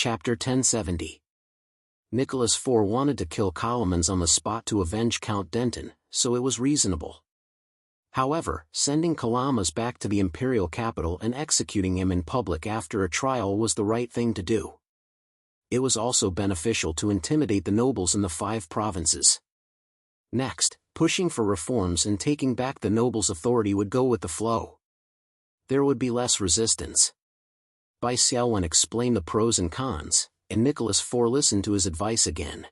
Chapter 1070. Nicholas IV wanted to kill Colomans on the spot to avenge Count Denton, so it was reasonable. However, sending Calamas back to the imperial capital and executing him in public after a trial was the right thing to do. It was also beneficial to intimidate the nobles in the 5 provinces. Next, pushing for reforms and taking back the nobles' authority would go with the flow. There would be less resistance. Bai Xiaowen explained the pros and cons, and Nicholas IV listened to his advice again.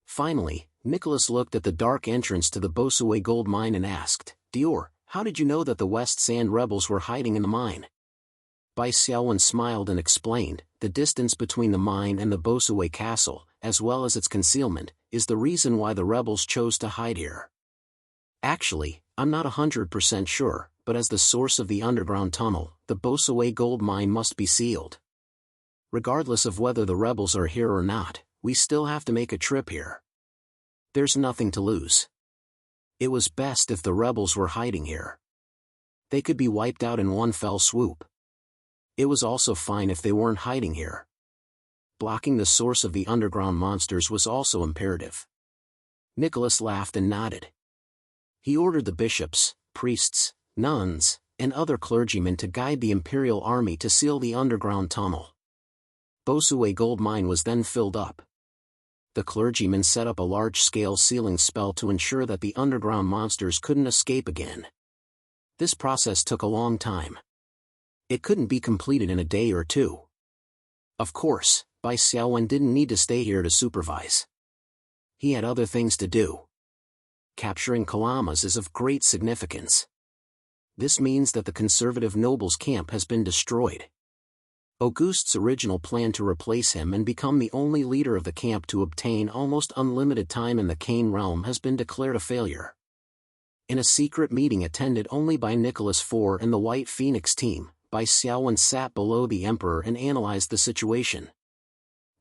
Finally, Nicholas looked at the dark entrance to the Bosue gold mine and asked, "Dior, how did you know that the West Sand rebels were hiding in the mine?" Bai Xiaowen smiled and explained, "The distance between the mine and the Bosue castle, as well as its concealment, is the reason why the rebels chose to hide here. Actually, I'm not 100% sure, but as the source of the underground tunnel, the Bosue gold mine must be sealed. Regardless of whether the rebels are here or not, we still have to make a trip here. There's nothing to lose. It was best if the rebels were hiding here. They could be wiped out in one fell swoop. It was also fine if they weren't hiding here. Blocking the source of the underground monsters was also imperative." Nicholas laughed and nodded. He ordered the bishops, priests, nuns, and other clergymen to guide the imperial army to seal the underground tunnel. Bosue gold mine was then filled up. The clergymen set up a large-scale sealing spell to ensure that the underground monsters couldn't escape again. This process took a long time. It couldn't be completed in a day or two. Of course, Bai Xiaowen didn't need to stay here to supervise. He had other things to do. Capturing Calamas is of great significance. This means that the conservative nobles' camp has been destroyed. Auguste's original plan to replace him and become the only leader of the camp to obtain almost unlimited time in the Cane realm has been declared a failure. In a secret meeting attended only by Nicholas IV and the White Phoenix team, Bai Xiaowen sat below the emperor and analyzed the situation.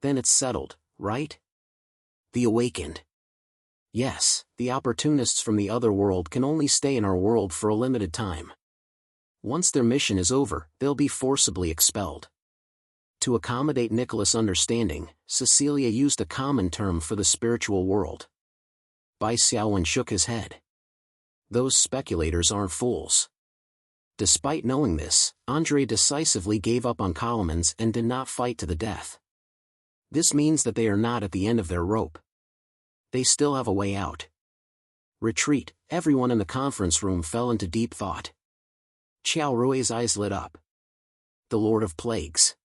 "Then it's settled, right? The awakened. Yes, the opportunists from the other world can only stay in our world for a limited time. Once their mission is over, they'll be forcibly expelled." To accommodate Nicholas' understanding, Cecilia used a common term for the spiritual world. Bai Xiaowen shook his head. "Those speculators aren't fools." Despite knowing this, Andrei decisively gave up on Colomans and did not fight to the death. This means that they are not at the end of their rope. They still have a way out. Retreat. Everyone in the conference room fell into deep thought. Qiao Rui's eyes lit up. "The Lord of Plagues."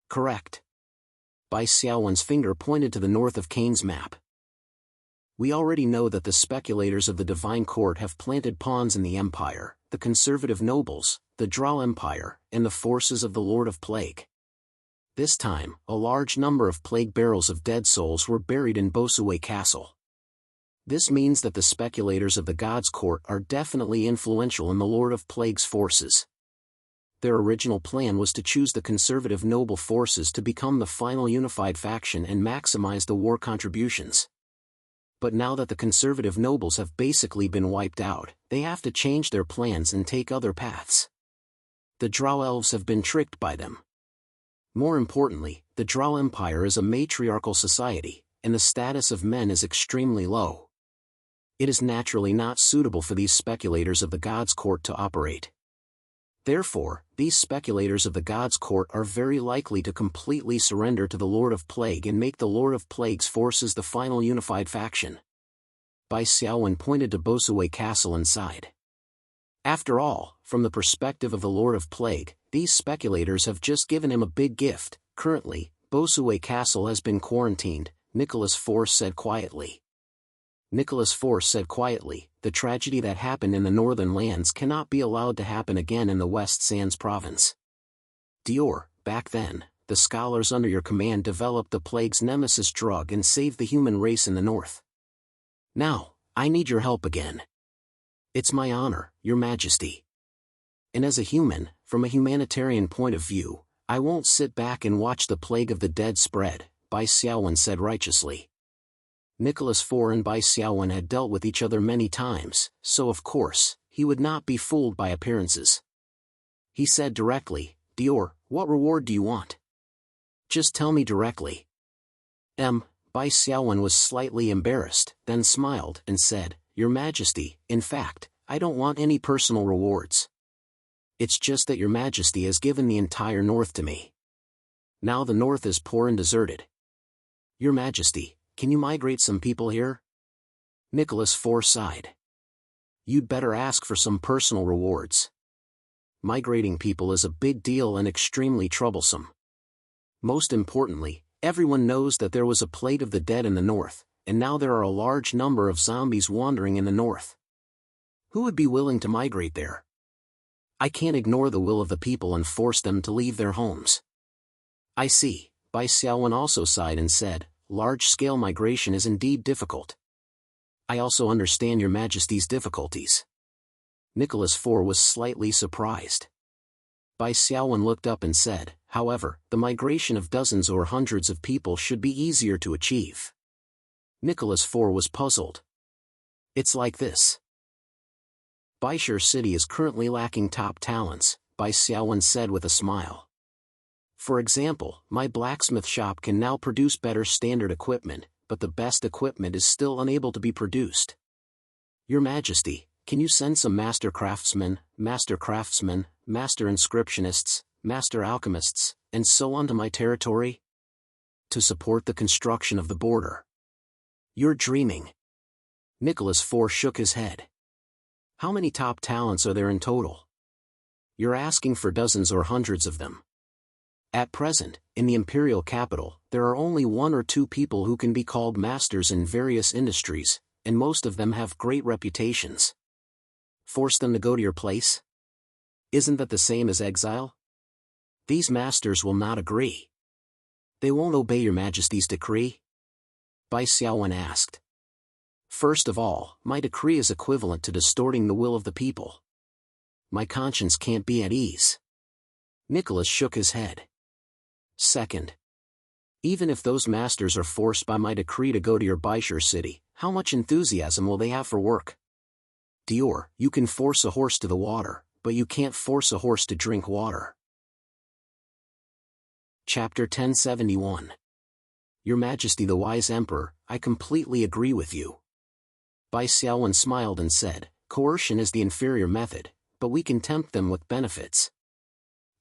"Correct." Bai Xiaowen's finger pointed to the north of Cain's map. "We already know that the speculators of the Divine Court have planted pawns in the Empire, the conservative nobles, the Drow Empire, and the forces of the Lord of Plague. This time, a large number of plague barrels of dead souls were buried in Bosue Castle. This means that the speculators of the God's Court are definitely influential in the Lord of Plague's forces. Their original plan was to choose the conservative noble forces to become the final unified faction and maximize the war contributions. But now that the conservative nobles have basically been wiped out, they have to change their plans and take other paths. The Drow elves have been tricked by them. More importantly, the Drow Empire is a matriarchal society, and the status of men is extremely low. It is naturally not suitable for these speculators of the God's Court to operate. Therefore, these speculators of the God's Court are very likely to completely surrender to the Lord of Plague and make the Lord of Plague's forces the final unified faction." Bai Xiaowen pointed to Bosue Castle and sighed. After all, from the perspective of the Lord of Plague, these speculators have just given him a big gift. "Currently, Bosue Castle has been quarantined," Nicholas IV said quietly. Nicholas IV said quietly, "The tragedy that happened in the northern lands cannot be allowed to happen again in the West Sands province. Dior, back then, the scholars under your command developed the plague's nemesis drug and saved the human race in the north. Now, I need your help again. It's my honor, Your Majesty. And as a human, from a humanitarian point of view, I won't sit back and watch the plague of the dead spread," Bai Xiaowen said righteously. Nicholas IV and Bai Xiaowen had dealt with each other many times, so of course, he would not be fooled by appearances. He said directly, "Dior, what reward do you want?" Just tell me directly. Bai Xiaowen was slightly embarrassed, then smiled and said, Your Majesty, in fact, I don't want any personal rewards. It's just that Your Majesty has given the entire north to me. Now the north is poor and deserted. Your Majesty, can you migrate some people here? Nicholas IV sighed. You'd better ask for some personal rewards. Migrating people is a big deal and extremely troublesome. Most importantly, everyone knows that there was a Plate of the Dead in the north, and now there are a large number of zombies wandering in the north. Who would be willing to migrate there? I can't ignore the will of the people and force them to leave their homes. I see, Bai Xiaowen also sighed and said, large-scale migration is indeed difficult. I also understand Your Majesty's difficulties. Nicholas IV was slightly surprised. Bai Xiaowen looked up and said, However, the migration of dozens or hundreds of people should be easier to achieve. Nicholas IV was puzzled. It's like this. Baishur City is currently lacking top talents, Bai Xiaowen said with a smile. For example, my blacksmith shop can now produce better standard equipment, but the best equipment is still unable to be produced. Your Majesty, can you send some master craftsmen, master inscriptionists, master alchemists, and so on to my territory? To support the construction of the border. You're dreaming. Nicholas IV shook his head. How many top talents are there in total? You're asking for dozens or hundreds of them. At present, in the imperial capital, there are only 1 or 2 people who can be called masters in various industries, and most of them have great reputations. Force them to go to your place? Isn't that the same as exile? These masters will not agree. They won't obey Your Majesty's decree? Bai Xiaowen asked. First of all, my decree is equivalent to distorting the will of the people. My conscience can't be at ease. Nicholas shook his head. Second, even if those masters are forced by my decree to go to your Baishur city, how much enthusiasm will they have for work? Dior, you can force a horse to the water, but you can't force a horse to drink water. Chapter 1071. Your Majesty the Wise Emperor, I completely agree with you. Bai Xiaowen smiled and said, Coercion is the inferior method, but we can tempt them with benefits.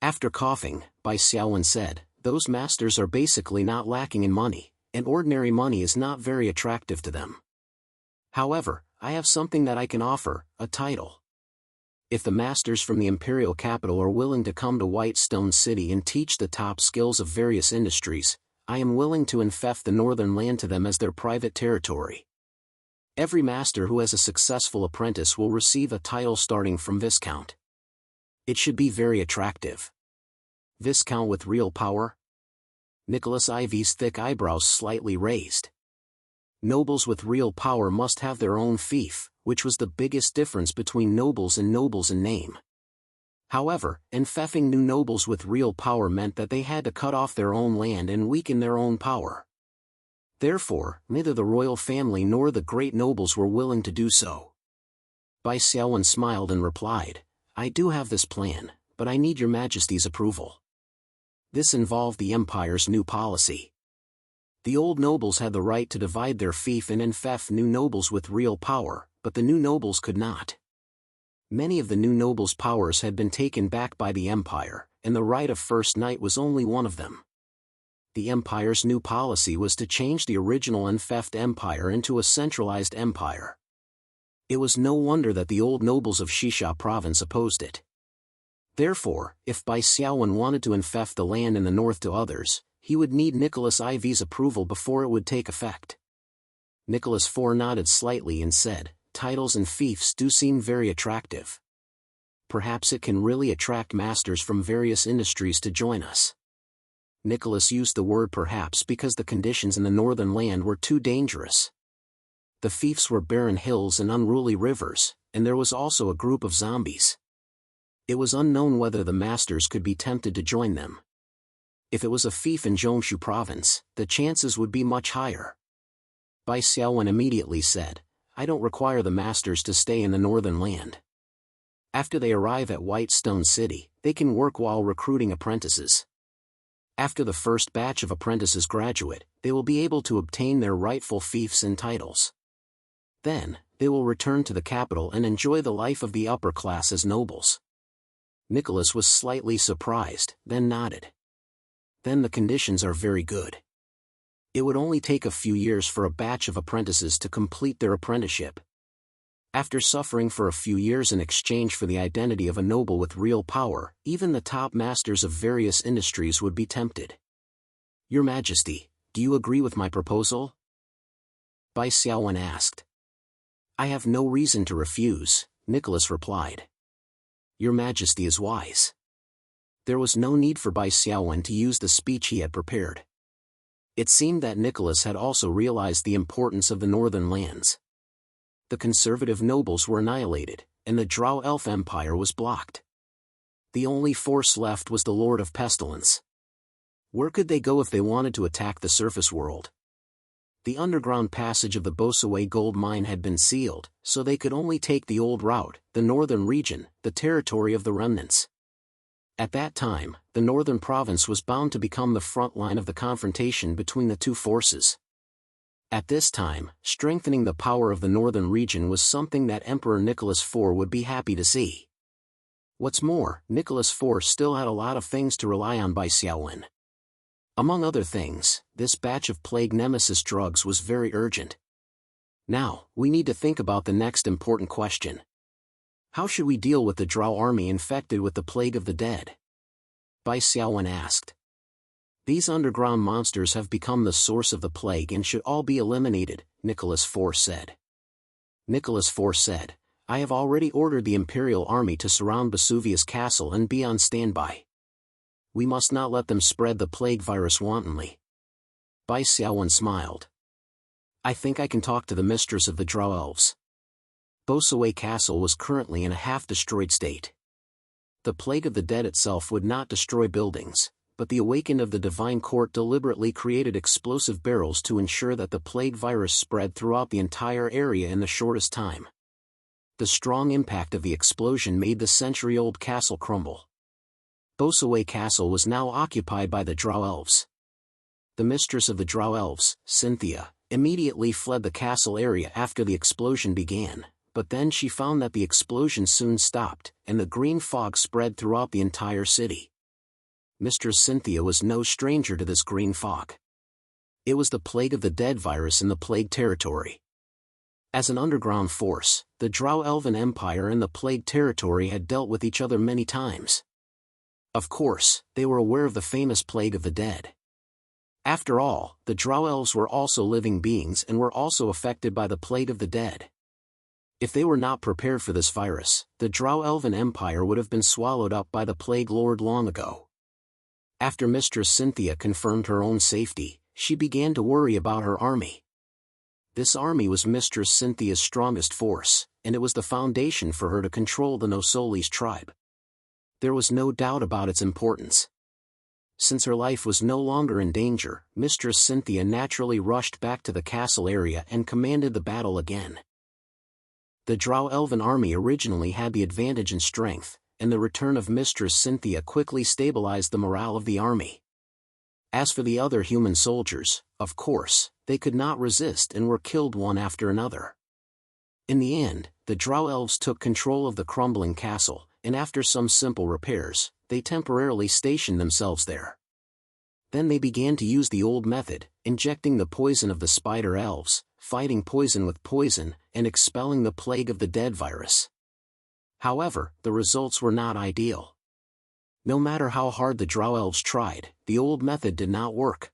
After coughing, Bai Xiaowen said, Those masters are basically not lacking in money, and ordinary money is not very attractive to them. However, I have something that I can offer, a title. If the masters from the imperial capital are willing to come to Whitestone City and teach the top skills of various industries, I am willing to infect the northern land to them as their private territory. Every master who has a successful apprentice will receive a title starting from Viscount. It should be very attractive. Viscount with real power? Nicholas Ivy's thick eyebrows slightly raised. Nobles with real power must have their own fief, which was the biggest difference between nobles in name. However, enfeffing new nobles with real power meant that they had to cut off their own land and weaken their own power. Therefore, neither the royal family nor the great nobles were willing to do so. Bai Xiaowen smiled and replied, I do have this plan, but I need Your Majesty's approval. This involved the Empire's new policy. The old nobles had the right to divide their fief and enfeff new nobles with real power, but the new nobles could not. Many of the new nobles' powers had been taken back by the Empire, and the right of first night was only one of them. The Empire's new policy was to change the original enfeffed empire into a centralized empire. It was no wonder that the old nobles of Shisha province opposed it. Therefore, if Bai Xiaowen wanted to enfeff the land in the north to others, he would need Nicholas Ivy's approval before it would take effect. Nicholas IV nodded slightly and said, Titles and fiefs do seem very attractive. Perhaps it can really attract masters from various industries to join us. Nicholas used the word perhaps because the conditions in the northern land were too dangerous. The fiefs were barren hills and unruly rivers, and there was also a group of zombies. It was unknown whether the masters could be tempted to join them. If it was a fief in Zhongshu province, the chances would be much higher. Bai Xiaowen immediately said, I don't require the masters to stay in the northern land. After they arrive at Whitestone City, they can work while recruiting apprentices. After the first batch of apprentices graduate, they will be able to obtain their rightful fiefs and titles. Then, they will return to the capital and enjoy the life of the upper class as nobles. Nicholas was slightly surprised, then nodded. Then the conditions are very good. It would only take a few years for a batch of apprentices to complete their apprenticeship. After suffering for a few years in exchange for the identity of a noble with real power, even the top masters of various industries would be tempted. Your Majesty, do you agree with my proposal? Bai Xiaowen asked. I have no reason to refuse, Nicholas replied. Your Majesty is wise. There was no need for Bai Xiaowen to use the speech he had prepared. It seemed that Nicholas had also realized the importance of the northern lands. The conservative nobles were annihilated, and the Drow Elf Empire was blocked. The only force left was the Lord of Pestilence. Where could they go if they wanted to attack the surface world? The underground passage of the Bosaway gold mine had been sealed, so they could only take the old route, the northern region, the territory of the remnants. At that time, the northern province was bound to become the front line of the confrontation between the two forces. At this time, strengthening the power of the northern region was something that Emperor Nicholas IV would be happy to see. What's more, Nicholas IV still had a lot of things to rely on by Xiaowen. Among other things, this batch of plague nemesis drugs was very urgent. Now, we need to think about the next important question. How should we deal with the Drow army infected with the plague of the dead? Bai Xiaowen asked. These underground monsters have become the source of the plague and should all be eliminated, Nicholas IV said. Nicholas IV said, I have already ordered the Imperial Army to surround Vesuvius Castle and be on standby. We must not let them spread the plague virus wantonly. Bai Xiaowen smiled. I think I can talk to the mistress of the Drow Elves. Bosaway Castle was currently in a half-destroyed state. The plague of the dead itself would not destroy buildings, but the awakened of the Divine Court deliberately created explosive barrels to ensure that the plague virus spread throughout the entire area in the shortest time. The strong impact of the explosion made the century-old castle crumble. Bosaway Castle was now occupied by the Drow Elves. The mistress of the Drow Elves, Cynthia, immediately fled the castle area after the explosion began, but then she found that the explosion soon stopped, and the green fog spread throughout the entire city. Mistress Cynthia was no stranger to this green fog. It was the plague of the dead virus in the plague territory. As an underground force, the Drow Elven Empire and the plague territory had dealt with each other many times. Of course, they were aware of the famous plague of the dead. After all, the Drow Elves were also living beings and were also affected by the plague of the dead. If they were not prepared for this virus, the Drow Elven Empire would have been swallowed up by the Plague Lord long ago. After Mistress Cynthia confirmed her own safety, she began to worry about her army. This army was Mistress Cynthia's strongest force, and it was the foundation for her to control the Nosolis tribe. There was no doubt about its importance. Since her life was no longer in danger, Mistress Cynthia naturally rushed back to the castle area and commanded the battle again. The Drow Elven army originally had the advantage in strength, and the return of Mistress Cynthia quickly stabilized the morale of the army. As for the other human soldiers, of course, they could not resist and were killed one after another. In the end, the Drow Elves took control of the crumbling castle, and after some simple repairs, they temporarily stationed themselves there. Then they began to use the old method, injecting the poison of the spider elves, fighting poison with poison, and expelling the plague of the dead virus. However, the results were not ideal. No matter how hard the Drow Elves tried, the old method did not work.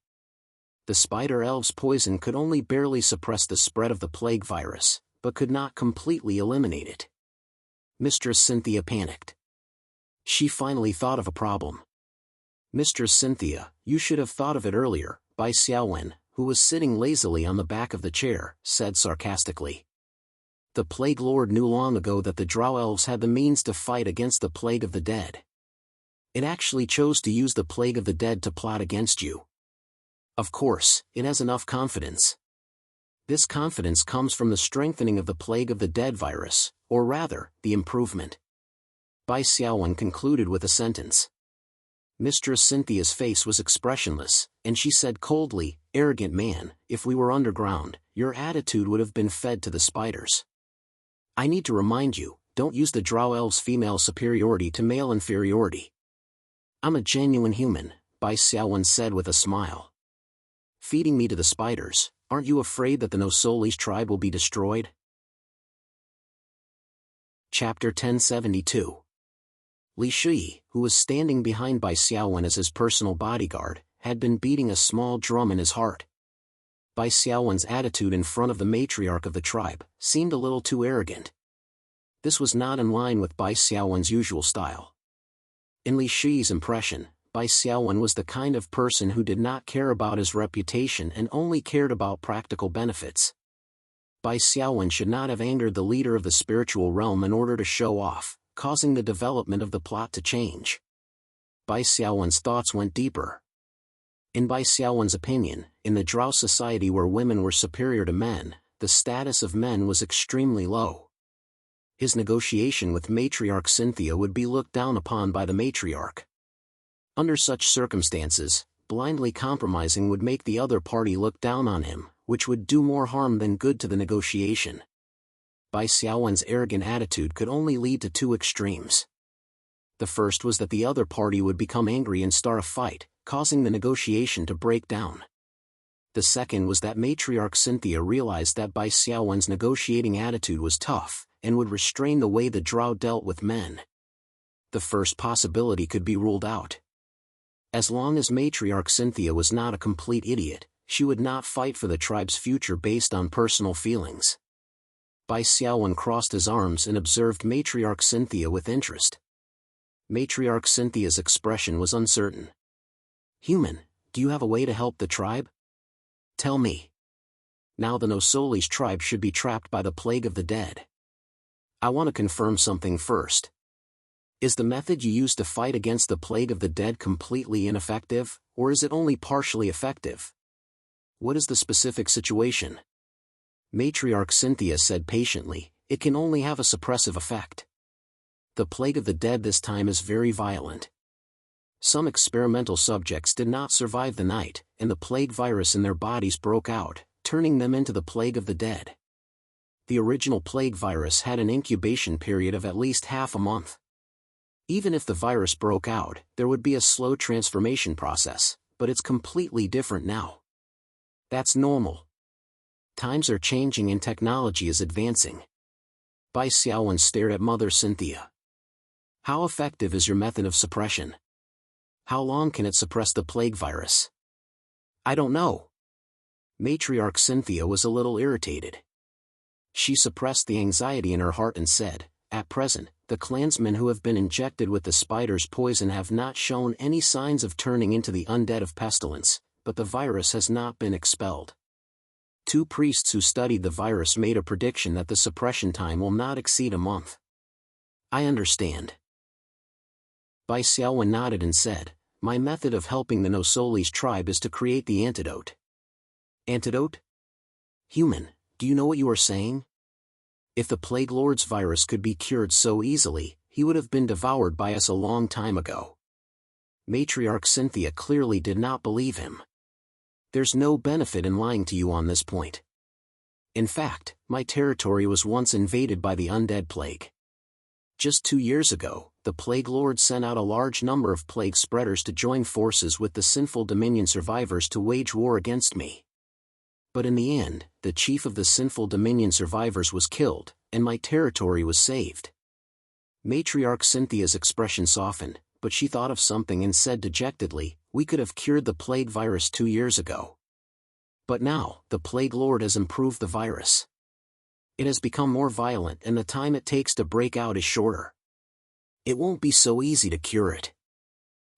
The spider elves' poison could only barely suppress the spread of the plague virus, but could not completely eliminate it. Mistress Cynthia panicked. She finally thought of a problem. Mistress Cynthia, you should have thought of it earlier, Bai Xiaowen, who was sitting lazily on the back of the chair, said sarcastically. The Plague Lord knew long ago that the Drow Elves had the means to fight against the plague of the dead. It actually chose to use the plague of the dead to plot against you. Of course, it has enough confidence. This confidence comes from the strengthening of the plague of the dead virus, or rather, the improvement. Bai Xiaowen concluded with a sentence. Mistress Cynthia's face was expressionless, and she said coldly, "Arrogant man, if we were underground, your attitude would have been fed to the spiders. I need to remind you, don't use the Drow elves' female superiority to male inferiority." "I'm a genuine human," Bai Xiaowen said with a smile. "Feeding me to the spiders, aren't you afraid that the Nosolis tribe will be destroyed?" Chapter 1072. Li Shi, who was standing behind Bai Xiaowen as his personal bodyguard, had been beating a small drum in his heart. Bai Xiaowen's attitude in front of the matriarch of the tribe seemed a little too arrogant. This was not in line with Bai Xiaowen's usual style. In Li Shi's impression, Bai Xiaowen was the kind of person who did not care about his reputation and only cared about practical benefits. Bai Xiaowen should not have angered the leader of the spiritual realm in order to show off, causing the development of the plot to change. Bai Xiaowen's thoughts went deeper. In Bai Xiaowen's opinion, in the Drow society where women were superior to men, the status of men was extremely low. His negotiation with matriarch Cynthia would be looked down upon by the matriarch. Under such circumstances, blindly compromising would make the other party look down on him, which would do more harm than good to the negotiation. Bai Xiaowen's arrogant attitude could only lead to two extremes. The first was that the other party would become angry and start a fight, causing the negotiation to break down. The second was that matriarch Cynthia realized that Bai Xiaowen's negotiating attitude was tough, and would restrain the way the Drow dealt with men. The first possibility could be ruled out. As long as matriarch Cynthia was not a complete idiot, she would not fight for the tribe's future based on personal feelings. Bai Xiaowen crossed his arms and observed matriarch Cynthia with interest. Matriarch Cynthia's expression was uncertain. "Human, do you have a way to help the tribe? Tell me. Now the Nosolis tribe should be trapped by the plague of the dead. I want to confirm something first. Is the method you use to fight against the plague of the dead completely ineffective, or is it only partially effective? What is the specific situation?" Matriarch Cynthia said patiently, "It can only have a suppressive effect. The plague of the dead this time is very violent. Some experimental subjects did not survive the night, and the plague virus in their bodies broke out, turning them into the plague of the dead. The original plague virus had an incubation period of at least half a month. Even if the virus broke out, there would be a slow transformation process, but it's completely different now. That's normal. Times are changing and technology is advancing." Bai Xiaowen stared at Mother Cynthia. "How effective is your method of suppression? How long can it suppress the plague virus?" "I don't know." Matriarch Cynthia was a little irritated. She suppressed the anxiety in her heart and said, "At present, the clansmen who have been injected with the spider's poison have not shown any signs of turning into the undead of pestilence, but the virus has not been expelled. Two priests who studied the virus made a prediction that the suppression time will not exceed a month." "I understand." Bai Xiaowen nodded and said, "My method of helping the Nosolis tribe is to create the antidote." "Antidote? Human, do you know what you are saying? If the Plague Lord's virus could be cured so easily, he would have been devoured by us a long time ago." Matriarch Cynthia clearly did not believe him. "There's no benefit in lying to you on this point. In fact, my territory was once invaded by the undead plague. Just 2 years ago, the Plague Lord sent out a large number of plague spreaders to join forces with the sinful Dominion survivors to wage war against me. But in the end, the chief of the sinful Dominion survivors was killed, and my territory was saved." Matriarch Cynthia's expression softened, but she thought of something and said dejectedly, "We could have cured the plague virus 2 years ago. But now, the Plague Lord has improved the virus. It has become more violent and the time it takes to break out is shorter. It won't be so easy to cure it.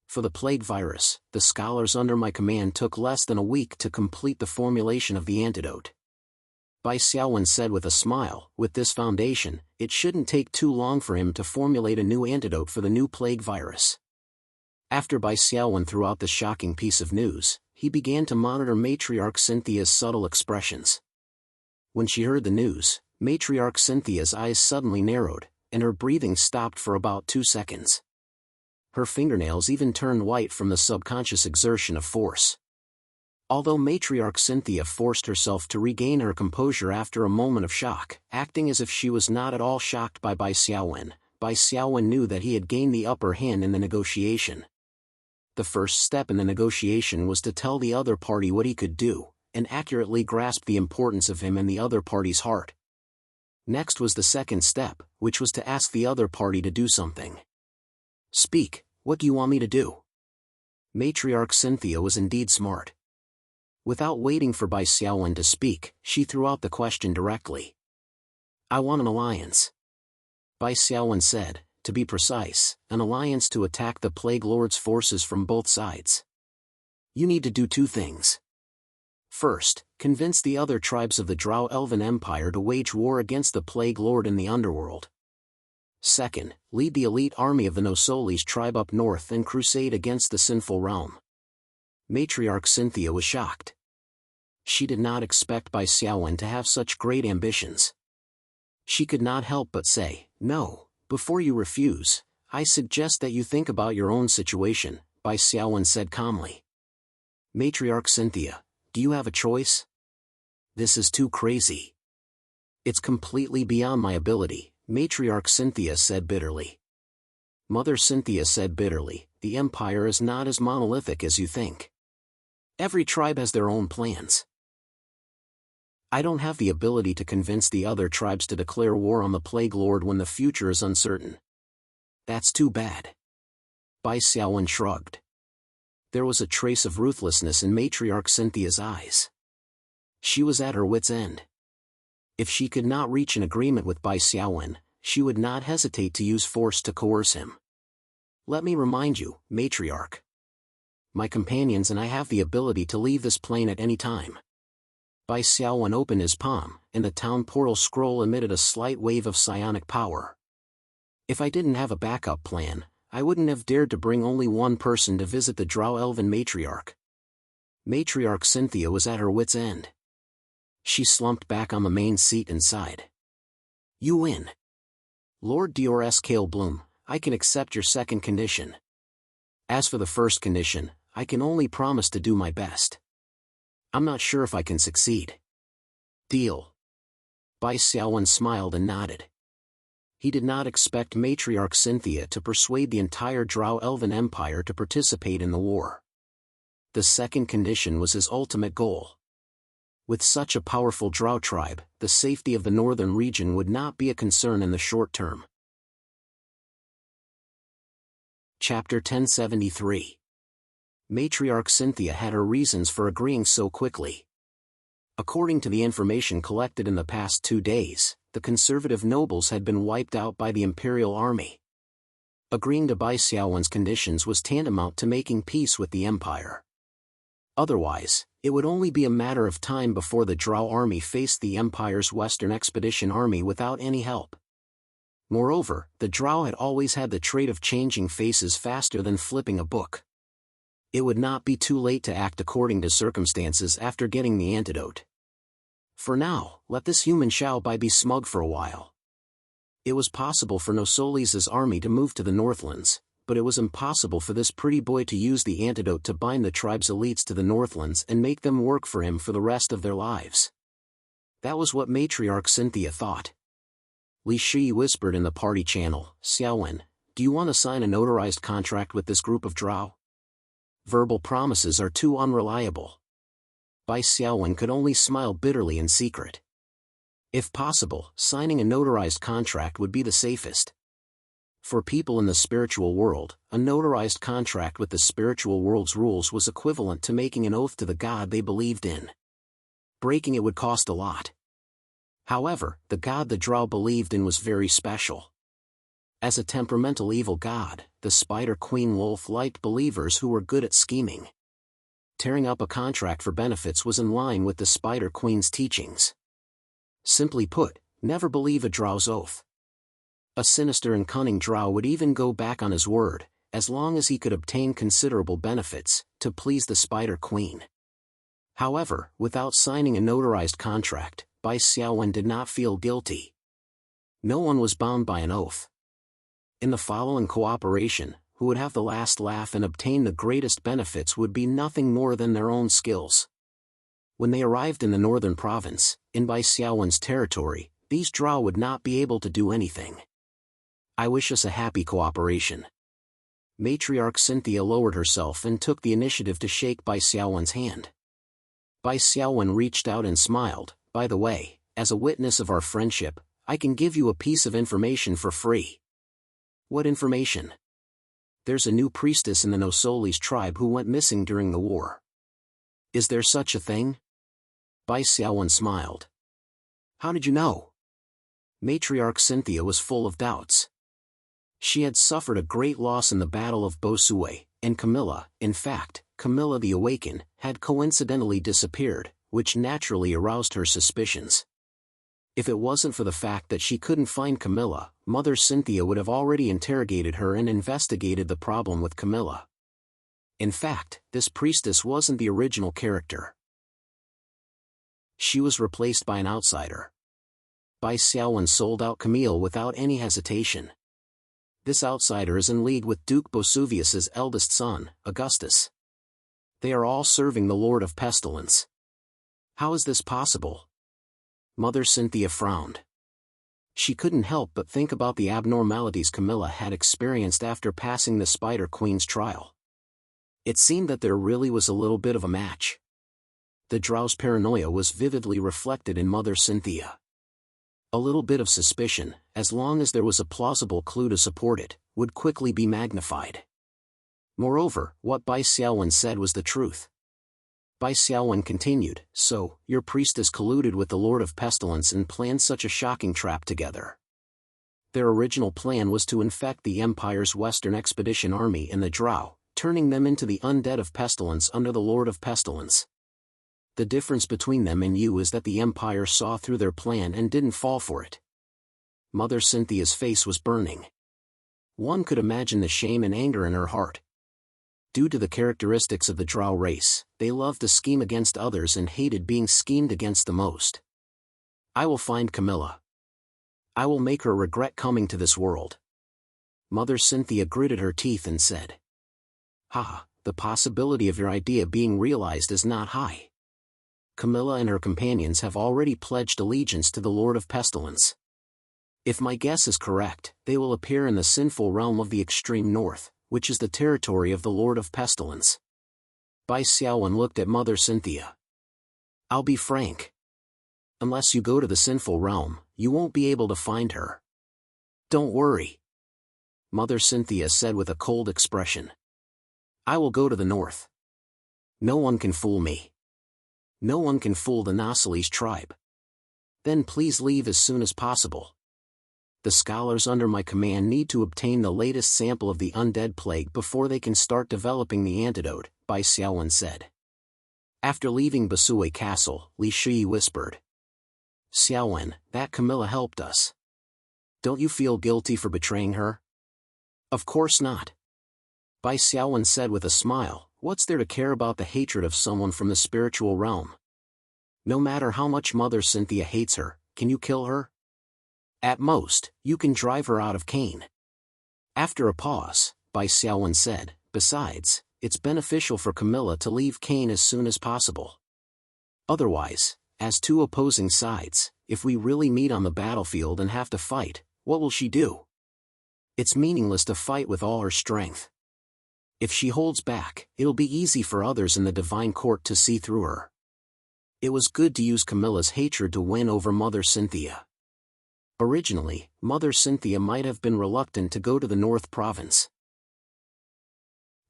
For the plague virus, the scholars under my command took less than a week to complete the formulation of the antidote." Bai Xiaowen said with a smile, "With this foundation, it shouldn't take too long for him to formulate a new antidote for the new plague virus." After Bai Xiaowen threw out the shocking piece of news, he began to monitor Matriarch Cynthia's subtle expressions. When she heard the news, Matriarch Cynthia's eyes suddenly narrowed, and her breathing stopped for about 2 seconds. Her fingernails even turned white from the subconscious exertion of force. Although Matriarch Cynthia forced herself to regain her composure after a moment of shock, acting as if she was not at all shocked by Bai Xiaowen knew that he had gained the upper hand in the negotiation. The first step in the negotiation was to tell the other party what he could do, and accurately grasp the importance of him in the other party's heart. Next was the second step, which was to ask the other party to do something. "Speak, what do you want me to do?" Matriarch Cynthia was indeed smart. Without waiting for Bai Xiaowen to speak, she threw out the question directly. "I want an alliance." Bai Xiaowen said, "To be precise, an alliance to attack the Plague Lord's forces from both sides. You need to do two things. First, convince the other tribes of the Drow Elven Empire to wage war against the Plague Lord in the underworld. Second, lead the elite army of the Nosolis tribe up north and crusade against the sinful realm." Matriarch Cynthia was shocked. She did not expect Bai Xiaowen to have such great ambitions. She could not help but say, "No, before you refuse, I suggest that you think about your own situation," Bai Xiaowen said calmly. "Matriarch Cynthia, do you have a choice? This is too crazy." "It's completely beyond my ability," Matriarch Cynthia said bitterly. Mother Cynthia said bitterly, "The Empire is not as monolithic as you think. Every tribe has their own plans. I don't have the ability to convince the other tribes to declare war on the Plague Lord when the future is uncertain." "That's too bad." Bai Xiaowen shrugged. There was a trace of ruthlessness in Matriarch Cynthia's eyes. She was at her wit's end. If she could not reach an agreement with Bai Xiaowen, she would not hesitate to use force to coerce him. "Let me remind you, Matriarch. My companions and I have the ability to leave this plane at any time." Bai Xiaowen opened his palm, and the town portal scroll emitted a slight wave of psionic power. "If I didn't have a backup plan, I wouldn't have dared to bring only one person to visit the Drow Elven Matriarch." Matriarch Cynthia was at her wit's end. She slumped back on the main seat and sighed. "You win. Lord Dior Kale Bloom, I can accept your second condition. As for the first condition, I can only promise to do my best. I'm not sure if I can succeed." "Deal." Bai Xiaowen smiled and nodded. He did not expect Matriarch Cynthia to persuade the entire Drow Elven Empire to participate in the war. The second condition was his ultimate goal. With such a powerful Drow tribe, the safety of the northern region would not be a concern in the short term. Chapter 1073. Matriarch Cynthia had her reasons for agreeing so quickly. According to the information collected in the past 2 days, the conservative nobles had been wiped out by the Imperial Army. Agreeing to Bai Xiaowen's conditions was tantamount to making peace with the Empire. Otherwise, it would only be a matter of time before the Drow army faced the Empire's Western Expedition Army without any help. Moreover, the Drow had always had the trait of changing faces faster than flipping a book. It would not be too late to act according to circumstances after getting the antidote. For now, let this human Xiao Bai be smug for a while. It was possible for Nosolis' army to move to the Northlands, but it was impossible for this pretty boy to use the antidote to bind the tribe's elites to the Northlands and make them work for him for the rest of their lives. That was what Matriarch Cynthia thought. Li Shi whispered in the party channel, "Xiaowen, do you want to sign a notarized contract with this group of Drow? Verbal promises are too unreliable." Bai Xiaowen could only smile bitterly in secret. If possible, signing a notarized contract would be the safest. For people in the spiritual world, a notarized contract with the spiritual world's rules was equivalent to making an oath to the god they believed in. Breaking it would cost a lot. However, the god the Drow believed in was very special. As a temperamental evil god, the Spider Queen Wolf liked believers who were good at scheming. Tearing up a contract for benefits was in line with the Spider Queen's teachings. Simply put, never believe a Drow's oath. A sinister and cunning Drow would even go back on his word, as long as he could obtain considerable benefits, to please the Spider Queen. However, without signing a notarized contract, Bai Xiaowen did not feel guilty. No one was bound by an oath. In the following cooperation, who would have the last laugh and obtain the greatest benefits would be nothing more than their own skills. When they arrived in the northern province, in Bai Xiaowen's territory, these drow would not be able to do anything. I wish us a happy cooperation. Matriarch Cynthia lowered herself and took the initiative to shake Bai Xiaowen's hand. Bai Xiaowen reached out and smiled. By the way, as a witness of our friendship, I can give you a piece of information for free. What information? There's a new priestess in the Nosolis tribe who went missing during the war. Is there such a thing? Bai Xiaowen smiled. How did you know? Matriarch Cynthia was full of doubts. She had suffered a great loss in the Battle of Bosue, and Camilla, in fact, Camilla the Awakened, had coincidentally disappeared, which naturally aroused her suspicions. If it wasn't for the fact that she couldn't find Camilla, Mother Cynthia would have already interrogated her and investigated the problem with Camilla. In fact, this priestess wasn't the original character. She was replaced by an outsider. Bai Xiaowen sold out Camille without any hesitation. This outsider is in league with Duke Bosuvius's eldest son, Augustus. They are all serving the Lord of Pestilence. How is this possible? Mother Cynthia frowned. She couldn't help but think about the abnormalities Camilla had experienced after passing the Spider Queen's trial. It seemed that there really was a little bit of a match. The drow's paranoia was vividly reflected in Mother Cynthia. A little bit of suspicion, as long as there was a plausible clue to support it, would quickly be magnified. Moreover, what Bai Xiaowen said was the truth. Bai Xiaowen continued, so, your priestess colluded with the Lord of Pestilence and planned such a shocking trap together. Their original plan was to infect the Empire's Western Expedition Army and the Drow, turning them into the undead of Pestilence under the Lord of Pestilence. The difference between them and you is that the Empire saw through their plan and didn't fall for it. Mother Cynthia's face was burning. One could imagine the shame and anger in her heart. Due to the characteristics of the Drow race, they loved to scheme against others and hated being schemed against the most. I will find Camilla. I will make her regret coming to this world. Mother Cynthia gritted her teeth and said, "Ha, the possibility of your idea being realized is not high. Camilla and her companions have already pledged allegiance to the Lord of Pestilence. If my guess is correct, they will appear in the sinful realm of the extreme north, which is the territory of the Lord of Pestilence." Bai Xiaowen looked at Mother Cynthia. "I'll be frank. Unless you go to the sinful realm, you won't be able to find her. Don't worry," Mother Cynthia said with a cold expression. "I will go to the north. No one can fool me. No one can fool the Nosolis tribe. Then please leave as soon as possible. The scholars under my command need to obtain the latest sample of the undead plague before they can start developing the antidote," Bai Xiaowen said. After leaving Basue Castle, Li Shi whispered, "Xiaowen, that Camilla helped us. Don't you feel guilty for betraying her?" "Of course not." Bai Xiaowen said with a smile, "What's there to care about the hatred of someone from the spiritual realm? No matter how much Mother Cynthia hates her, can you kill her? At most, you can drive her out of Cain." After a pause, Bai Xiaowen said, "Besides, it's beneficial for Camilla to leave Cain as soon as possible. Otherwise, as two opposing sides, if we really meet on the battlefield and have to fight, what will she do? It's meaningless to fight with all her strength. If she holds back, it'll be easy for others in the divine court to see through her." It was good to use Camilla's hatred to win over Mother Cynthia. Originally, Mother Cynthia might have been reluctant to go to the North Province.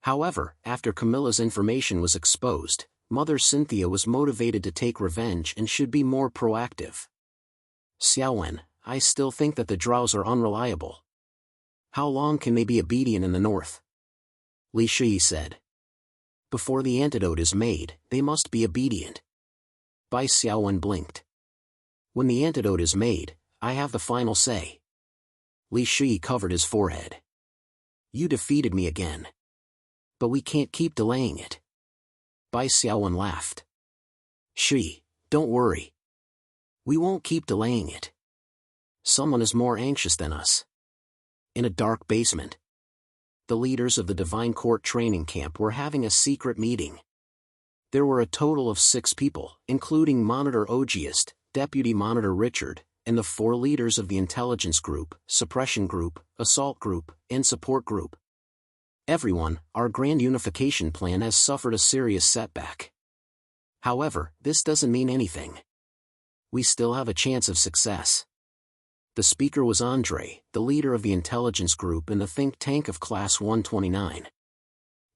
However, after Camilla's information was exposed, Mother Cynthia was motivated to take revenge and should be more proactive. "Xiaowen, I still think that the Drows are unreliable. How long can they be obedient in the north?" Li Shi said. "Before the antidote is made, they must be obedient." Bai Xiaowen blinked. "When the antidote is made, I have the final say." Li Shi covered his forehead. "You defeated me again. But we can't keep delaying it." Bai Xiaowen laughed. "Shi, don't worry. We won't keep delaying it. Someone is more anxious than us." In a dark basement. the leaders of the Divine Court training camp were having a secret meeting. There were a total of 6 people, including Monitor Ogiest, Deputy Monitor Richard, and the 4 leaders of the Intelligence Group, Suppression Group, Assault Group, and Support Group. Everyone, our grand unification plan has suffered a serious setback. However, this doesn't mean anything. We still have a chance of success. The speaker was Andre, the leader of the Intelligence Group in the think tank of Class 129.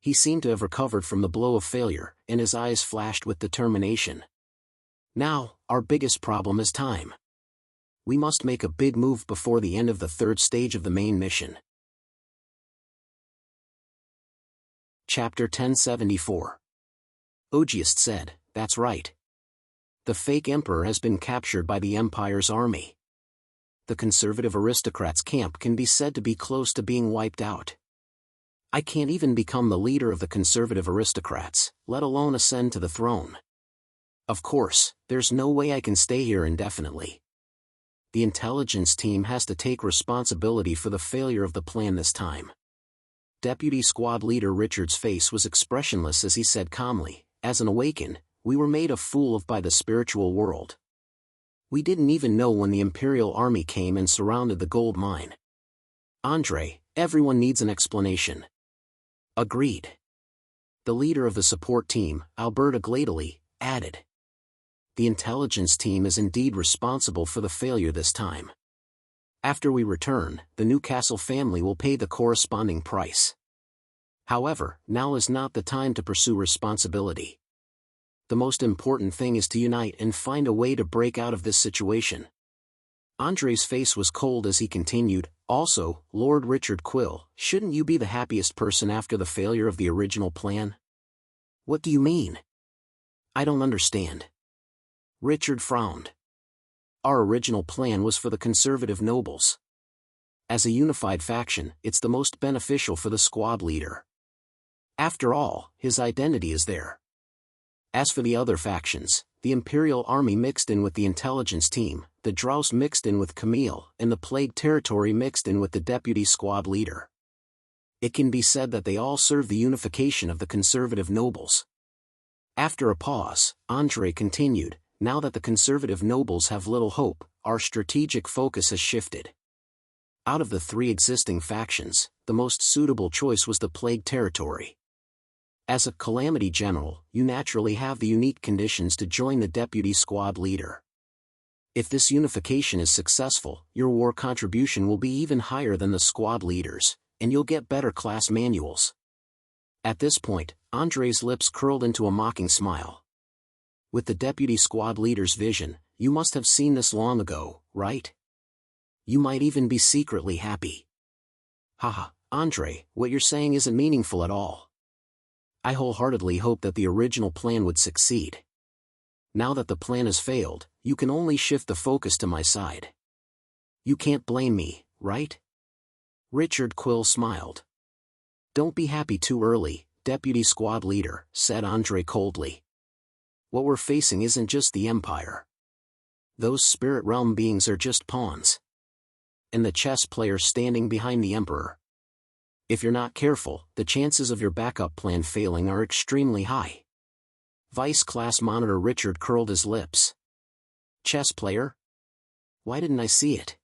He seemed to have recovered from the blow of failure, and his eyes flashed with determination. Now, our biggest problem is time. We must make a big move before the end of the 3rd stage of the main mission. Chapter 1074. Ogiest said, "That's right. The fake emperor has been captured by the Empire's army. The conservative aristocrats' camp can be said to be close to being wiped out. I can't even become the leader of the conservative aristocrats, let alone ascend to the throne. Of course, there's no way I can stay here indefinitely. The intelligence team has to take responsibility for the failure of the plan this time." Deputy Squad Leader Richard's face was expressionless as he said calmly, "As an Awaken, we were made a fool of by the spiritual world. We didn't even know when the Imperial Army came and surrounded the gold mine. Andre, everyone needs an explanation." Agreed. The leader of the support team, Alberta Gladely, added, "The intelligence team is indeed responsible for the failure this time. After we return, the Newcastle family will pay the corresponding price. However, now is not the time to pursue responsibility. The most important thing is to unite and find a way to break out of this situation." Andre's face was cold as he continued, "Also, Lord Richard Quill, shouldn't you be the happiest person after the failure of the original plan?" "What do you mean? I don't understand." Richard frowned. "Our original plan was for the conservative nobles. As a unified faction, it's the most beneficial for the squad leader. After all, his identity is there. As for the other factions, the Imperial Army mixed in with the intelligence team, the Drows mixed in with Camille, and the Plague Territory mixed in with the deputy squad leader. It can be said that they all serve the unification of the conservative nobles." After a pause, Andre continued, "Now that the conservative nobles have little hope, our strategic focus has shifted. Out of the 3 existing factions, the most suitable choice was the Plague Territory. As a Calamity General, you naturally have the unique conditions to join the deputy squad leader. If this unification is successful, your war contribution will be even higher than the squad leaders, and you'll get better class manuals." At this point, Andre's lips curled into a mocking smile. "With the deputy squad leader's vision, you must have seen this long ago, right? You might even be secretly happy." "Haha, Andre, what you're saying isn't meaningful at all. I wholeheartedly hoped that the original plan would succeed. Now that the plan has failed, you can only shift the focus to my side. You can't blame me, right?" Richard Quill smiled. "Don't be happy too early, Deputy Squad Leader," said Andre coldly. "What we're facing isn't just the Empire. Those spirit realm beings are just pawns. And the chess player standing behind the Emperor. If you're not careful, the chances of your backup plan failing are extremely high." Vice Class Monitor Richard curled his lips. "Chess player? Why didn't I see it?"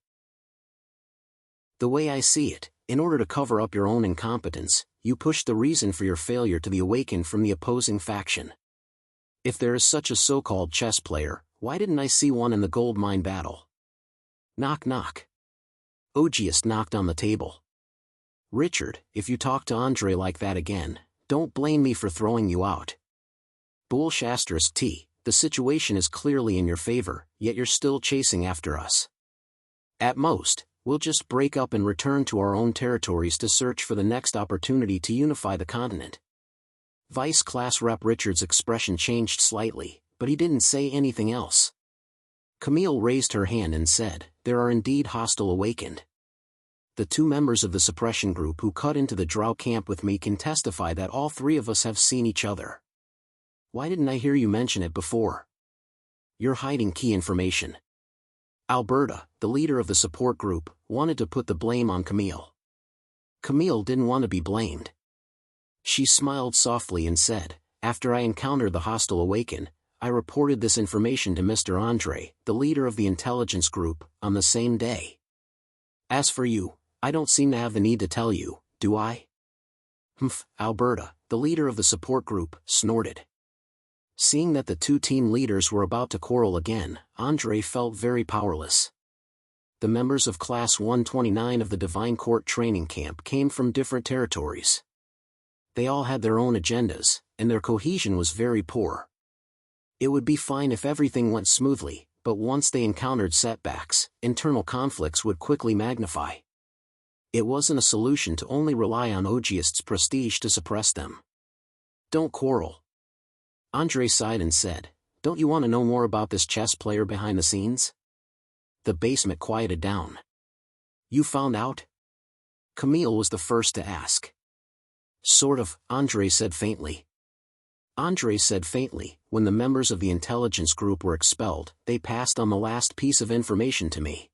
"The way I see it, in order to cover up your own incompetence, you pushed the reason for your failure to the Awakened from the opposing faction. If there is such a so-called chess player, why didn't I see one in the gold mine battle?" Knock knock. Ogiest knocked on the table. "Richard, if you talk to Andre like that again, don't blame me for throwing you out. Bullshasterisk T, the situation is clearly in your favor, yet you're still chasing after us. At most, we'll just break up and return to our own territories to search for the next opportunity to unify the continent." Vice Class Rep Richard's expression changed slightly, but he didn't say anything else. Camille raised her hand and said, "There are indeed hostile Awakened. The 2 members of the suppression group who cut into the Drow camp with me can testify that all 3 of us have seen each other. Why didn't I hear you mention it before? You're hiding key information." Alberta, the leader of the support group, wanted to put the blame on Camille. Camille didn't want to be blamed. She smiled softly and said, "After I encountered the hostile Awaken, I reported this information to Mr. Andre, the leader of the intelligence group, on the same day. As for you, I don't seem to have the need to tell you, do I?" "Humph," Alberta, the leader of the support group, snorted. Seeing that the two team leaders were about to quarrel again, Andre felt very powerless. The members of Class 129 of the Divine Court training camp came from different territories. They all had their own agendas, and their cohesion was very poor. It would be fine if everything went smoothly, but once they encountered setbacks, internal conflicts would quickly magnify. It wasn't a solution to only rely on Ogiest's prestige to suppress them. "Don't quarrel." Andre sighed and said, "Don't you want to know more about this chess player behind the scenes?" The basement quieted down. "You found out?" Camille was the first to ask. "Sort of," Andre said faintly. When the members of the intelligence group were expelled, they passed on the last piece of information to me.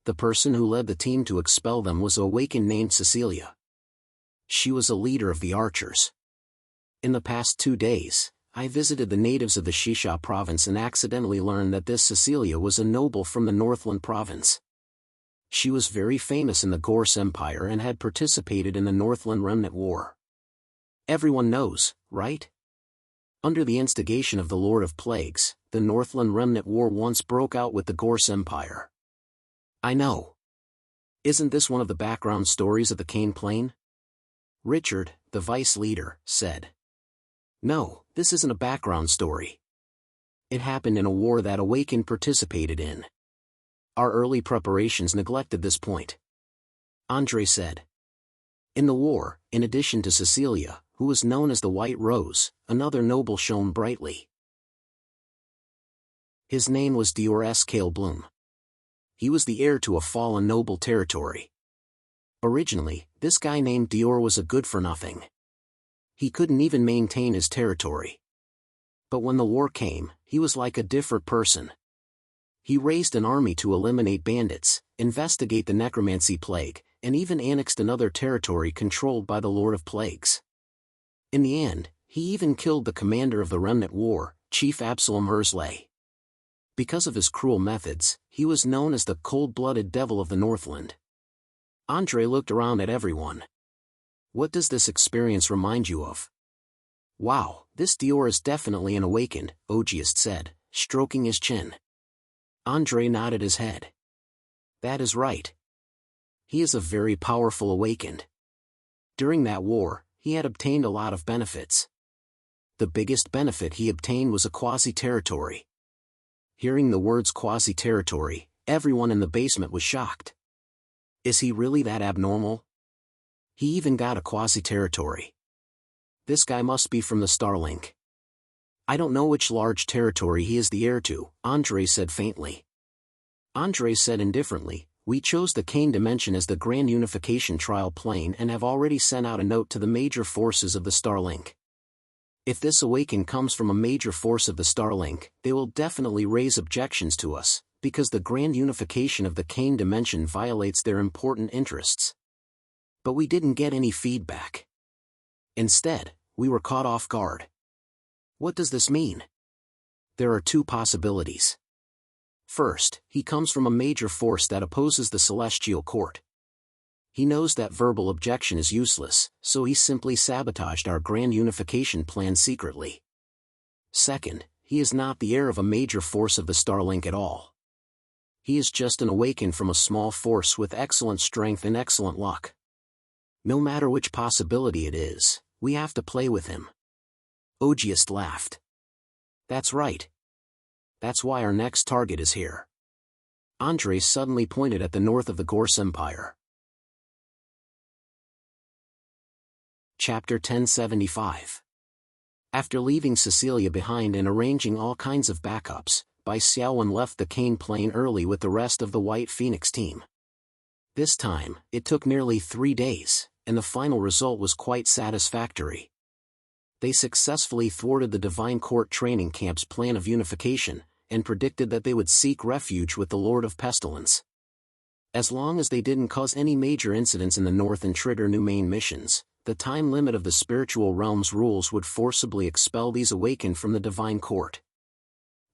The person who led the team to expel them was an Awakened named Cecilia. She was a leader of the archers. In the past 2 days, I visited the natives of the Shisha province and accidentally learned that this Cecilia was a noble from the Northland province. She was very famous in the Gorse Empire and had participated in the Northland Remnant War. Everyone knows, right? Under the instigation of the Lord of Plagues, the Northland Remnant War once broke out with the Gorse Empire. "I know. Isn't this one of the background stories of the Cane Plain?" Richard, the vice leader, said. "No, this isn't a background story. It happened in a war that Awakened participated in. Our early preparations neglected this point," Andre said. In the war, in addition to Cecilia, who was known as the White Rose, another noble shone brightly. His name was Dior Scale Bloom. He was the heir to a fallen noble territory. Originally, this guy named Dior was a good-for-nothing. He couldn't even maintain his territory. But when the war came, he was like a different person. He raised an army to eliminate bandits, investigate the necromancy plague, and even annexed another territory controlled by the Lord of Plagues. In the end, he even killed the commander of the Remnant War, Chief Absalom Ersley. Because of his cruel methods, he was known as the cold-blooded devil of the Northland. Andre looked around at everyone. "What does this experience remind you of?" "Wow, this Dior is definitely an Awakened," Ogiest said, stroking his chin. Andre nodded his head. "That is right. He is a very powerful Awakened. During that war, he had obtained a lot of benefits. The biggest benefit he obtained was a quasi-territory." Hearing the words quasi-territory, everyone in the basement was shocked. Is he really that abnormal? He even got a quasi-territory. This guy must be from the Starlink. "I don't know which large territory he is the heir to," Andre said faintly. Andre said indifferently, "We chose the Cane Dimension as the Grand Unification trial plane and have already sent out a note to the major forces of the Starlink. If this Awaken comes from a major force of the Starlink, they will definitely raise objections to us, because the Grand Unification of the Cane Dimension violates their important interests. But we didn't get any feedback. Instead, we were caught off guard. What does this mean? There are 2 possibilities. First, he comes from a major force that opposes the Celestial Court. He knows that verbal objection is useless, so he simply sabotaged our Grand Unification plan secretly. Second, he is not the heir of a major force of the Starlink at all. He is just an Awakened from a small force with excellent strength and excellent luck. No matter which possibility it is, we have to play with him." Ogiest laughed. "That's right. That's why our next target is here." Andre suddenly pointed at the north of the Gorse Empire. Chapter 1075. After leaving Cecilia behind and arranging all kinds of backups, Bai Xiaowen left the Cane Plain early with the rest of the White Phoenix team. This time, it took nearly 3 days, and the final result was quite satisfactory. They successfully thwarted the Divine Court training camp's plan of unification, and predicted that they would seek refuge with the Lord of Pestilence. As long as they didn't cause any major incidents in the north and trigger new main missions, the time limit of the spiritual realm's rules would forcibly expel these awakened from the divine court.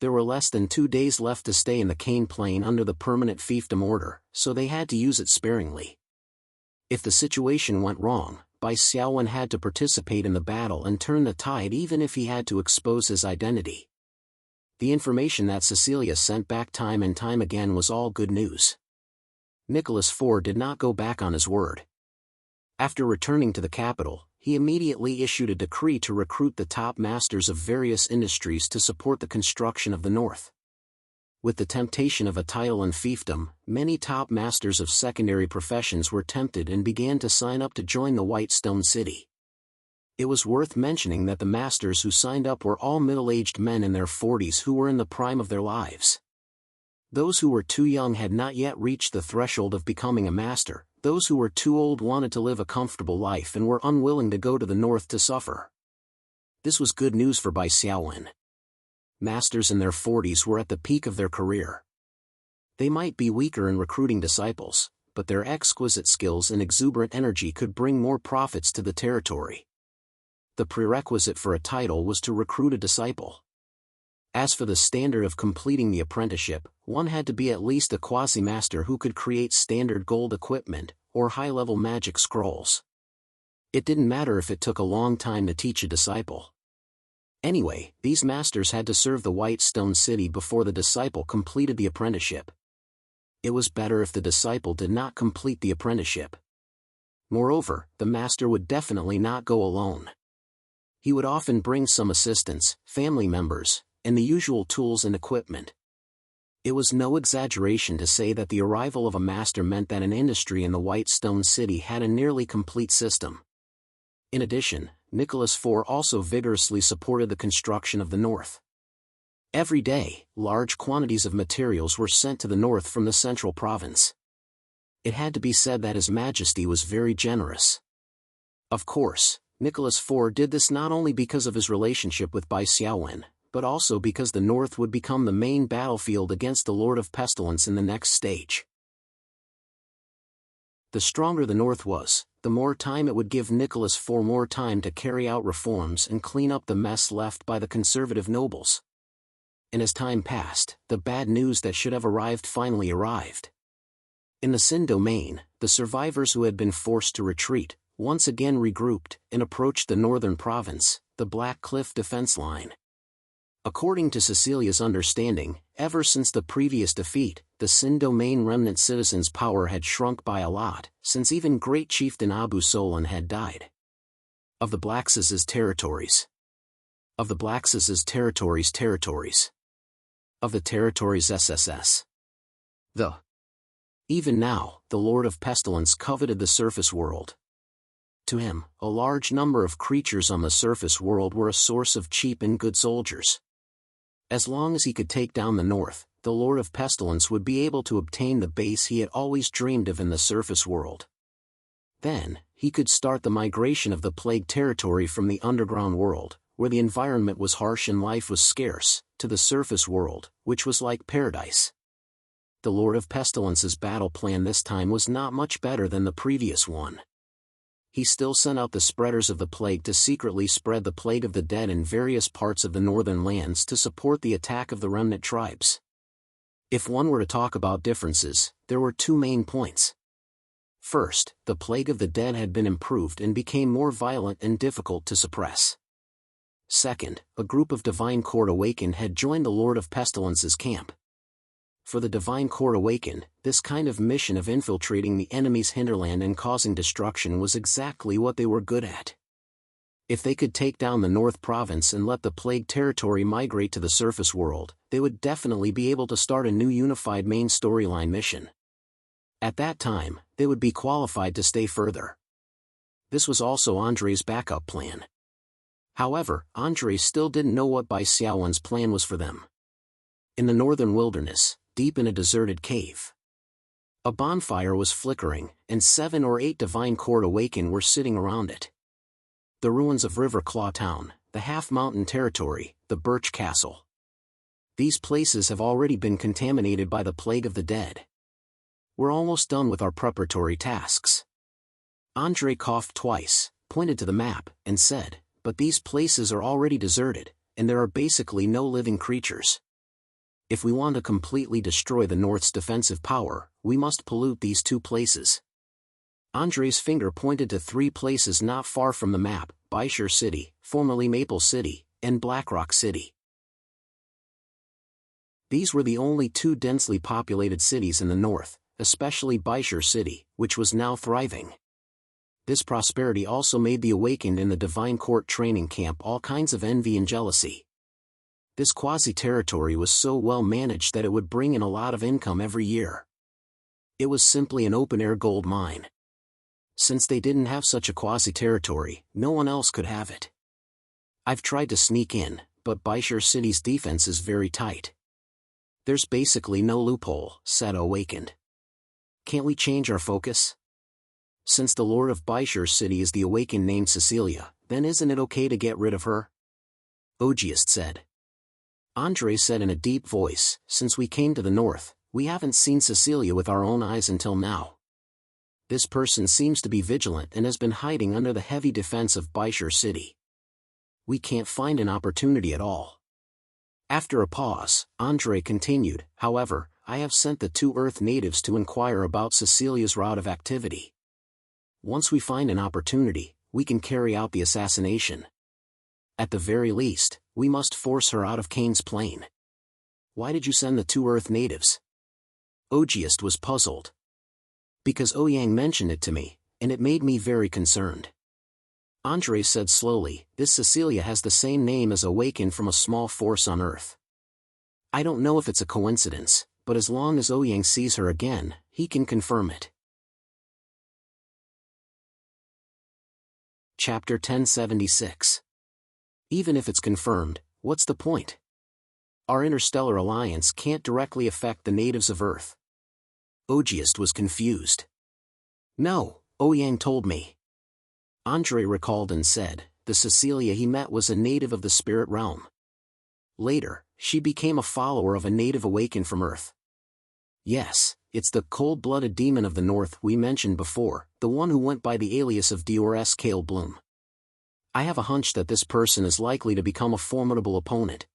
There were less than 2 days left to stay in the Cane Plane under the permanent fiefdom order, so they had to use it sparingly. If the situation went wrong, Bai Xiaowen had to participate in the battle and turn the tide even if he had to expose his identity. The information that Cecilia sent back time and time again was all good news. Nicholas IV did not go back on his word. After returning to the capital, he immediately issued a decree to recruit the top masters of various industries to support the construction of the North. With the temptation of a title and fiefdom, many top masters of secondary professions were tempted and began to sign up to join the White Stone City. It was worth mentioning that the masters who signed up were all middle-aged men in their 40s who were in the prime of their lives. Those who were too young had not yet reached the threshold of becoming a master. Those who were too old wanted to live a comfortable life and were unwilling to go to the north to suffer. This was good news for Bai Xiaowen. Masters in their 40s were at the peak of their career. They might be weaker in recruiting disciples, but their exquisite skills and exuberant energy could bring more profits to the territory. The prerequisite for a title was to recruit a disciple. As for the standard of completing the apprenticeship, one had to be at least a quasi-master who could create standard gold equipment, or high-level magic scrolls. It didn't matter if it took a long time to teach a disciple. Anyway, these masters had to serve the White Stone City before the disciple completed the apprenticeship. It was better if the disciple did not complete the apprenticeship. Moreover, the master would definitely not go alone. He would often bring some assistants, family members, and the usual tools and equipment. It was no exaggeration to say that the arrival of a master meant that an industry in the White Stone City had a nearly complete system. In addition, Nicholas IV also vigorously supported the construction of the North. Every day, large quantities of materials were sent to the North from the central province. It had to be said that His Majesty was very generous. Of course, Nicholas IV did this not only because of his relationship with Bai Xiaowen, but also because the North would become the main battlefield against the Lord of Pestilence in the next stage. The stronger the North was, the more time it would give Nicholas IV more time to carry out reforms and clean up the mess left by the conservative nobles. And as time passed, the bad news that should have arrived finally arrived. In the Xin domain, the survivors who had been forced to retreat, once again regrouped and approached the northern province, the Black Cliff defense line. According to Cecilia's understanding, ever since the previous defeat, the Xin domain remnant citizens' power had shrunk by a lot, since even great chieftain Abu Solon had died. Of the Blaxes' territories. Of the Blaxes' territories. Of the territories SSS. Even now, the Lord of Pestilence coveted the surface world. To him, a large number of creatures on the surface world were a source of cheap and good soldiers. As long as he could take down the North, the Lord of Pestilence would be able to obtain the base he had always dreamed of in the surface world. Then, he could start the migration of the plague territory from the underground world, where the environment was harsh and life was scarce, to the surface world, which was like paradise. The Lord of Pestilence's battle plan this time was not much better than the previous one. He still sent out the spreaders of the plague to secretly spread the plague of the dead in various parts of the northern lands to support the attack of the remnant tribes. If one were to talk about differences, there were two main points. First, the plague of the dead had been improved and became more violent and difficult to suppress. Second, a group of Divine Court Awakened had joined the Lord of Pestilence's camp. For the Divine Court Awakened, this kind of mission of infiltrating the enemy's hinterland and causing destruction was exactly what they were good at. If they could take down the North Province and let the plague territory migrate to the surface world, they would definitely be able to start a new unified main storyline mission. At that time, they would be qualified to stay further. This was also Andre's backup plan. However, Andre still didn't know what Bai Xiaowen's plan was for them. In the northern wilderness, deep in a deserted cave, a bonfire was flickering, and 7 or 8 Divine Court Awakened were sitting around it. The ruins of River Claw Town, the half-mountain territory, the Birch Castle. These places have already been contaminated by the plague of the dead. We're almost done with our preparatory tasks. Andre coughed twice, pointed to the map, and said, but these places are already deserted, and there are basically no living creatures. If we want to completely destroy the North's defensive power, we must pollute these 2 places. Andre's finger pointed to 3 places not far from the map: Byshire City, formerly Maple City, and Blackrock City. These were the only 2 densely populated cities in the North, especially Byshire City, which was now thriving. This prosperity also made the Awakened in the Divine Court training camp all kinds of envy and jealousy. This quasi-territory was so well managed that it would bring in a lot of income every year. It was simply an open-air gold mine. Since they didn't have such a quasi-territory, no one else could have it. I've tried to sneak in, but Byshire City's defense is very tight. There's basically no loophole, said Awakened. Can't we change our focus? Since the Lord of Byshire City is the Awakened named Cecilia, then isn't it okay to get rid of her? Ogiest said. Andre said in a deep voice, since we came to the North, we haven't seen Cecilia with our own eyes until now. This person seems to be vigilant and has been hiding under the heavy defense of Byshire City. We can't find an opportunity at all. After a pause, Andre continued, however, I have sent the 2 Earth natives to inquire about Cecilia's route of activity. Once we find an opportunity, we can carry out the assassination. At the very least, we must force her out of Kane's plane. Why did you send the 2 Earth natives? Ogiest was puzzled. Because Ouyang mentioned it to me, and it made me very concerned. Andre said slowly, this Cecilia has the same name as Awakened from a small force on Earth. I don't know if it's a coincidence, but as long as Ouyang sees her again, he can confirm it. Chapter 1076. Even if it's confirmed, what's the point? Our interstellar alliance can't directly affect the natives of Earth. Ogiest was confused. No, Ouyang told me. Andre recalled and said, the Cecilia he met was a native of the spirit realm. Later, she became a follower of a native Awakened from Earth. Yes, it's the cold-blooded demon of the North we mentioned before, the one who went by the alias of Dior Kale Bloom. I have a hunch that this person is likely to become a formidable opponent.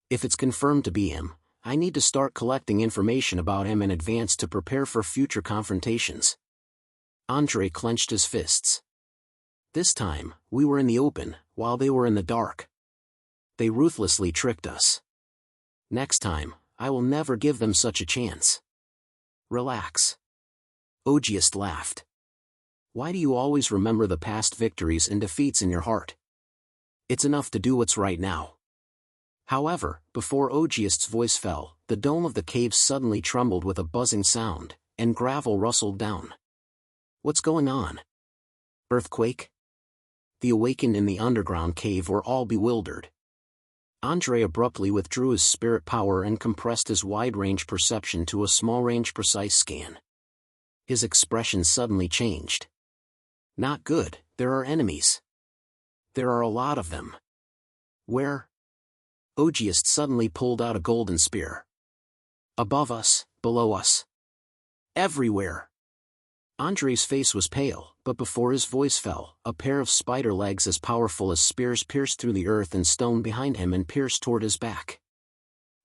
If it's confirmed to be him, I need to start collecting information about him in advance to prepare for future confrontations. Andre clenched his fists. This time, we were in the open, while they were in the dark. They ruthlessly tricked us. Next time, I will never give them such a chance. Relax. Ogiest laughed. Why do you always remember the past victories and defeats in your heart? It's enough to do what's right now. However, before Ogiest's voice fell, the dome of the cave suddenly trembled with a buzzing sound, and gravel rustled down. What's going on? Earthquake? The Awakened in the underground cave were all bewildered. Andre abruptly withdrew his spirit power and compressed his wide-range perception to a small-range precise scan. His expression suddenly changed. Not good, there are enemies. There are a lot of them. Where? Ogiest suddenly pulled out a golden spear. Above us, below us. Everywhere. Andre's face was pale, but before his voice fell, a pair of spider legs as powerful as spears pierced through the earth and stone behind him and pierced toward his back.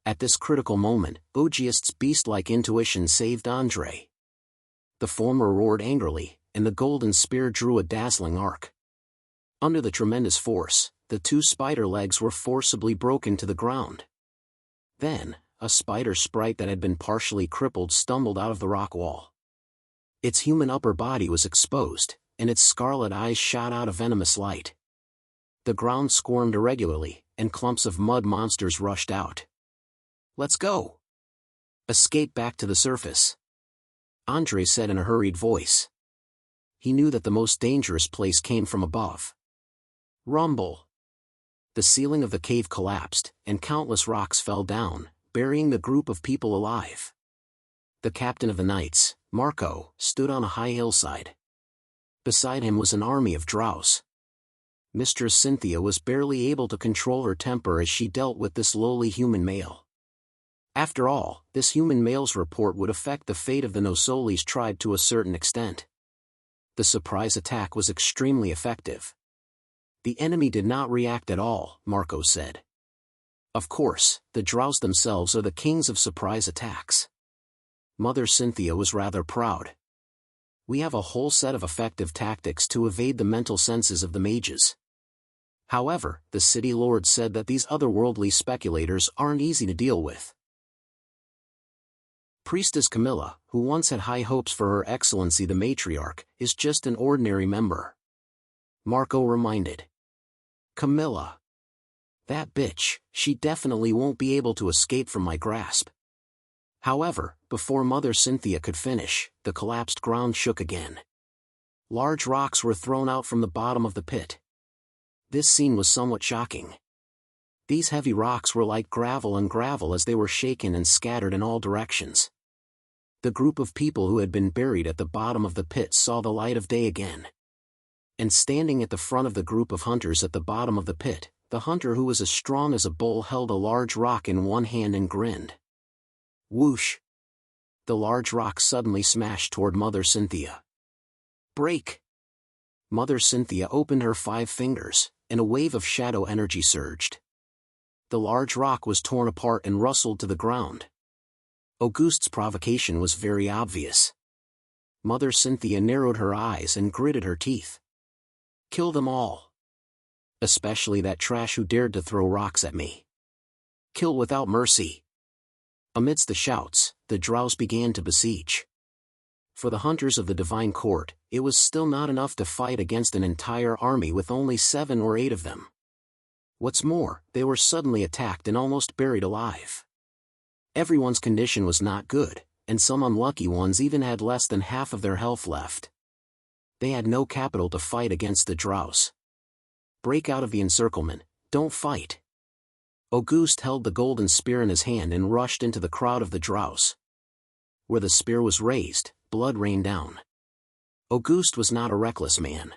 At this critical moment, Ogiest's beast-like intuition saved Andre. The former roared angrily, and the golden spear drew a dazzling arc. Under the tremendous force, the 2 spider legs were forcibly broken to the ground. Then, a spider sprite that had been partially crippled stumbled out of the rock wall. Its human upper body was exposed, and its scarlet eyes shot out a venomous light. The ground squirmed irregularly, and clumps of mud monsters rushed out. Let's go! Escape back to the surface. Andre said in a hurried voice. He knew that the most dangerous place came from above. Rumble! The ceiling of the cave collapsed, and countless rocks fell down, burying the group of people alive. The captain of the knights, Marco, stood on a high hillside. Beside him was an army of drows. Mistress Cynthia was barely able to control her temper as she dealt with this lowly human male. After all, this human male's report would affect the fate of the Nosolis tribe to a certain extent. The surprise attack was extremely effective. The enemy did not react at all, Marco said. Of course, the drows themselves are the kings of surprise attacks. Mother Cynthia was rather proud. We have a whole set of effective tactics to evade the mental senses of the mages. However, the city lord said that these otherworldly speculators aren't easy to deal with. Priestess Camilla, who once had high hopes for Her Excellency the Matriarch, is just an ordinary member. Marco reminded. Camilla. That bitch, she definitely won't be able to escape from my grasp. However, before Mother Cynthia could finish, the collapsed ground shook again. Large rocks were thrown out from the bottom of the pit. This scene was somewhat shocking. These heavy rocks were like gravel as they were shaken and scattered in all directions. The group of people who had been buried at the bottom of the pit saw the light of day again. And standing at the front of the group of hunters at the bottom of the pit, the hunter who was as strong as a bull held a large rock in one hand and grinned. Whoosh! The large rock suddenly smashed toward Mother Cynthia. Break! Mother Cynthia opened her 5 fingers, and a wave of shadow energy surged. The large rock was torn apart and rustled to the ground. Auguste's provocation was very obvious. Mother Cynthia narrowed her eyes and gritted her teeth. Kill them all. Especially that trash who dared to throw rocks at me. Kill without mercy. Amidst the shouts, the drows began to besiege. For the hunters of the Divine Court, it was still not enough to fight against an entire army with only 7 or 8 of them. What's more, they were suddenly attacked and almost buried alive. Everyone's condition was not good, and some unlucky ones even had less than half of their health left. They had no capital to fight against the drows. Break out of the encirclement, don't fight. Auguste held the golden spear in his hand and rushed into the crowd of the drows. Where the spear was raised, blood rained down. Auguste was not a reckless man.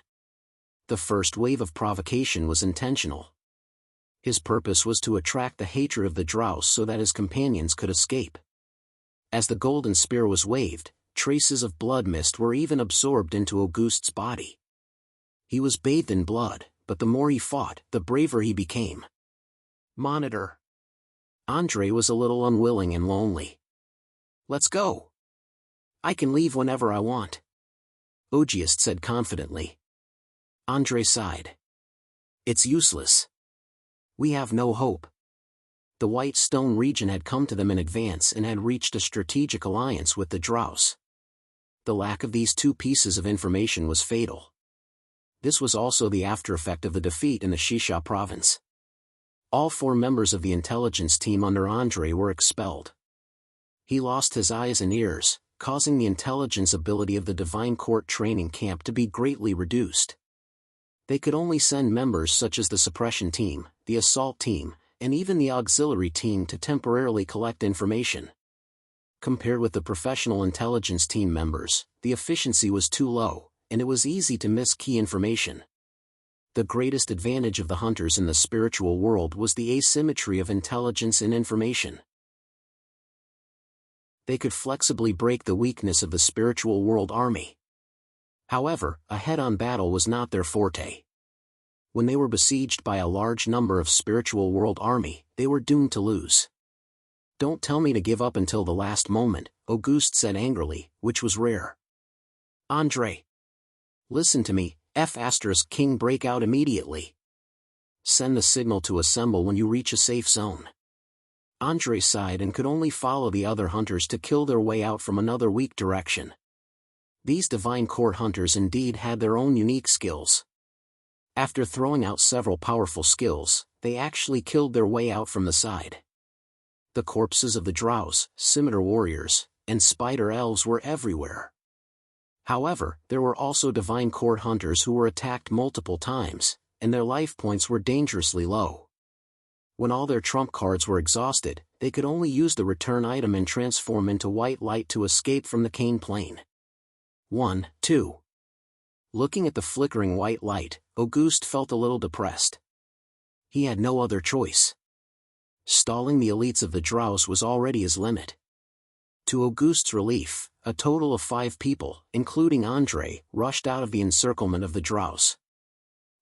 The first wave of provocation was intentional. His purpose was to attract the hatred of the drows so that his companions could escape. As the golden spear was waved, traces of blood mist were even absorbed into Auguste's body. He was bathed in blood, but the more he fought, the braver he became. Monitor. Andre was a little unwilling and lonely. Let's go. I can leave whenever I want. Auguste said confidently. Andre sighed. It's useless. We have no hope. The White Stone region had come to them in advance and had reached a strategic alliance with the drows. The lack of these 2 pieces of information was fatal. This was also the aftereffect of the defeat in the Shisha province. All 4 members of the intelligence team under Andre were expelled. He lost his eyes and ears, causing the intelligence ability of the Divine Court training camp to be greatly reduced. They could only send members such as the suppression team, the assault team, and even the auxiliary team to temporarily collect information. Compared with the professional intelligence team members, the efficiency was too low, and it was easy to miss key information. The greatest advantage of the hunters in the spiritual world was the asymmetry of intelligence and information. They could flexibly break the weakness of the spiritual world army. However, a head-on battle was not their forte. When they were besieged by a large number of spiritual world army, they were doomed to lose. Don't tell me to give up until the last moment, Auguste said angrily, which was rare. Andre. Listen to me, King, break out immediately. Send the signal to assemble when you reach a safe zone. Andre sighed and could only follow the other hunters to kill their way out from another weak direction. These Divine Court hunters indeed had their own unique skills. After throwing out several powerful skills, they actually killed their way out from the side. The corpses of the drows, scimitar warriors, and spider elves were everywhere. However, there were also Divine Court hunters who were attacked multiple times, and their life points were dangerously low. When all their trump cards were exhausted, they could only use the return item and transform into white light to escape from the Cane Plain. 1, 2. Looking at the flickering white light, Auguste felt a little depressed. He had no other choice. Stalling the elites of the Drows was already his limit. To Auguste's relief, a total of 5 people, including Andre, rushed out of the encirclement of the Drows.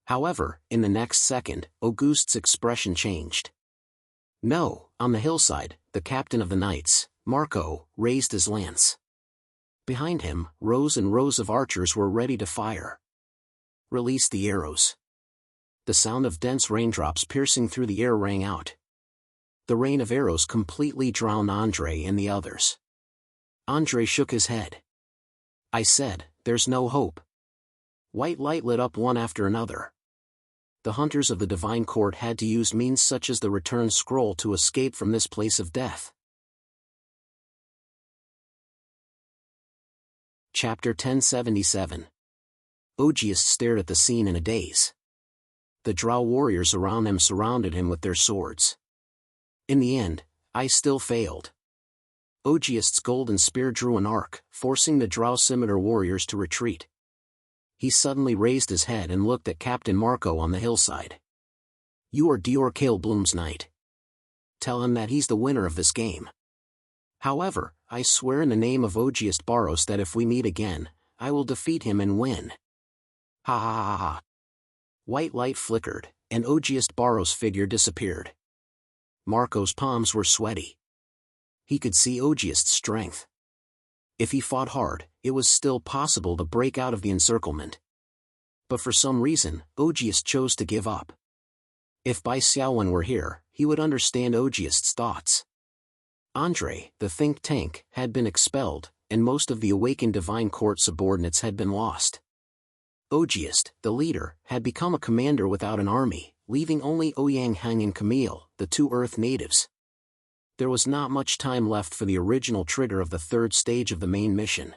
However, in the next second, Auguste's expression changed. No, on the hillside, the captain of the knights, Marco, raised his lance. Behind him, rows and rows of archers were ready to fire. Release the arrows. The sound of dense raindrops piercing through the air rang out. The rain of arrows completely drowned Andre and the others. Andre shook his head. I said, there's no hope. White light lit up one after another. The hunters of the Divine Court had to use means such as the return scroll to escape from this place of death. Chapter 1077. Auguste stared at the scene in a daze. The Drow warriors around him surrounded him with their swords. In the end, I still failed. Auguste's golden spear drew an arc, forcing the Drow scimitar warriors to retreat. He suddenly raised his head and looked at Captain Marco on the hillside. You are Dior Kael'Blum's knight. Tell him that he's the winner of this game. However, I swear in the name of Auguste Barros that if we meet again, I will defeat him and win. Ha ha ha ha. White light flickered, and Auguste Barros' figure disappeared. Marco's palms were sweaty. He could see Auguste's strength. If he fought hard, it was still possible to break out of the encirclement. But for some reason, Auguste chose to give up. If Bai Xiaowen were here, he would understand Auguste's thoughts. Andre, the think tank, had been expelled, and most of the awakened Divine Court subordinates had been lost. Auguste, the leader, had become a commander without an army, leaving only Ouyang Heng and Camille, the 2 Earth natives. There was not much time left for the original trigger of the 3rd stage of the main mission.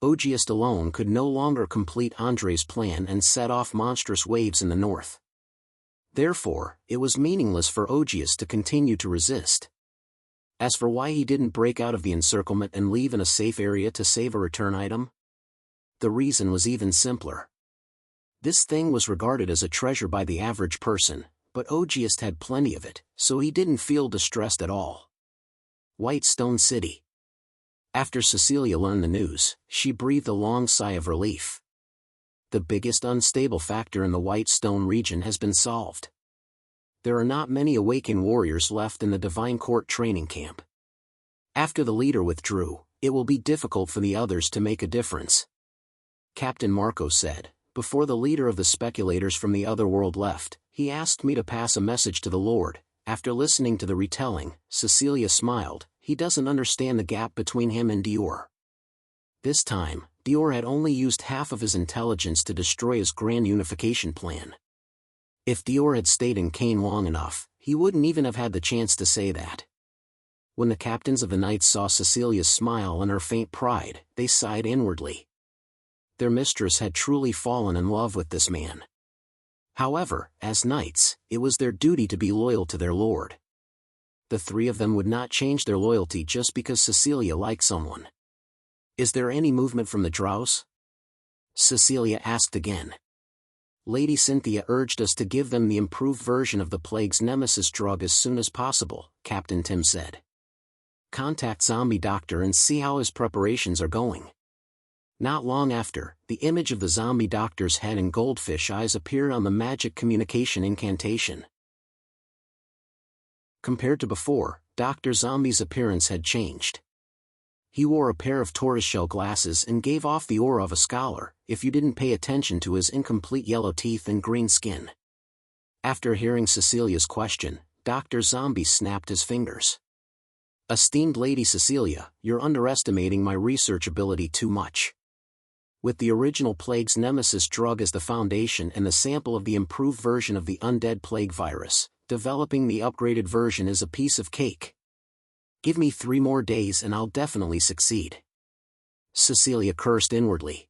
Auguste alone could no longer complete Andre's plan and set off monstrous waves in the north. Therefore, it was meaningless for Auguste to continue to resist. As for why he didn't break out of the encirclement and leave in a safe area to save a return item, the reason was even simpler. This thing was regarded as a treasure by the average person, but Auguste had plenty of it, so he didn't feel distressed at all. White Stone City. After Cecilia learned the news, she breathed a long sigh of relief. The biggest unstable factor in the White Stone region has been solved. There are not many awakened warriors left in the Divine Court training camp. After the leader withdrew, it will be difficult for the others to make a difference. Captain Marco said, before the leader of the speculators from the other world left, he asked me to pass a message to the Lord. After listening to the retelling, Cecilia smiled. He doesn't understand the gap between him and Dior. This time, Dior had only used half of his intelligence to destroy his grand unification plan. If Dior had stayed in Cain long enough, he wouldn't even have had the chance to say that. When the captains of the knights saw Cecilia's smile and her faint pride, they sighed inwardly. Their mistress had truly fallen in love with this man. However, as knights, it was their duty to be loyal to their lord. The 3 of them would not change their loyalty just because Cecilia liked someone. Is there any movement from the Drows? Cecilia asked again. Lady Cynthia urged us to give them the improved version of the plague's nemesis drug as soon as possible, Captain Tim said. Contact Zombie Doctor and see how his preparations are going. Not long after, the image of the Zombie Doctor's head and goldfish eyes appeared on the magic communication incantation. Compared to before, Dr. Zombie's appearance had changed. He wore a pair of tortoiseshell glasses and gave off the aura of a scholar, if you didn't pay attention to his incomplete yellow teeth and green skin. After hearing Cecilia's question, Dr. Zombie snapped his fingers. Esteemed Lady Cecilia, you're underestimating my research ability too much. With the original plague's nemesis drug as the foundation and the sample of the improved version of the undead plague virus, developing the upgraded version is a piece of cake. Give me 3 more days and I'll definitely succeed. Cecilia cursed inwardly.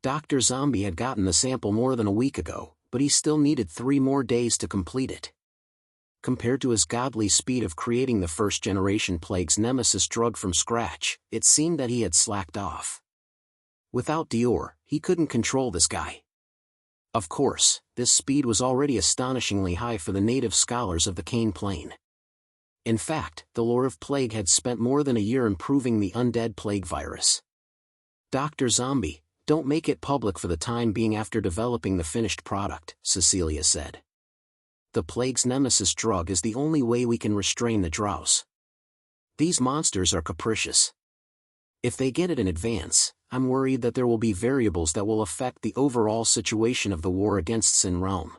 Dr. Zombie had gotten the sample more than a week ago, but he still needed 3 more days to complete it. Compared to his godly speed of creating the first-generation plague's nemesis drug from scratch, it seemed that he had slacked off. Without Dior, he couldn't control this guy. Of course, this speed was already astonishingly high for the native scholars of the Cain Plain. In fact, the Lord of Plague had spent more than a year improving the undead plague virus. Dr. Zombie, don't make it public for the time being after developing the finished product, Cecilia said. The plague's nemesis drug is the only way we can restrain the drows. These monsters are capricious. If they get it in advance, I'm worried that there will be variables that will affect the overall situation of the war against Sin Realm.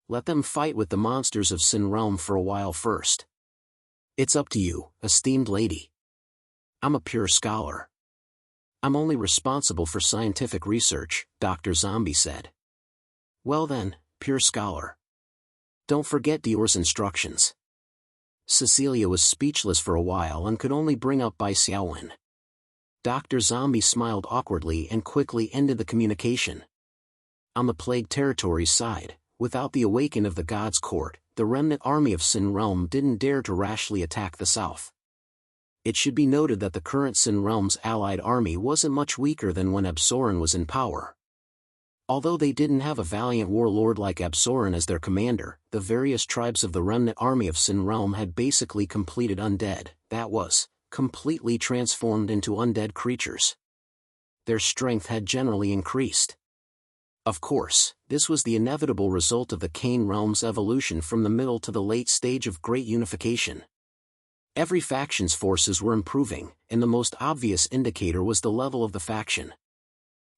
Let them fight with the monsters of Sin Realm for a while first. It's up to you, esteemed lady. I'm a pure scholar. I'm only responsible for scientific research, Dr. Zombie said. Well then, pure scholar. Don't forget Dior's instructions. Cecilia was speechless for a while and could only bring up Bai Xiaowen. Dr. Zombie smiled awkwardly and quickly ended the communication. On the plague territory's side, without the awaken of the God's Court, the remnant army of Sin Realm didn't dare to rashly attack the south. It should be noted that the current Sin Realm's allied army wasn't much weaker than when Absoran was in power. Although they didn't have a valiant warlord like Absoran as their commander, the various tribes of the remnant army of Sin Realm had basically completed undead, that was, completely transformed into undead creatures. Their strength had generally increased. Of course, this was the inevitable result of the Cain realm's evolution from the middle to the late stage of great unification. Every faction's forces were improving, and the most obvious indicator was the level of the faction.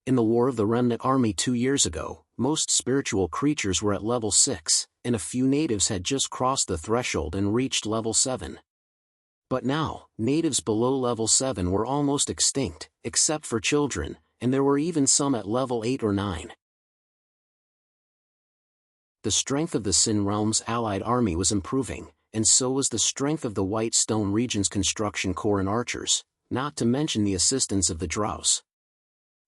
In the War of the Remnant Army 2 years ago, most spiritual creatures were at level 6, and a few natives had just crossed the threshold and reached level 7. But now, natives below level 7 were almost extinct, except for children, and there were even some at level 8 or 9. The strength of the Sin Realm's allied army was improving, and so was the strength of the White Stone region's construction corps and archers, not to mention the assistance of the drows.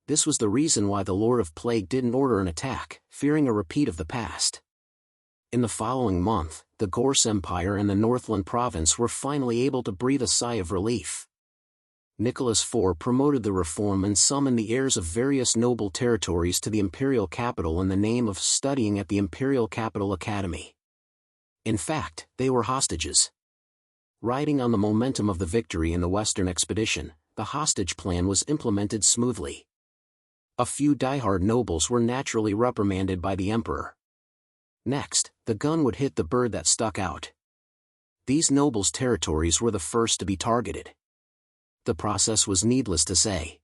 This was the reason why the Lord of Plague didn't order an attack, fearing a repeat of the past. In the following month, the Gorse Empire and the Northland province were finally able to breathe a sigh of relief. Nicholas IV promoted the reform and summoned the heirs of various noble territories to the imperial capital in the name of studying at the Imperial Capital Academy. In fact, they were hostages. Riding on the momentum of the victory in the Western expedition, the hostage plan was implemented smoothly. A few diehard nobles were naturally reprimanded by the emperor. Next, the gun would hit the bird that stuck out. These nobles' territories were the first to be targeted. The process was needless to say.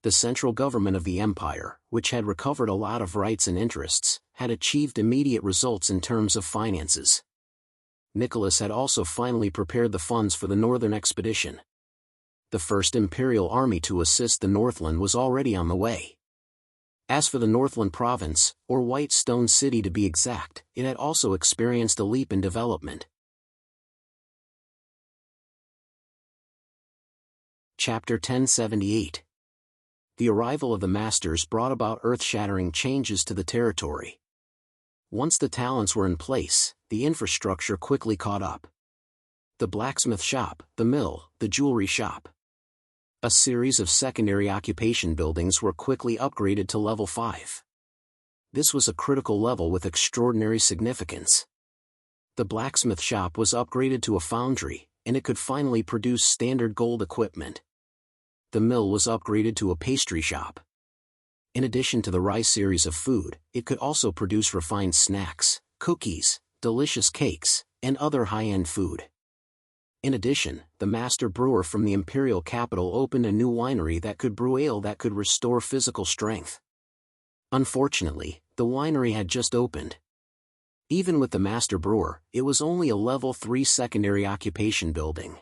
The central government of the empire, which had recovered a lot of rights and interests, had achieved immediate results in terms of finances. Nicholas had also finally prepared the funds for the northern expedition. The first imperial army to assist the Northland was already on the way. As for the Northland province, or White Stone City to be exact, it had also experienced a leap in development. Chapter 1078. The arrival of the Masters brought about earth-shattering changes to the territory. Once the talents were in place, the infrastructure quickly caught up. The blacksmith shop, the mill, the jewelry shop. A series of secondary occupation buildings were quickly upgraded to level 5. This was a critical level with extraordinary significance. The blacksmith shop was upgraded to a foundry, and it could finally produce standard gold equipment. The mill was upgraded to a pastry shop. In addition to the rice series of food, it could also produce refined snacks, cookies, delicious cakes, and other high-end food. In addition, the master brewer from the imperial capital opened a new winery that could brew ale that could restore physical strength. Unfortunately, the winery had just opened. Even with the master brewer, it was only a level 3 secondary occupation building.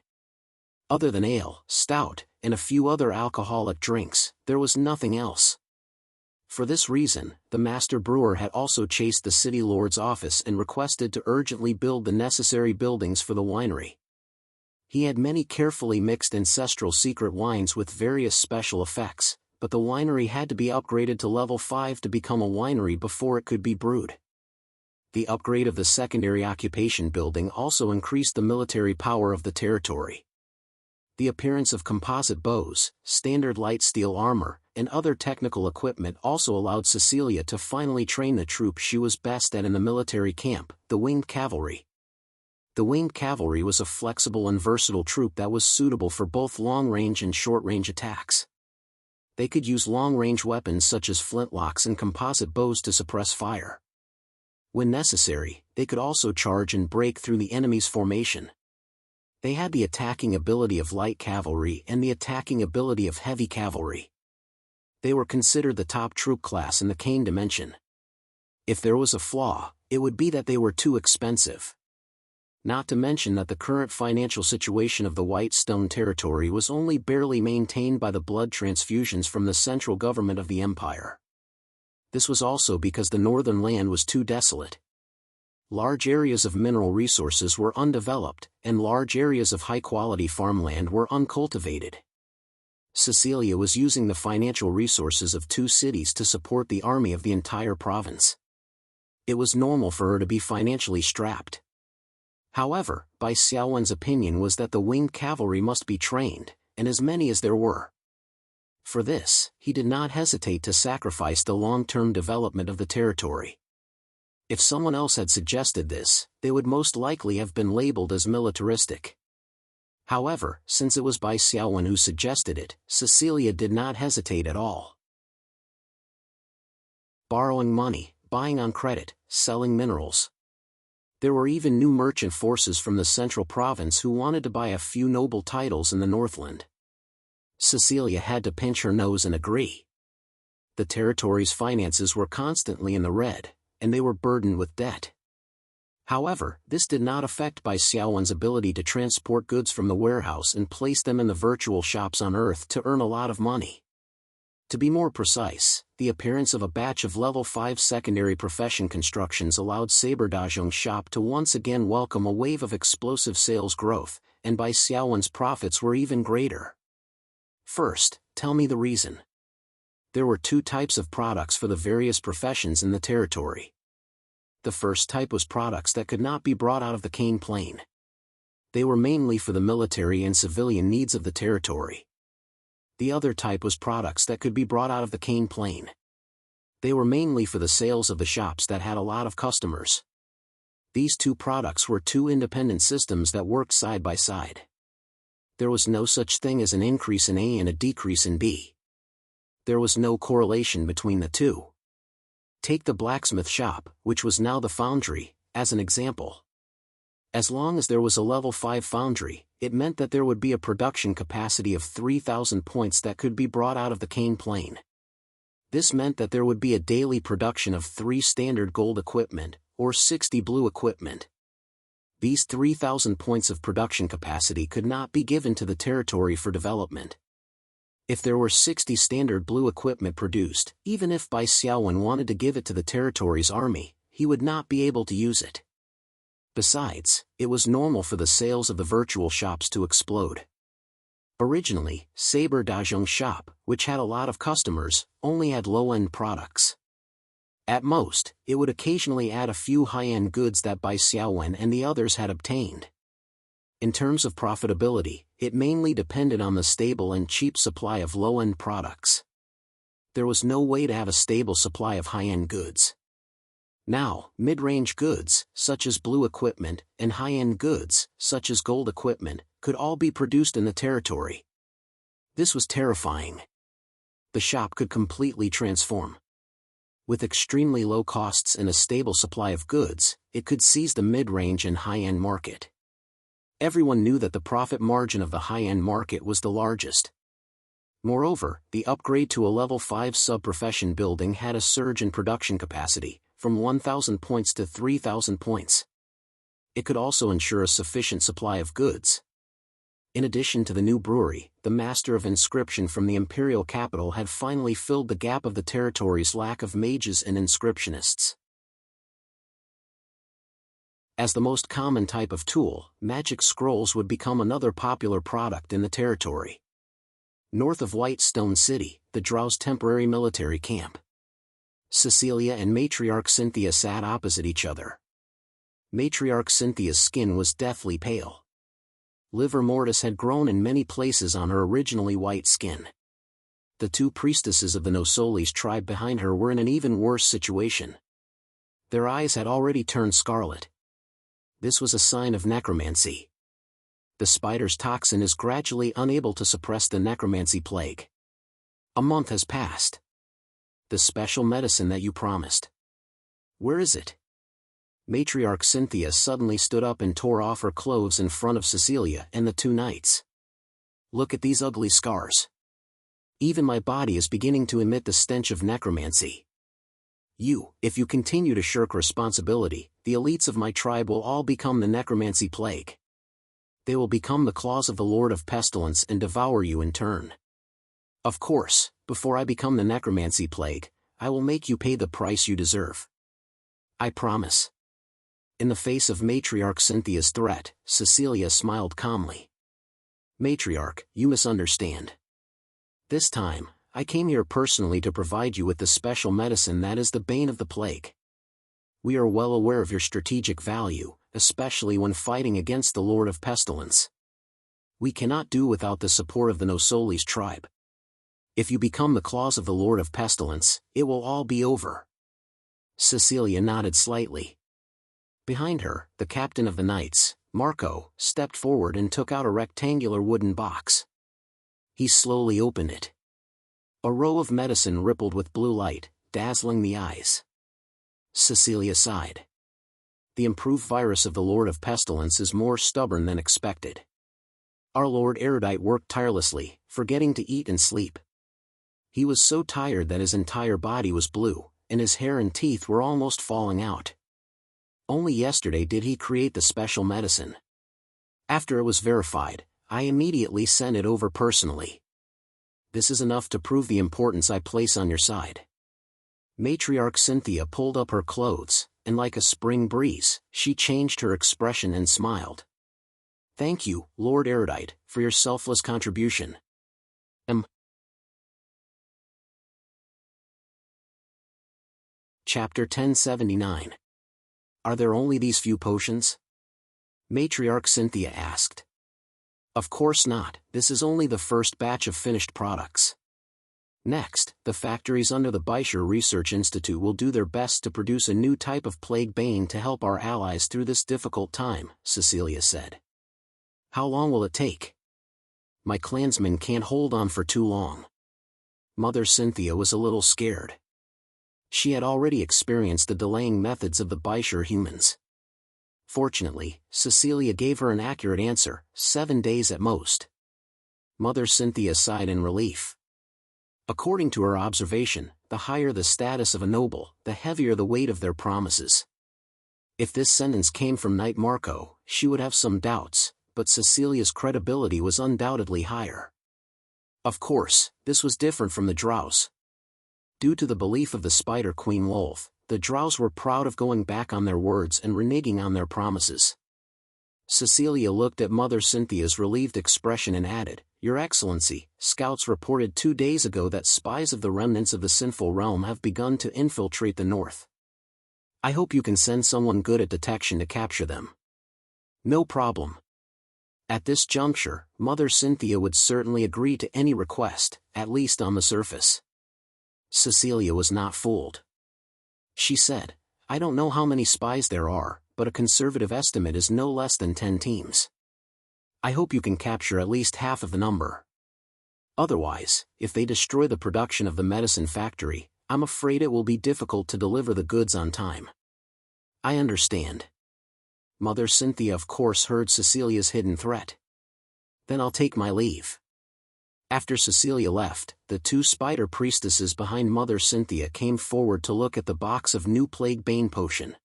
Other than ale, stout, and a few other alcoholic drinks, there was nothing else. For this reason, the master brewer had also chased the city lord's office and requested to urgently build the necessary buildings for the winery. He had many carefully mixed ancestral secret wines with various special effects, but the winery had to be upgraded to level 5 to become a winery before it could be brewed. The upgrade of the secondary occupation building also increased the military power of the territory. The appearance of composite bows, standard light steel armor, and other technical equipment also allowed Cecilia to finally train the troop she was best at in the military camp, the winged cavalry. The winged cavalry was a flexible and versatile troop that was suitable for both long-range and short-range attacks. They could use long-range weapons such as flintlocks and composite bows to suppress fire. When necessary, they could also charge and break through the enemy's formation. They had the attacking ability of light cavalry and the attacking ability of heavy cavalry. They were considered the top troop class in the Kane dimension. If there was a flaw, it would be that they were too expensive. Not to mention that the current financial situation of the White Stone territory was only barely maintained by the blood transfusions from the central government of the empire. This was also because the northern land was too desolate. Large areas of mineral resources were undeveloped, and large areas of high-quality farmland were uncultivated. Cecilia was using the financial resources of 2 cities to support the army of the entire province. It was normal for her to be financially strapped. However, Bai Xiaowen's opinion was that the winged cavalry must be trained, and as many as there were. For this, he did not hesitate to sacrifice the long-term development of the territory. If someone else had suggested this, they would most likely have been labeled as militaristic. However, since it was Bai Xiaowen who suggested it, Cecilia did not hesitate at all. Borrowing money, buying on credit, selling minerals. There were even new merchant forces from the central province who wanted to buy a few noble titles in the Northland. Cecilia had to pinch her nose and agree. The territory's finances were constantly in the red, and they were burdened with debt. However, this did not affect Bai Xiaowen's ability to transport goods from the warehouse and place them in the virtual shops on Earth to earn a lot of money. To be more precise, the appearance of a batch of level 5 secondary profession constructions allowed Saber Dazhong's shop to once again welcome a wave of explosive sales growth, and Bai Xiaowen's profits were even greater. First, tell me the reason. There were 2 types of products for the various professions in the territory. The first type was products that could not be brought out of the Kane Plain. They were mainly for the military and civilian needs of the territory. The other type was products that could be brought out of the Kane Plain. They were mainly for the sales of the shops that had a lot of customers. These 2 products were 2 independent systems that worked side by side. There was no such thing as an increase in A and a decrease in B. There was no correlation between the 2. Take the blacksmith shop, which was now the foundry, as an example. As long as there was a level 5 foundry, it meant that there would be a production capacity of 3,000 points that could be brought out of the Kane Plain. This meant that there would be a daily production of 3 standard gold equipment, or 60 blue equipment. These 3,000 points of production capacity could not be given to the territory for development. If there were 60 standard blue equipment produced, even if Bai Xiaowen wanted to give it to the territory's army, he would not be able to use it. Besides, it was normal for the sales of the virtual shops to explode. Originally, Saber Dazhong's shop, which had a lot of customers, only had low-end products. At most, it would occasionally add a few high-end goods that Bai Xiaowen and the others had obtained. In terms of profitability, it mainly depended on the stable and cheap supply of low-end products. There was no way to have a stable supply of high-end goods. Now, mid-range goods, such as blue equipment, and high-end goods, such as gold equipment, could all be produced in the territory. This was terrifying. The shop could completely transform. With extremely low costs and a stable supply of goods, it could seize the mid-range and high-end market. Everyone knew that the profit margin of the high-end market was the largest. Moreover, the upgrade to a level 5 sub-profession building had a surge in production capacity, from 1,000 points to 3,000 points. It could also ensure a sufficient supply of goods. In addition to the new brewery, the Master of Inscription from the imperial capital had finally filled the gap of the territory's lack of mages and inscriptionists. As the most common type of tool, magic scrolls would become another popular product in the territory. North of White Stone City, the Drow's temporary military camp. Cecilia and Matriarch Cynthia sat opposite each other. Matriarch Cynthia's skin was deathly pale. Livor mortis had grown in many places on her originally white skin. The 2 priestesses of the Nosolis tribe behind her were in an even worse situation. Their eyes had already turned scarlet. This was a sign of necromancy. The spider's toxin is gradually unable to suppress the necromancy plague. A month has passed. The special medicine that you promised. Where is it? Matriarch Cynthia suddenly stood up and tore off her clothes in front of Cecilia and the two knights. Look at these ugly scars. Even my body is beginning to emit the stench of necromancy. If you continue to shirk responsibility, the elites of my tribe will all become the necromancy plague. They will become the claws of the Lord of Pestilence and devour you in turn. Of course, before I become the necromancy plague, I will make you pay the price you deserve. I promise. In the face of Matriarch Cynthia's threat, Cecilia smiled calmly. Matriarch, you misunderstand. This time, I came here personally to provide you with the special medicine that is the bane of the plague. We are well aware of your strategic value, especially when fighting against the Lord of Pestilence. We cannot do without the support of the Nosolis tribe. If you become the claws of the Lord of Pestilence, it will all be over. Cecilia nodded slightly. Behind her, the captain of the knights, Marco, stepped forward and took out a rectangular wooden box. He slowly opened it. A row of medicine rippled with blue light, dazzling the eyes. Cecilia sighed. The improved virus of the Lord of Pestilence is more stubborn than expected. Our Lord Erudite worked tirelessly, forgetting to eat and sleep. He was so tired that his entire body was blue, and his hair and teeth were almost falling out. Only yesterday did he create the special medicine. After it was verified, I immediately sent it over personally. This is enough to prove the importance I place on your side. Matriarch Cynthia pulled up her clothes, and like a spring breeze, she changed her expression and smiled. Thank you, Lord Erudite, for your selfless contribution. Chapter 1079. Are there only these few potions? Matriarch Cynthia asked. Of course not, this is only the first batch of finished products. Next, the factories under the Beischer Research Institute will do their best to produce a new type of plague bane to help our allies through this difficult time, Cecilia said. How long will it take? My clansmen can't hold on for too long. Mother Cynthia was a little scared. She had already experienced the delaying methods of the Beischer humans. Fortunately, Cecilia gave her an accurate answer, 7 days at most. Mother Cynthia sighed in relief. According to her observation, the higher the status of a noble, the heavier the weight of their promises. If this sentence came from Knight Marco, she would have some doubts, but Cecilia's credibility was undoubtedly higher. Of course, this was different from the Drows. Due to the belief of the Spider Queen Wolf, the Drows were proud of going back on their words and reneging on their promises. Cecilia looked at Mother Cynthia's relieved expression and added, Your Excellency, scouts reported 2 days ago that spies of the remnants of the sinful realm have begun to infiltrate the north. I hope you can send someone good at detection to capture them. No problem. At this juncture, Mother Cynthia would certainly agree to any request, at least on the surface. Cecilia was not fooled. She said, I don't know how many spies there are, but a conservative estimate is no less than 10 teams. I hope you can capture at least half of the number. Otherwise, if they destroy the production of the medicine factory, I'm afraid it will be difficult to deliver the goods on time. I understand. Mother Cynthia of course heard Cecilia's hidden threat. Then I'll take my leave. After Cecilia left, the 2 spider priestesses behind Mother Cynthia came forward to look at the box of new plague bane potion.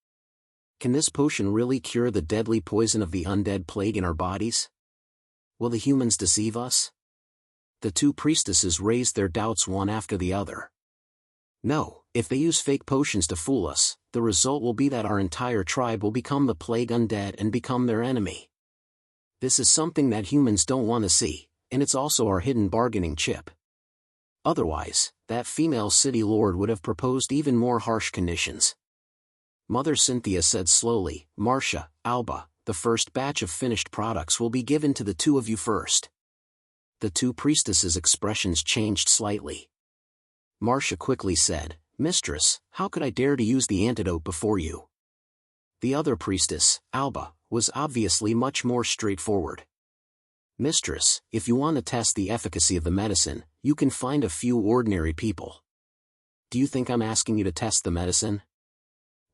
Can this potion really cure the deadly poison of the undead plague in our bodies? Will the humans deceive us? The 2 priestesses raised their doubts one after the other. No, if they use fake potions to fool us, the result will be that our entire tribe will become the plague undead and become their enemy. This is something that humans don't want to see, and it's also our hidden bargaining chip. Otherwise, that female city lord would have proposed even more harsh conditions. Mother Cynthia said slowly, Marcia, Alba, the first batch of finished products will be given to the 2 of you first. The 2 priestesses' expressions changed slightly. Marcia quickly said, Mistress, how could I dare to use the antidote before you? The other priestess, Alba, was obviously much more straightforward. "Mistress, if you want to test the efficacy of the medicine, you can find a few ordinary people." "Do you think I'm asking you to test the medicine?"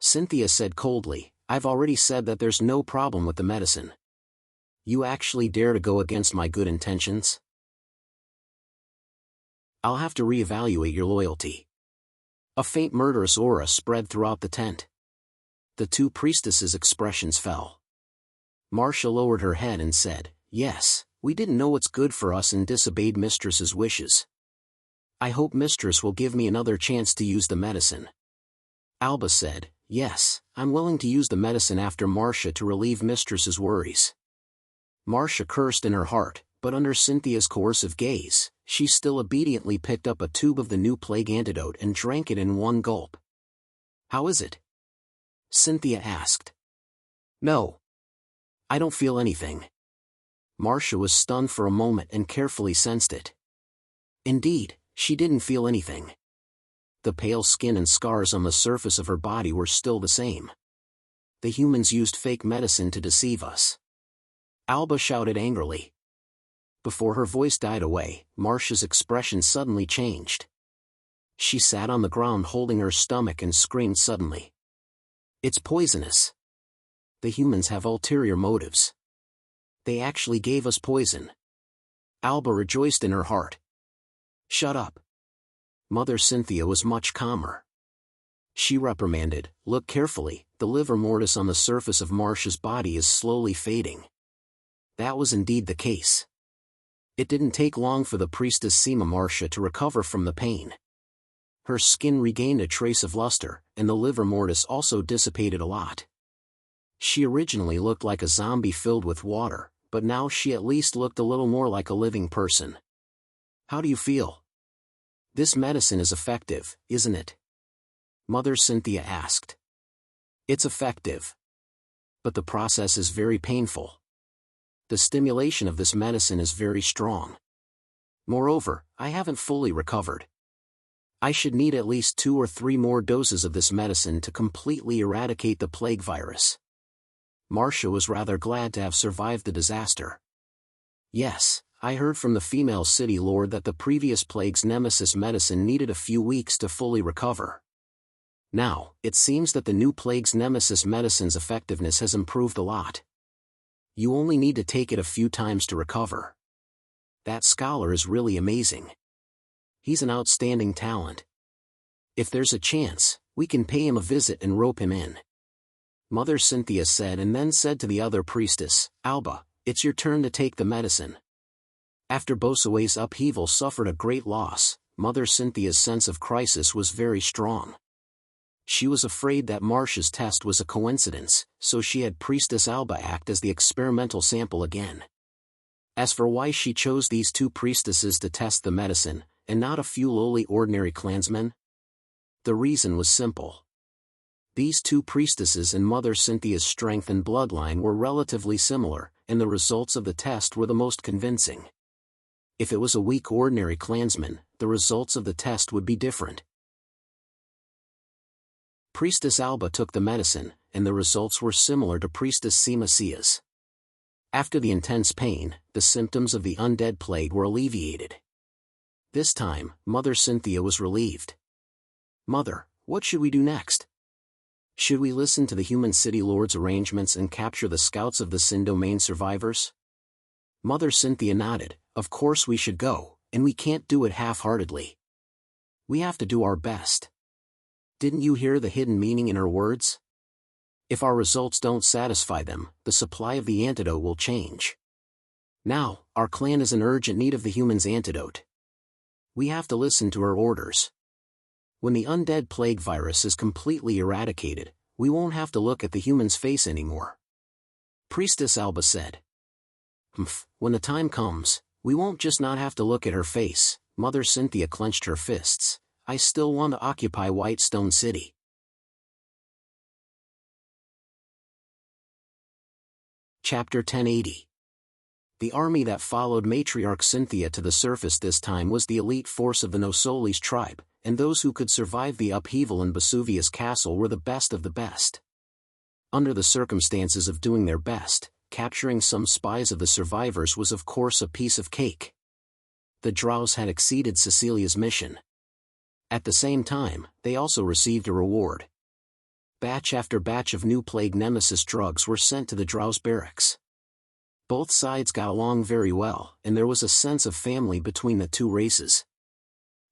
Cynthia said coldly. "I've already said that there's no problem with the medicine. You actually dare to go against my good intentions? I'll have to reevaluate your loyalty." A faint murderous aura spread throughout the tent. The two priestesses' expressions fell. Marcia lowered her head and said, "Yes, we didn't know what's good for us and disobeyed Mistress's wishes. I hope Mistress will give me another chance to use the medicine." Alba said, "Yes, I'm willing to use the medicine after Marcia to relieve Mistress's worries." Marcia cursed in her heart, but under Cynthia's coercive gaze, she still obediently picked up a tube of the new plague antidote and drank it in one gulp. "How is it?" Cynthia asked. "No. I don't feel anything." Marcia was stunned for a moment and carefully sensed it. Indeed, she didn't feel anything. The pale skin and scars on the surface of her body were still the same. "The humans used fake medicine to deceive us," Alba shouted angrily. Before her voice died away, Marcia's expression suddenly changed. She sat on the ground holding her stomach and screamed suddenly. "It's poisonous. The humans have ulterior motives. They actually gave us poison." Alba rejoiced in her heart. "Shut up." Mother Cynthia was much calmer. She reprimanded, "Look carefully, the livor mortis on the surface of Marcia's body is slowly fading." That was indeed the case. It didn't take long for the priestess Sima Marcia to recover from the pain. Her skin regained a trace of luster, and the livor mortis also dissipated a lot. She originally looked like a zombie filled with water, but now she at least looked a little more like a living person. "How do you feel?" "This medicine is effective, isn't it?" Mother Cynthia asked. "It's effective. But the process is very painful. The stimulation of this medicine is very strong. Moreover, I haven't fully recovered. I should need at least 2 or 3 more doses of this medicine to completely eradicate the plague virus." Marcia was rather glad to have survived the disaster. "Yes, I heard from the female city lord that the previous plague's nemesis medicine needed a few weeks to fully recover. Now, it seems that the new plague's nemesis medicine's effectiveness has improved a lot. You only need to take it a few times to recover. That scholar is really amazing. He's an outstanding talent. If there's a chance, we can pay him a visit and rope him in." Mother Cynthia said, and then said to the other priestess, "Alba, it's your turn to take the medicine." After Bosue's upheaval suffered a great loss, Mother Cynthia's sense of crisis was very strong. She was afraid that Marcia's test was a coincidence, so she had Priestess Alba act as the experimental sample again. As for why she chose these 2 priestesses to test the medicine, and not a few lowly ordinary clansmen, the reason was simple. These 2 priestesses and Mother Cynthia's strength and bloodline were relatively similar, and the results of the test were the most convincing. If it was a weak ordinary clansman, the results of the test would be different. Priestess Alba took the medicine, and the results were similar to Priestess Simasia's. After the intense pain, the symptoms of the undead plague were alleviated. This time, Mother Cynthia was relieved. "Mother, what should we do next? Should we listen to the human city lord's arrangements and capture the scouts of the Sin Domain survivors?" Mother Cynthia nodded. "Of course we should go, and we can't do it half-heartedly. We have to do our best." Didn't you hear the hidden meaning in her words? If our results don't satisfy them, the supply of the antidote will change. Now, our clan is in urgent need of the human's antidote. We have to listen to her orders. When the undead plague virus is completely eradicated, we won't have to look at the human's face anymore. Priestess Alba said. When the time comes, we won't just not have to look at her face." Mother Cynthia clenched her fists. "I still want to occupy Whitestone City." Chapter 1080. The army that followed Matriarch Cynthia to the surface this time was the elite force of the Nosolis tribe, and those who could survive the upheaval in Vesuvius Castle were the best of the best. Under the circumstances of doing their best, capturing some spies of the survivors was of course a piece of cake. The Drows had exceeded Cecilia's mission. At the same time, they also received a reward. Batch after batch of new plague nemesis drugs were sent to the Drows' barracks. Both sides got along very well, and there was a sense of family between the two races.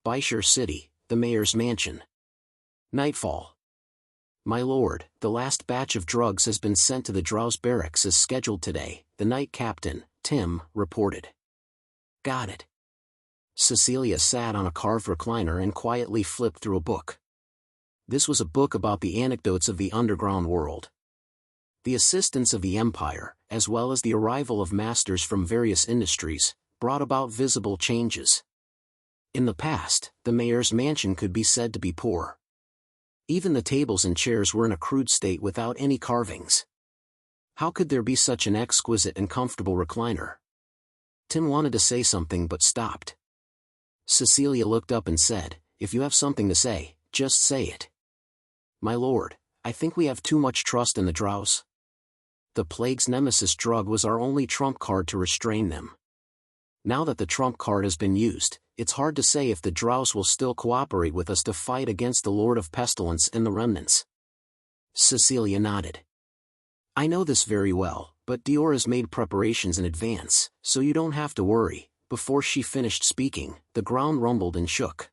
Byshire City, the mayor's mansion. Nightfall. My lord, the last batch of drugs has been sent to the Drows' barracks as scheduled today, the night captain, Tim, reported. Got it. Cecilia sat on a carved recliner and quietly flipped through a book. This was a book about the anecdotes of the underground world. The assistance of the Empire, as well as the arrival of masters from various industries, brought about visible changes. In the past, the mayor's mansion could be said to be poor. Even the tables and chairs were in a crude state without any carvings. How could there be such an exquisite and comfortable recliner? Tim wanted to say something but stopped. Cecilia looked up and said, "If you have something to say, just say it." My lord, I think we have too much trust in the Drows. The plague's nemesis drug was our only trump card to restrain them. Now that the trump card has been used, it's hard to say if the Drows will still cooperate with us to fight against the Lord of Pestilence and the remnants. Cecilia nodded. I know this very well, but Dior has made preparations in advance, so you don't have to worry. Before she finished speaking, the ground rumbled and shook.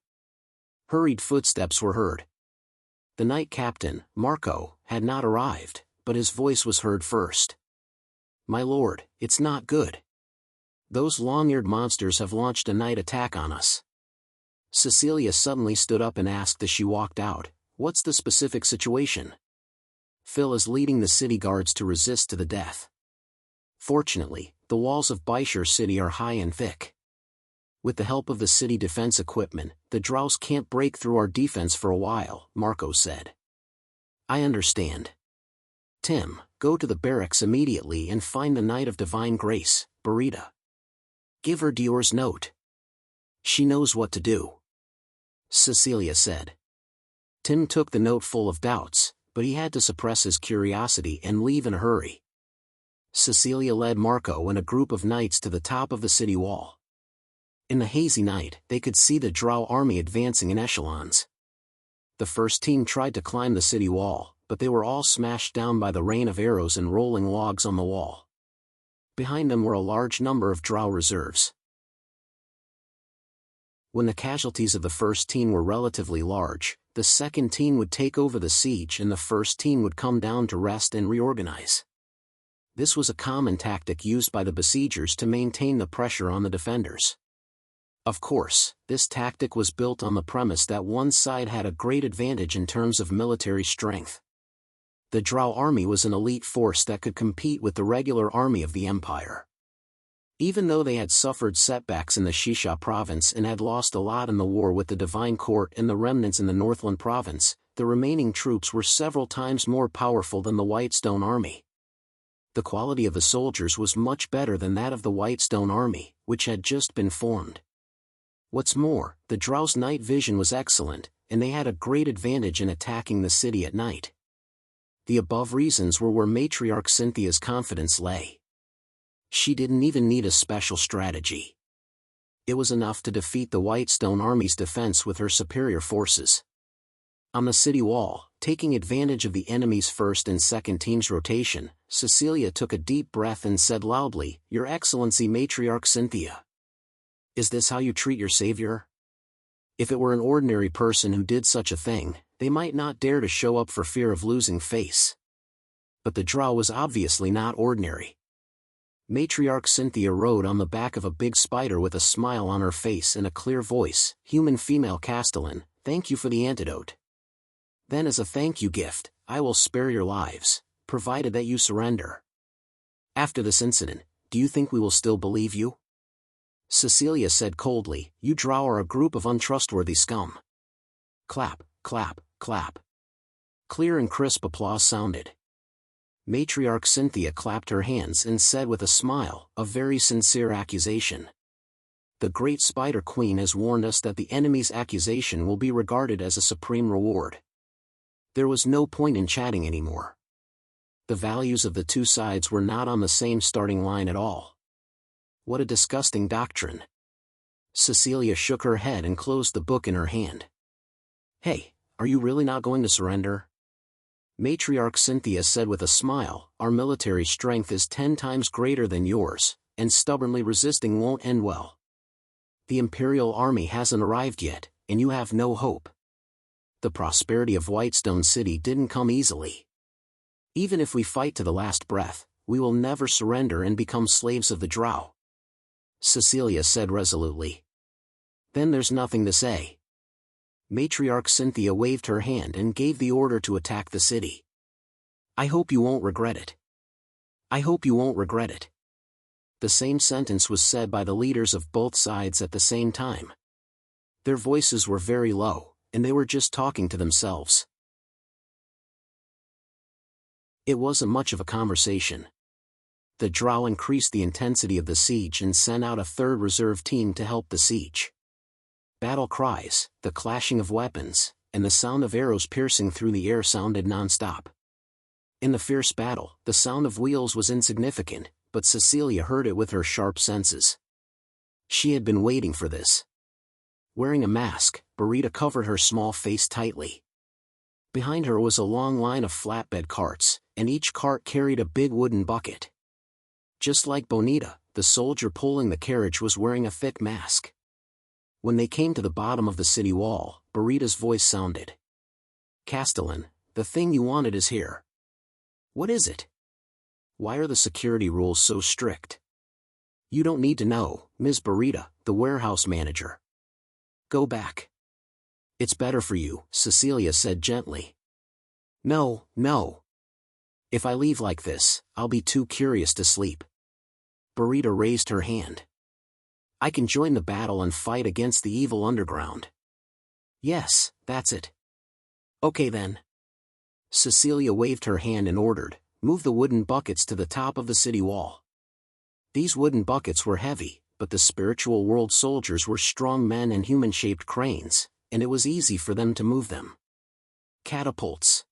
Hurried footsteps were heard. The night captain, Marco, had not arrived, but his voice was heard first. My lord, it's not good. Those long-eared monsters have launched a night attack on us. Cecilia suddenly stood up and asked as she walked out, what's the specific situation? Phil is leading the city guards to resist to the death. Fortunately, the walls of Byshire City are high and thick. With the help of the city defense equipment, the Drows can't break through our defense for a while, Marco said. I understand. Tim, go to the barracks immediately and find the Knight of Divine Grace, Barita. Give her Dior's note. She knows what to do. Cecilia said. Tim took the note full of doubts, but he had to suppress his curiosity and leave in a hurry. Cecilia led Marco and a group of knights to the top of the city wall. In the hazy night, they could see the Drow army advancing in echelons. The first team tried to climb the city wall, but they were all smashed down by the rain of arrows and rolling logs on the wall. Behind them were a large number of Drow reserves. When the casualties of the first team were relatively large, the second team would take over the siege and the first team would come down to rest and reorganize. This was a common tactic used by the besiegers to maintain the pressure on the defenders. Of course, this tactic was built on the premise that one side had a great advantage in terms of military strength. The Drow army was an elite force that could compete with the regular army of the Empire. Even though they had suffered setbacks in the Shisha province and had lost a lot in the war with the Divine Court and the remnants in the Northland province, the remaining troops were several times more powerful than the Whitestone army. The quality of the soldiers was much better than that of the Whitestone army, which had just been formed. What's more, the Drow's night vision was excellent, and they had a great advantage in attacking the city at night. The above reasons were where Matriarch Cynthia's confidence lay. She didn't even need a special strategy. It was enough to defeat the Whitestone army's defense with her superior forces. On the city wall, taking advantage of the enemy's first and second team's rotation, Cecilia took a deep breath and said loudly, Your Excellency Matriarch Cynthia. Is this how you treat your savior? If it were an ordinary person who did such a thing, they might not dare to show up for fear of losing face. But the Drow was obviously not ordinary. Matriarch Cynthia rode on the back of a big spider with a smile on her face and a clear voice, Human female Castellan, thank you for the antidote. Then as a thank you gift, I will spare your lives, provided that you surrender. After this incident, do you think we will still believe you? Cecilia said coldly, You Drow are a group of untrustworthy scum. Clap, clap, clap. Clear and crisp applause sounded. Matriarch Cynthia clapped her hands and said with a smile, a very sincere accusation. The Great Spider Queen has warned us that the enemy's accusation will be regarded as a supreme reward. There was no point in chatting anymore. The values of the two sides were not on the same starting line at all. What a disgusting doctrine. Cecilia shook her head and closed the book in her hand. Hey, are you really not going to surrender? Matriarch Cynthia said with a smile, our military strength is 10 times greater than yours, and stubbornly resisting won't end well. The Imperial Army hasn't arrived yet, and you have no hope. The prosperity of Whitestone City didn't come easily. Even if we fight to the last breath, we will never surrender and become slaves of the Drow. Cecilia said resolutely. Then there's nothing to say. Matriarch Cynthia waved her hand and gave the order to attack the city. I hope you won't regret it. I hope you won't regret it. The same sentence was said by the leaders of both sides at the same time. Their voices were very low, and they were just talking to themselves. It wasn't much of a conversation. The Drow increased the intensity of the siege and sent out a third reserve team to help the siege. Battle cries, the clashing of weapons, and the sound of arrows piercing through the air sounded non-stop. In the fierce battle, the sound of wheels was insignificant, but Cecilia heard it with her sharp senses. She had been waiting for this. Wearing a mask, Burita covered her small face tightly. Behind her was a long line of flatbed carts, and each cart carried a big wooden bucket. Just like Bonita, the soldier pulling the carriage was wearing a thick mask. When they came to the bottom of the city wall, Burita's voice sounded. Castellan, the thing you wanted is here. What is it? Why are the security rules so strict? You don't need to know, Ms. Burita, the warehouse manager. Go back. It's better for you, Cecilia said gently. No, no. If I leave like this, I'll be too curious to sleep. Burita raised her hand. I can join the battle and fight against the evil underground. Yes, that's it. Okay then. Cecilia waved her hand and ordered, move the wooden buckets to the top of the city wall. These wooden buckets were heavy, but the spiritual world soldiers were strong men and human-shaped cranes, and it was easy for them to move them. Catapults.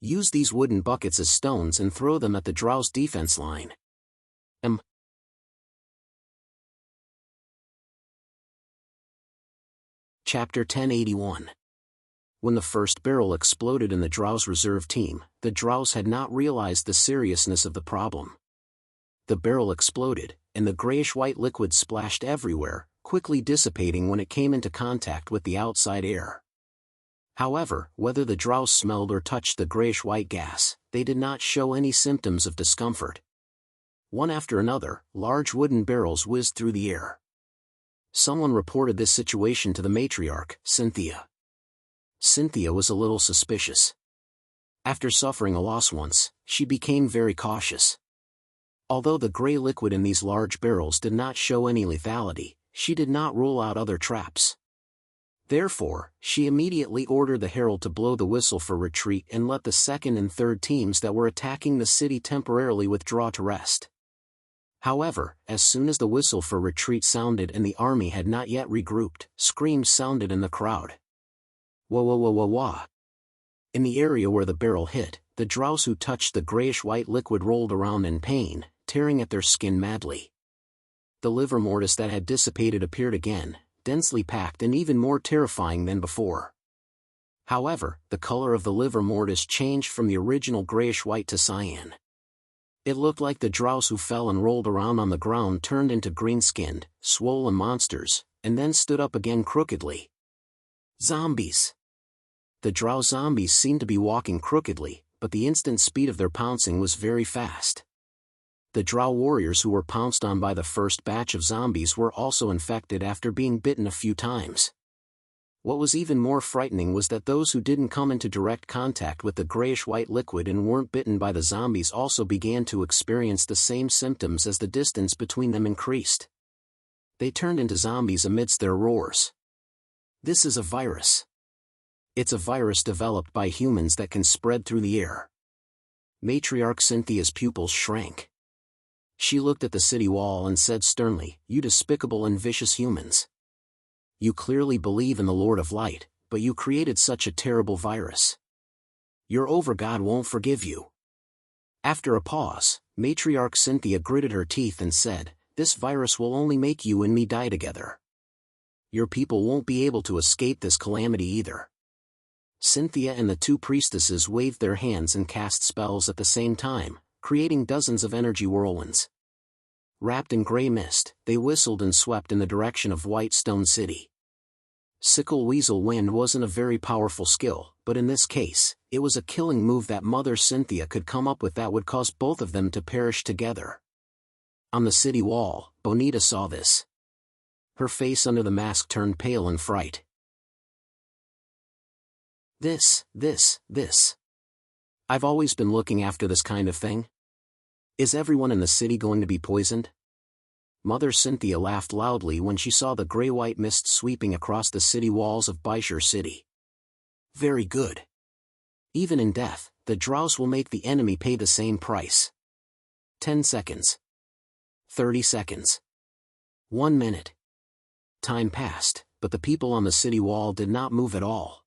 Use these wooden buckets as stones and throw them at the Drow's defense line. Chapter 1081. When the first barrel exploded in the Drow's reserve team, the Drows had not realized the seriousness of the problem. The barrel exploded, and the grayish-white liquid splashed everywhere, quickly dissipating when it came into contact with the outside air. However, whether the Drows smelled or touched the grayish-white gas, they did not show any symptoms of discomfort. One after another, large wooden barrels whizzed through the air. Someone reported this situation to the matriarch, Cynthia. Cynthia was a little suspicious. After suffering a loss once, she became very cautious. Although the gray liquid in these large barrels did not show any lethality, she did not rule out other traps. Therefore, she immediately ordered the herald to blow the whistle for retreat and let the second and third teams that were attacking the city temporarily withdraw to rest. However, as soon as the whistle for retreat sounded and the army had not yet regrouped, screams sounded in the crowd. Wah wah wah wah wah. In the area where the barrel hit, the Drows who touched the grayish-white liquid rolled around in pain, tearing at their skin madly. The liver mortis that had dissipated appeared again, densely packed and even more terrifying than before. However, the color of the liver mortis changed from the original grayish-white to cyan. It looked like the Drows who fell and rolled around on the ground turned into green-skinned, swollen monsters, and then stood up again crookedly. Zombies! The Drow zombies seemed to be walking crookedly, but the instant speed of their pouncing was very fast. The Drow warriors who were pounced on by the first batch of zombies were also infected after being bitten a few times. What was even more frightening was that those who didn't come into direct contact with the grayish-white liquid and weren't bitten by the zombies also began to experience the same symptoms as the distance between them increased. They turned into zombies amidst their roars. This is a virus. It's a virus developed by humans that can spread through the air. Matriarch Cynthia's pupils shrank. She looked at the city wall and said sternly, "You despicable and vicious humans. You clearly believe in the Lord of Light, but you created such a terrible virus. Your over-God won't forgive you." After a pause, Matriarch Cynthia gritted her teeth and said, "This virus will only make you and me die together. Your people won't be able to escape this calamity either." Cynthia and the two priestesses waved their hands and cast spells at the same time, creating dozens of energy whirlwinds. Wrapped in gray mist, they whistled and swept in the direction of White Stone City. Sickle Weasel Wind wasn't a very powerful skill, but in this case, it was a killing move that Mother Cynthia could come up with that would cause both of them to perish together. On the city wall, Bonita saw this. Her face under the mask turned pale in fright. This. I've always been looking after this kind of thing. Is everyone in the city going to be poisoned? Mother Cynthia laughed loudly when she saw the gray-white mist sweeping across the city walls of Baishur City. Very good. Even in death, the drows will make the enemy pay the same price. 10 seconds. 30 seconds. 1 minute. Time passed, but the people on the city wall did not move at all.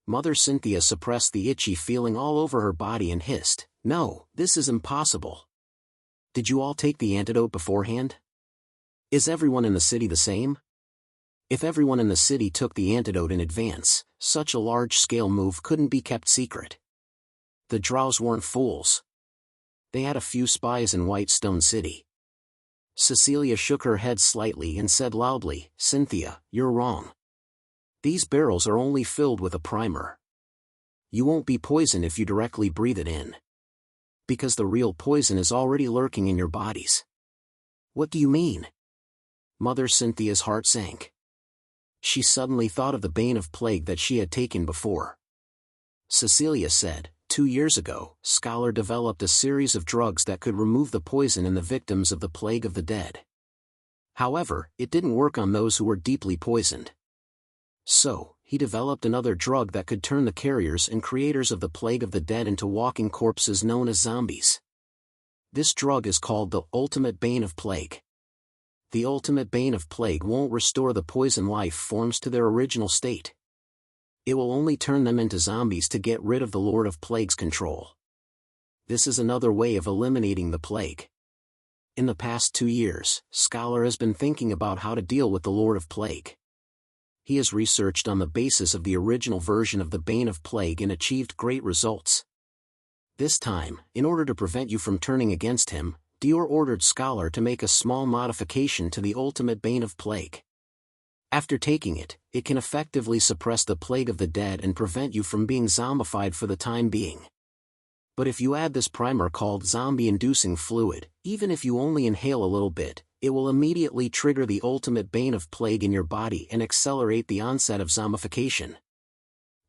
Mother Cynthia suppressed the itchy feeling all over her body and hissed, "No, this is impossible. Did you all take the antidote beforehand? Is everyone in the city the same? If everyone in the city took the antidote in advance, such a large-scale move couldn't be kept secret. The drows weren't fools. They had a few spies in White Stone City." Cecilia shook her head slightly and said loudly, "Cynthia, you're wrong. These barrels are only filled with a primer. You won't be poisoned if you directly breathe it in. Because the real poison is already lurking in your bodies." "What do you mean?" Mother Cynthia's heart sank. She suddenly thought of the bane of plague that she had taken before. Cecilia said, 2 years ago, Scholar developed a series of drugs that could remove the poison in the victims of the plague of the dead. However, it didn't work on those who were deeply poisoned. So, he developed another drug that could turn the carriers and creators of the plague of the dead into walking corpses known as zombies. This drug is called the ultimate bane of plague. The ultimate bane of plague won't restore the poison life forms to their original state. It will only turn them into zombies to get rid of the Lord of Plague's control. This is another way of eliminating the plague. In the past 2 years, Scholar has been thinking about how to deal with the Lord of Plague. He has researched on the basis of the original version of the Bane of Plague and achieved great results. This time, in order to prevent you from turning against him, Dior ordered Scholar to make a small modification to the ultimate Bane of Plague. After taking it, it can effectively suppress the plague of the dead and prevent you from being zombified for the time being. But if you add this primer called zombie-inducing fluid, even if you only inhale a little bit, it will immediately trigger the ultimate bane of plague in your body and accelerate the onset of zombification.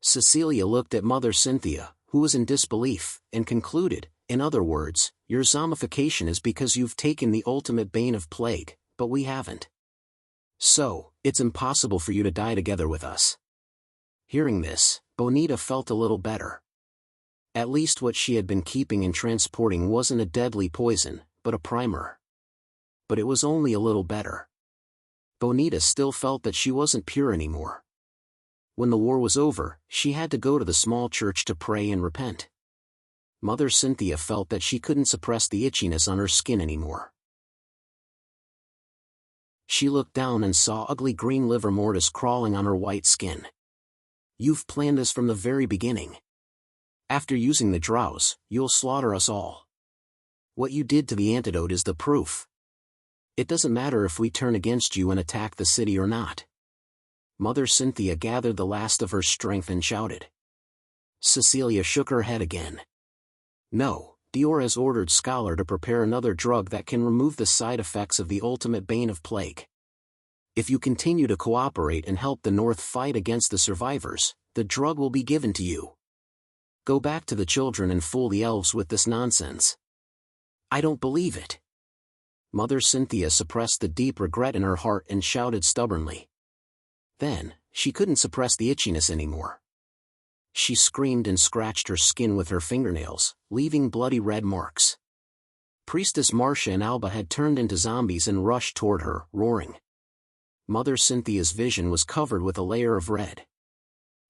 Cecilia looked at Mother Cynthia, who was in disbelief, and concluded, "In other words, your zombification is because you've taken the ultimate bane of plague, but we haven't. So, it's impossible for you to die together with us." Hearing this, Bonita felt a little better. At least what she had been keeping and transporting wasn't a deadly poison, but a primer. But it was only a little better. Bonita still felt that she wasn't pure anymore. When the war was over, she had to go to the small church to pray and repent. Mother Cynthia felt that she couldn't suppress the itchiness on her skin anymore. She looked down and saw ugly green liver mortis crawling on her white skin. "You've planned this from the very beginning. After using the drows, you'll slaughter us all. What you did to the antidote is the proof. It doesn't matter if we turn against you and attack the city or not." Mother Cynthia gathered the last of her strength and shouted. Cecilia shook her head again. "No, Dior has ordered Scholar to prepare another drug that can remove the side effects of the ultimate bane of plague. If you continue to cooperate and help the North fight against the survivors, the drug will be given to you. Go back to the children and fool the elves with this nonsense." "I don't believe it." Mother Cynthia suppressed the deep regret in her heart and shouted stubbornly. Then, she couldn't suppress the itchiness anymore. She screamed and scratched her skin with her fingernails, leaving bloody red marks. Priestess Marcia and Alba had turned into zombies and rushed toward her, roaring. Mother Cynthia's vision was covered with a layer of red.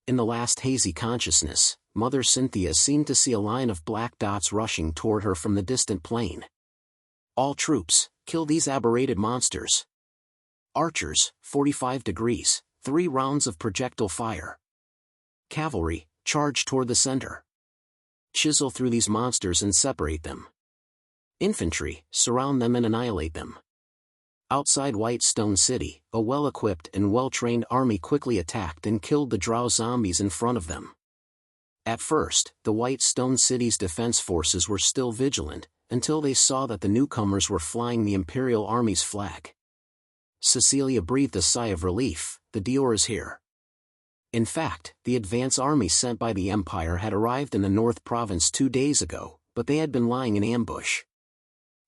In the last hazy consciousness, Mother Cynthia seemed to see a line of black dots rushing toward her from the distant plain. All troops, kill these aberrated monsters. Archers, 45 degrees, 3 rounds of projectile fire. Cavalry, charge toward the center. Chisel through these monsters and separate them. Infantry, surround them and annihilate them. Outside White Stone City, a well-equipped and well-trained army quickly attacked and killed the drow zombies in front of them. At first, the White Stone City's defense forces were still vigilant, until they saw that the newcomers were flying the Imperial Army's flag. Cecilia breathed a sigh of relief. The Dior is here. In fact, the advance army sent by the Empire had arrived in the North Province 2 days ago, but they had been lying in ambush.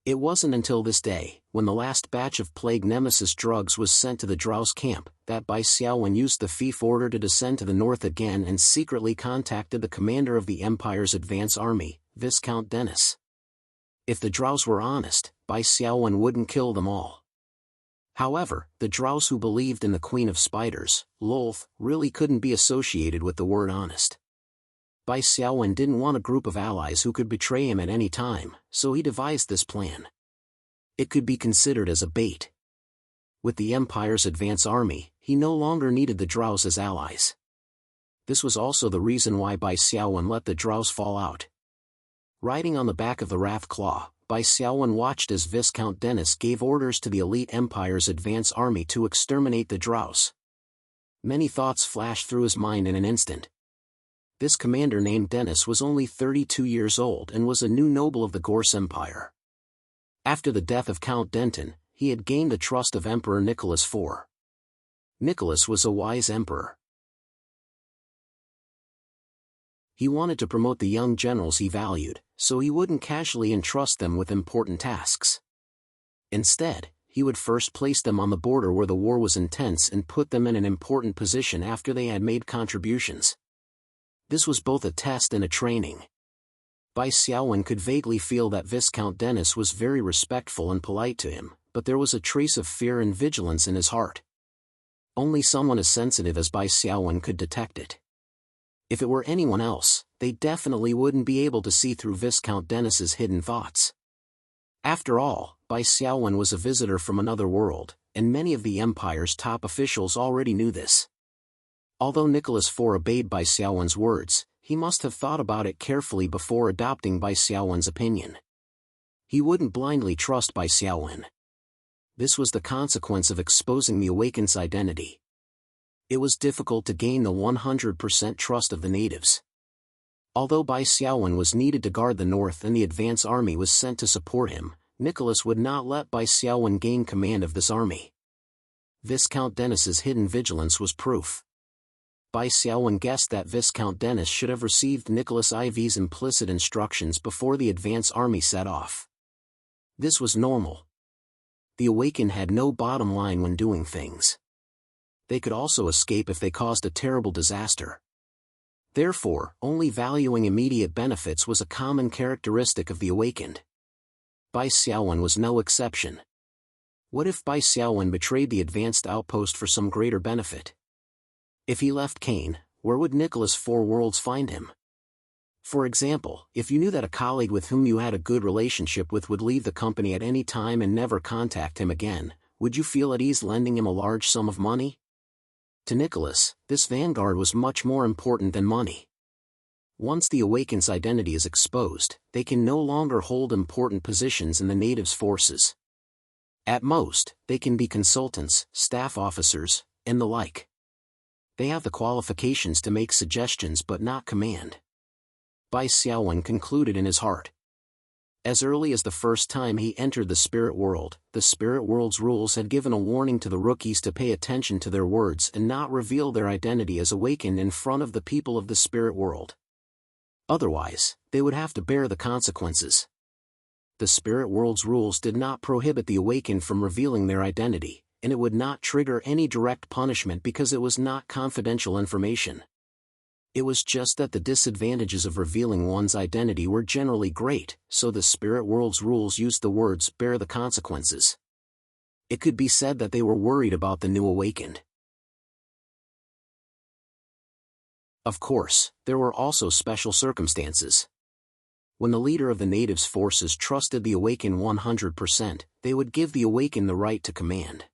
It wasn't until this day, when the last batch of Plague Nemesis drugs was sent to the Drow's camp, that Bai Xiaowen used the fief order to descend to the north again and secretly contacted the commander of the Empire's advance army, Viscount Dennis. If the Drows were honest, Bai Xiaowen wouldn't kill them all. However, the Drows who believed in the Queen of Spiders, Lolth, really couldn't be associated with the word honest. Bai Xiaowen didn't want a group of allies who could betray him at any time, so he devised this plan. It could be considered as a bait. With the Empire's advance army, he no longer needed the Drows as allies. This was also the reason why Bai Xiaowen let the Drows fall out. Riding on the back of the Wrathclaw, Bai Xiaowen watched as Viscount Dennis gave orders to the elite Empire's advance army to exterminate the Drows. Many thoughts flashed through his mind in an instant. This commander named Dennis was only 32 years old and was a new noble of the Gorse Empire. After the death of Count Denton, he had gained the trust of Emperor Nicholas IV. Nicholas was a wise emperor. He wanted to promote the young generals he valued, so he wouldn't casually entrust them with important tasks. Instead, he would first place them on the border where the war was intense and put them in an important position after they had made contributions. This was both a test and a training. Bai Xiaowen could vaguely feel that Viscount Dennis was very respectful and polite to him, but there was a trace of fear and vigilance in his heart. Only someone as sensitive as Bai Xiaowen could detect it. If it were anyone else, they definitely wouldn't be able to see through Viscount Dennis's hidden thoughts. After all, Bai Xiaowen was a visitor from another world, and many of the Empire's top officials already knew this. Although Nicholas IV obeyed Bai Xiaowen's words, he must have thought about it carefully before adopting Bai Xiaowen's opinion. He wouldn't blindly trust Bai Xiaowen. This was the consequence of exposing the Awakened's identity. It was difficult to gain the 100% trust of the natives. Although Bai Xiaowen was needed to guard the north and the advance army was sent to support him, Nicholas would not let Bai Xiaowen gain command of this army. Viscount Dennis's hidden vigilance was proof. Bai Xiaowen guessed that Viscount Dennis should have received Nicholas IV's implicit instructions before the advance army set off. This was normal. The Awakened had no bottom line when doing things. They could also escape if they caused a terrible disaster. Therefore, only valuing immediate benefits was a common characteristic of the Awakened. Bai Xiaowen was no exception. What if Bai Xiaowen betrayed the advanced outpost for some greater benefit? If he left Kane, where would Nicholas IV Worlds find him? For example, if you knew that a colleague with whom you had a good relationship with would leave the company at any time and never contact him again, would you feel at ease lending him a large sum of money? To Nicholas, this vanguard was much more important than money. Once the Awakened's identity is exposed, they can no longer hold important positions in the natives' forces. At most, they can be consultants, staff officers, and the like. They have the qualifications to make suggestions but not command. Bai Xiaowen concluded in his heart. As early as the first time he entered the spirit world, the spirit world's rules had given a warning to the rookies to pay attention to their words and not reveal their identity as Awakened in front of the people of the spirit world. Otherwise, they would have to bear the consequences. The spirit world's rules did not prohibit the Awakened from revealing their identity, and it would not trigger any direct punishment because it was not confidential information. It was just that the disadvantages of revealing one's identity were generally great, so the spirit world's rules used the words "bear the consequences." It could be said that they were worried about the new Awakened. Of course, there were also special circumstances. When the leader of the natives' forces trusted the Awakened 100%, they would give the Awakened the right to command.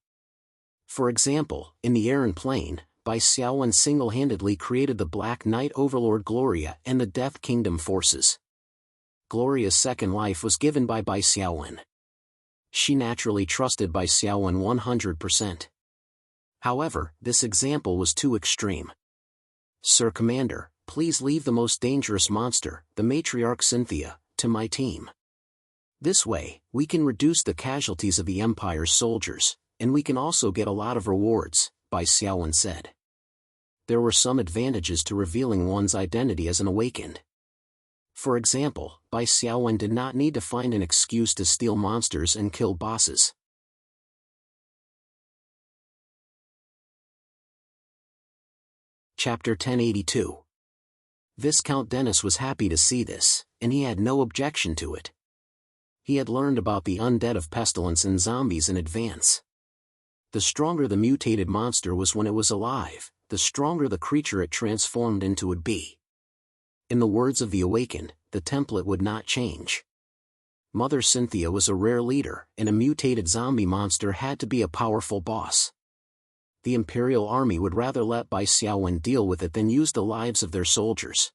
For example, in the Aran Plain, Bai Xiaowen single-handedly created the Black Knight Overlord Gloria and the Death Kingdom forces. Gloria's second life was given by Bai Xiaowen. She naturally trusted Bai Xiaowen 100%. However, this example was too extreme. "Sir Commander, please leave the most dangerous monster, the matriarch Cynthia, to my team. This way, we can reduce the casualties of the Empire's soldiers, and we can also get a lot of rewards," Bai Xiaowen said. There were some advantages to revealing one's identity as an Awakened. For example, Bai Xiaowen did not need to find an excuse to steal monsters and kill bosses. Chapter 1082. Viscount Dennis was happy to see this, and he had no objection to it. He had learned about the undead of pestilence and zombies in advance. The stronger the mutated monster was when it was alive, the stronger the creature it transformed into would be. In the words of the Awakened, the template would not change. Mother Cynthia was a rare leader, and a mutated zombie monster had to be a powerful boss. The Imperial Army would rather let Bai Xiaowen deal with it than use the lives of their soldiers.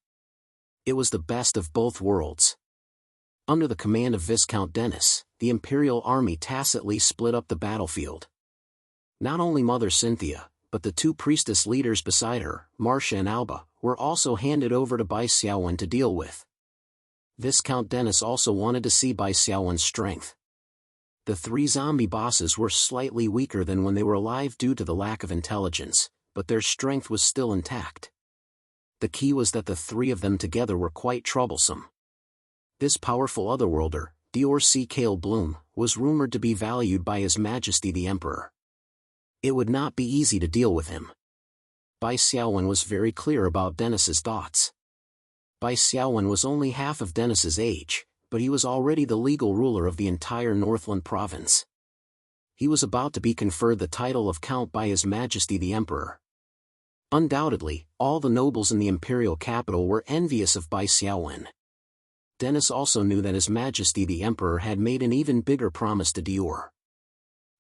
It was the best of both worlds. Under the command of Viscount Dennis, the Imperial Army tacitly split up the battlefield. Not only Mother Cynthia, but the two priestess leaders beside her, Marcia and Alba, were also handed over to Bai Xiaowen to deal with. Viscount Dennis also wanted to see Bai Xiaowen's strength. The three zombie bosses were slightly weaker than when they were alive due to the lack of intelligence, but their strength was still intact. The key was that the three of them together were quite troublesome. This powerful otherworlder, Dior C. Kale Bloom, was rumored to be valued by His Majesty the Emperor. It would not be easy to deal with him. Bai Xiaowen was very clear about Dennis's thoughts. Bai Xiaowen was only half of Dennis's age, but he was already the legal ruler of the entire Northland province. He was about to be conferred the title of Count by His Majesty the Emperor. Undoubtedly, all the nobles in the imperial capital were envious of Bai Xiaowen. Dennis also knew that His Majesty the Emperor had made an even bigger promise to Dior.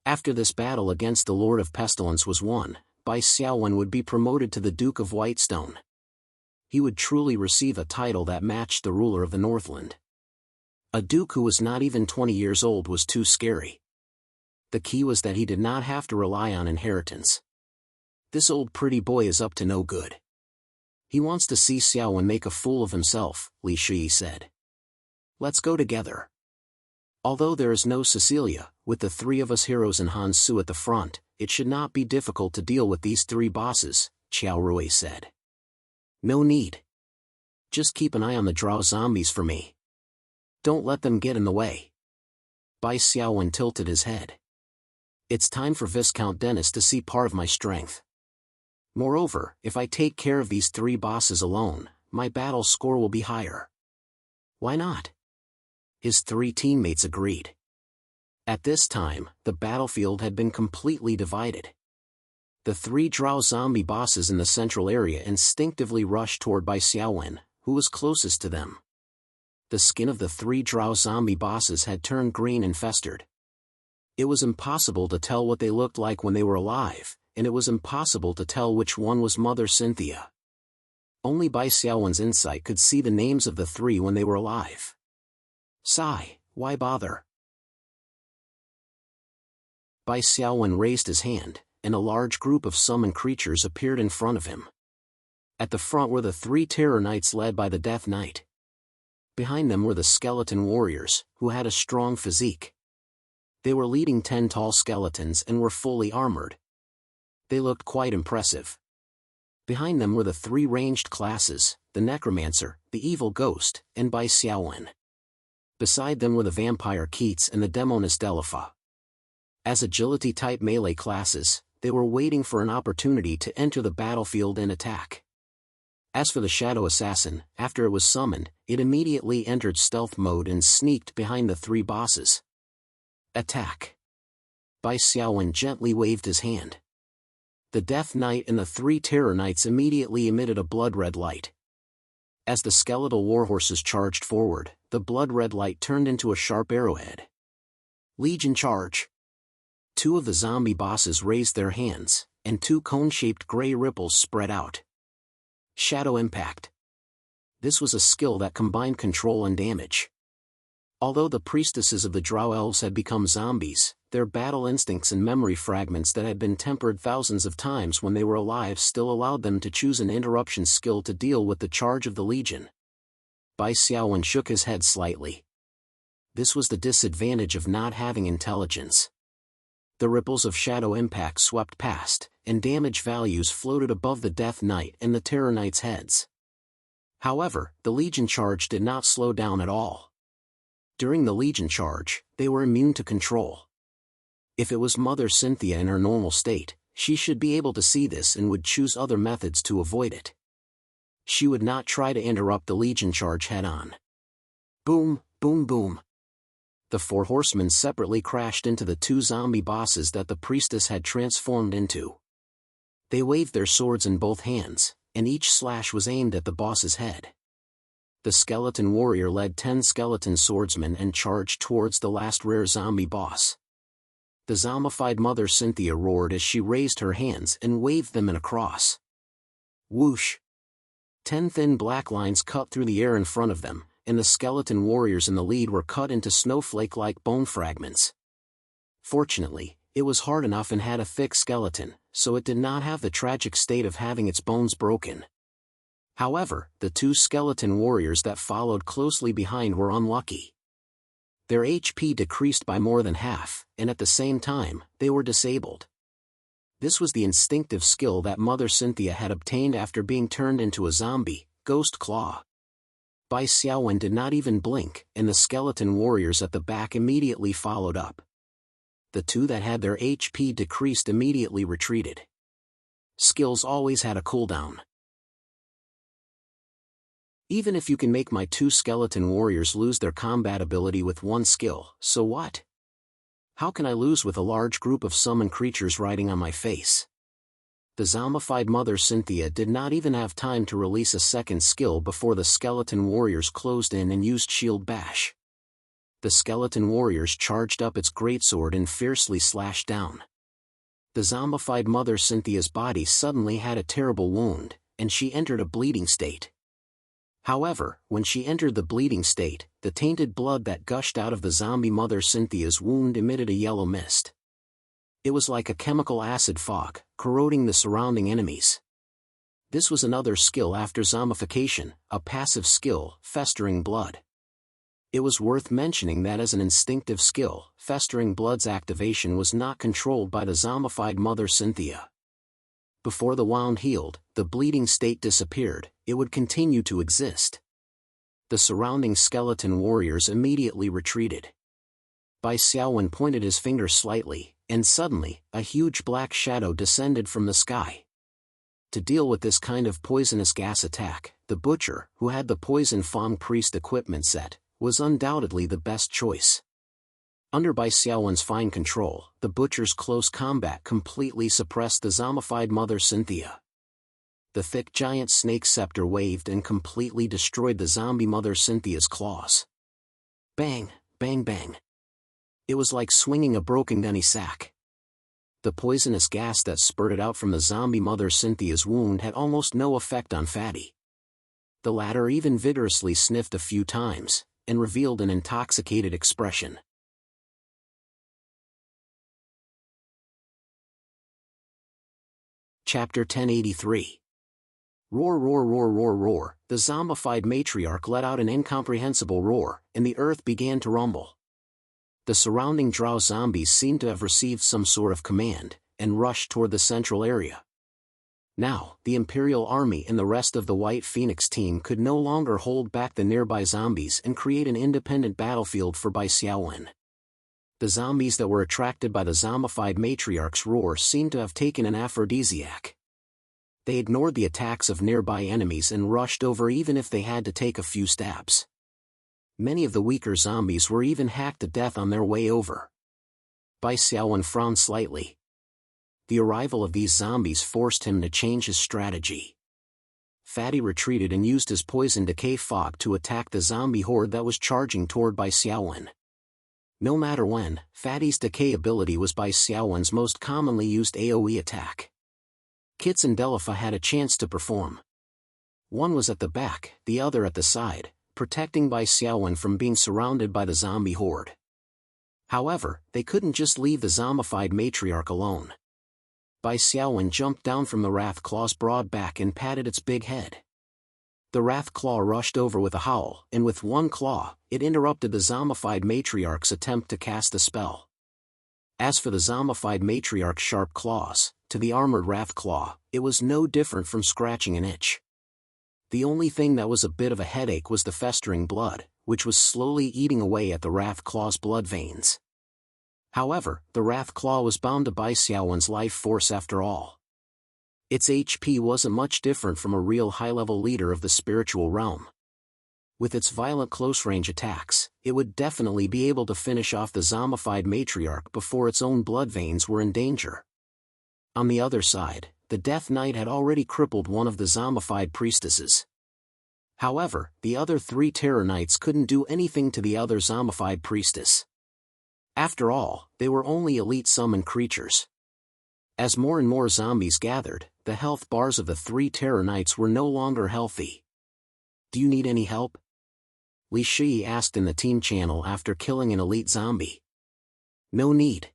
After this battle against the Lord of Pestilence was won, Bai Xiaowen would be promoted to the Duke of Whitestone. He would truly receive a title that matched the ruler of the Northland. A duke who was not even 20 years old was too scary. The key was that he did not have to rely on inheritance. "This old pretty boy is up to no good. He wants to see Xiaowen make a fool of himself," Li Shi said. "Let's go together." Although there is no Cecilia, with the three of us heroes and Han Su at the front, it should not be difficult to deal with these three bosses, Qiao Rui said. "No need. Just keep an eye on the drow zombies for me. Don't let them get in the way." Bai Xiaowen tilted his head. "It's time for Viscount Dennis to see part of my strength. Moreover, if I take care of these three bosses alone, my battle score will be higher." "Why not?" His three teammates agreed. At this time, the battlefield had been completely divided. The three drow zombie bosses in the central area instinctively rushed toward Bai Xiaowen, who was closest to them. The skin of the three drow zombie bosses had turned green and festered. It was impossible to tell what they looked like when they were alive, and it was impossible to tell which one was Mother Cynthia. Only Bai Xiaowen's insight could see the names of the three when they were alive. Sigh, why bother? Bai Xiaowen raised his hand, and a large group of summoned creatures appeared in front of him. At the front were the three Terror Knights led by the Death Knight. Behind them were the Skeleton Warriors, who had a strong physique. They were leading 10 tall skeletons and were fully armored. They looked quite impressive. Behind them were the three ranged classes, the Necromancer, the Evil Ghost, and Bai Xiaowen. Beside them were the Vampire Keats and the Demoness Delifa. As agility-type melee classes, they were waiting for an opportunity to enter the battlefield and attack. As for the Shadow Assassin, after it was summoned, it immediately entered stealth mode and sneaked behind the three bosses. Attack! Bai Xiaowen gently waved his hand. The Death Knight and the 3 Terror Knights immediately emitted a blood-red light. As the skeletal warhorses charged forward, the blood-red light turned into a sharp arrowhead. Legion charge! 2 of the zombie bosses raised their hands, and 2 cone-shaped gray ripples spread out. Shadow impact. This was a skill that combined control and damage. Although the priestesses of the Drow Elves had become zombies, their battle instincts and memory fragments that had been tempered thousands of times when they were alive still allowed them to choose an interruption skill to deal with the charge of the Legion. Bai Xiaowen shook his head slightly. This was the disadvantage of not having intelligence. The ripples of shadow impact swept past, and damage values floated above the Death Knight and the Terror Knight's heads. However, the Legion charge did not slow down at all. During the Legion charge, they were immune to control. If it was Mother Cynthia in her normal state, she should be able to see this and would choose other methods to avoid it. She would not try to interrupt the Legion charge head-on. Boom, boom, boom. The 4 horsemen separately crashed into the 2 zombie bosses that the priestess had transformed into. They waved their swords in both hands, and each slash was aimed at the boss's head. The skeleton warrior led 10 skeleton swordsmen and charged towards the last rare zombie boss. The zombified Mother Cynthia roared as she raised her hands and waved them in a cross. Whoosh! 10 thin black lines cut through the air in front of them, and the skeleton warriors in the lead were cut into snowflake-like bone fragments. Fortunately, it was hard enough and had a thick skeleton, so it did not have the tragic state of having its bones broken. However, the 2 skeleton warriors that followed closely behind were unlucky. Their HP decreased by more than half, and at the same time, they were disabled. This was the instinctive skill that Mother Cynthia had obtained after being turned into a zombie, Ghost Claw. Bai Xiaowen did not even blink, and the skeleton warriors at the back immediately followed up. The 2 that had their HP decreased immediately retreated. Skills always had a cooldown. Even if you can make my 2 skeleton warriors lose their combat ability with 1 skill, so what? How can I lose with a large group of summoned creatures riding on my face? The zombified Mother Cynthia did not even have time to release a second skill before the skeleton warriors closed in and used Shield Bash. The skeleton warriors charged up its greatsword and fiercely slashed down. The zombified Mother Cynthia's body suddenly had a terrible wound, and she entered a bleeding state. However, when she entered the bleeding state, the tainted blood that gushed out of the zombie Mother Cynthia's wound emitted a yellow mist. It was like a chemical acid fog, corroding the surrounding enemies. This was another skill after zombification, a passive skill, Festering Blood. It was worth mentioning that as an instinctive skill, Festering Blood's activation was not controlled by the zombified Mother Cynthia. Before the wound healed, the bleeding state disappeared, it would continue to exist. The surrounding skeleton warriors immediately retreated. Bai Xiaowen pointed his finger slightly, and suddenly, a huge black shadow descended from the sky. To deal with this kind of poisonous gas attack, the butcher, who had the Poison Fang Priest equipment set, was undoubtedly the best choice. Under Bai Xiaowen's fine control, the butcher's close combat completely suppressed the zombified Mother Cynthia. The thick giant snake scepter waved and completely destroyed the zombie Mother Cynthia's claws. Bang, bang, bang. It was like swinging a broken gunny sack. The poisonous gas that spurted out from the zombie Mother Cynthia's wound had almost no effect on Fatty. The latter even vigorously sniffed a few times, and revealed an intoxicated expression. Chapter 1083. Roar, roar, roar, roar, roar. The zombified matriarch let out an incomprehensible roar, and the earth began to rumble. The surrounding drow zombies seemed to have received some sort of command, and rushed toward the central area. Now, the Imperial Army and the rest of the White Phoenix team could no longer hold back the nearby zombies and create an independent battlefield for Bai Xiaowen. The zombies that were attracted by the zombified matriarch's roar seemed to have taken an aphrodisiac. They ignored the attacks of nearby enemies and rushed over even if they had to take a few stabs. Many of the weaker zombies were even hacked to death on their way over. Bai Xiaowen frowned slightly. the arrival of these zombies forced him to change his strategy. Fatty retreated and used his poison decay fog to attack the zombie horde that was charging toward Bai Xiaowen. No matter when, Fatty's decay ability was Bai Xiaowen's most commonly used AoE attack. Kits and Delifa had a chance to perform. One was at the back, the other at the side, protecting Bai Xiaowen from being surrounded by the zombie horde. However, they couldn't just leave the zombified matriarch alone. Bai Xiaowen jumped down from the Wrath Claw's broad back and patted its big head. The Wrath Claw rushed over with a howl, and with one claw, it interrupted the zombified matriarch's attempt to cast the spell. As for the zombified matriarch's sharp claws, to the armored Wrath Claw, it was no different from scratching an itch. The only thing that was a bit of a headache was the festering blood, which was slowly eating away at the Wrath Claw's blood veins. However, the Wrath Claw was bound to Bai Xiaowen's life force after all. Its HP wasn't much different from a real high-level leader of the spiritual realm. With its violent close-range attacks, it would definitely be able to finish off the zombified matriarch before its own blood veins were in danger. On the other side, the Death Knight had already crippled one of the zombified priestesses. However, the other 3 Terror Knights couldn't do anything to the other zombified priestess. After all, they were only elite summon creatures. As more and more zombies gathered, the health bars of the 3 Terror Knights were no longer healthy. "Do you need any help?" Li Shi asked in the team channel after killing an elite zombie. "No need."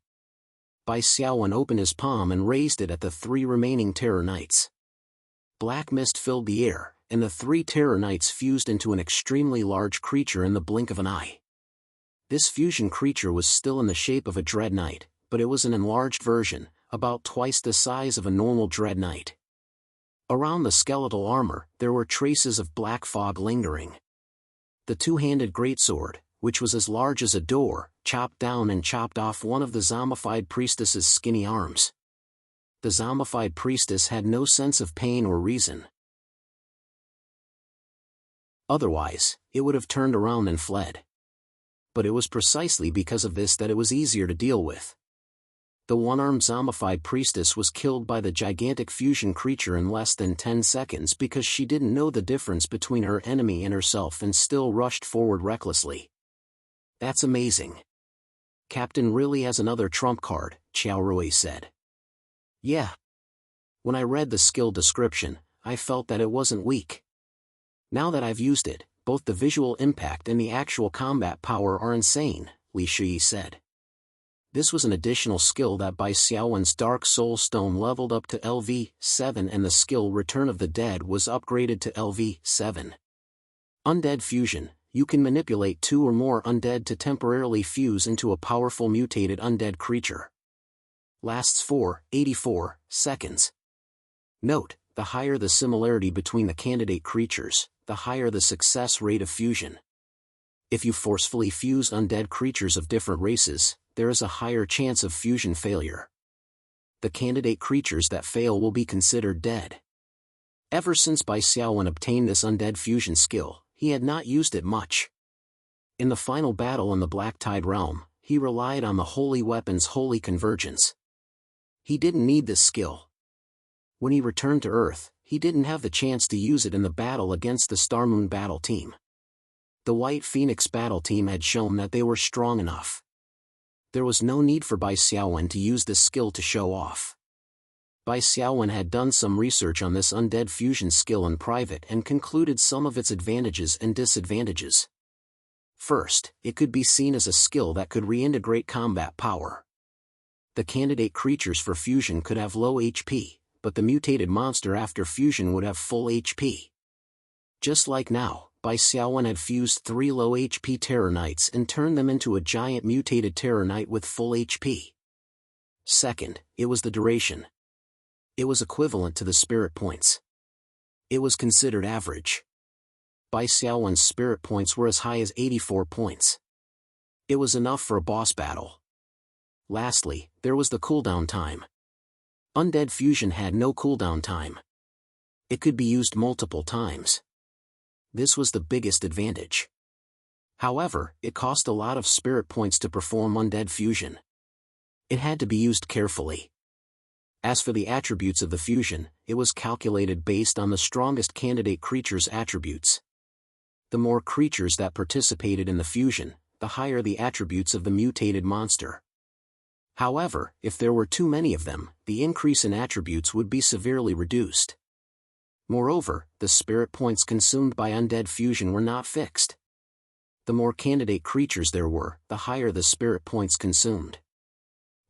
Bai Xiaowen opened his palm and raised it at the 3 remaining Terror Knights. Black mist filled the air, and the 3 Terror Knights fused into an extremely large creature in the blink of an eye. This fusion creature was still in the shape of a Dread Knight, but it was an enlarged version, about twice the size of a normal Dread Knight. Around the skeletal armor, there were traces of black fog lingering. The two-handed greatsword, which was as large as a door, chopped down and chopped off one of the zombified priestess's skinny arms. The zombified priestess had no sense of pain or reason. Otherwise, it would have turned around and fled. But it was precisely because of this that it was easier to deal with. The one-armed zombified priestess was killed by the gigantic fusion creature in less than 10 seconds because she didn't know the difference between her enemy and herself and still rushed forward recklessly. "That's amazing. Captain really has another trump card," Qiao Rui said. "Yeah. When I read the skill description, I felt that it wasn't weak. Now that I've used it, both the visual impact and the actual combat power are insane," Li Shi said. This was an additional skill that Bai Xiaowen's Dark Soul Stone leveled up to LV7 and the skill Return of the Dead was upgraded to LV7. Undead Fusion. You can manipulate 2 or more undead to temporarily fuse into a powerful mutated undead creature. Lasts for 84 seconds. Note, the higher the similarity between the candidate creatures, the higher the success rate of fusion. If you forcefully fuse undead creatures of different races, there is a higher chance of fusion failure. The candidate creatures that fail will be considered dead. Ever since Bai Xiaowen obtained this undead fusion skill, he had not used it much. In the final battle in the Black Tide realm, he relied on the holy weapon's holy convergence. He didn't need this skill. When he returned to Earth, he didn't have the chance to use it in the battle against the Starmoon battle team. The White Phoenix battle team had shown that they were strong enough. There was no need for Bai Xiaowen to use this skill to show off. Bai Xiaowen had done some research on this undead fusion skill in private and concluded some of its advantages and disadvantages. First, it could be seen as a skill that could reintegrate combat power. The candidate creatures for fusion could have low HP, but the mutated monster after fusion would have full HP. Just like now, Bai Xiaowen had fused 3 low HP Terror Knights and turned them into a giant mutated Terror Knight with full HP. Second, it was the duration. It was equivalent to the spirit points. It was considered average. Bai Xiaowen's spirit points were as high as 84 points. It was enough for a boss battle. Lastly, there was the cooldown time. Undead fusion had no cooldown time. It could be used multiple times. This was the biggest advantage. However, it cost a lot of spirit points to perform undead fusion. It had to be used carefully. As for the attributes of the fusion, it was calculated based on the strongest candidate creature's attributes. The more creatures that participated in the fusion, the higher the attributes of the mutated monster. However, if there were too many of them, the increase in attributes would be severely reduced. Moreover, the spirit points consumed by undead fusion were not fixed. The more candidate creatures there were, the higher the spirit points consumed.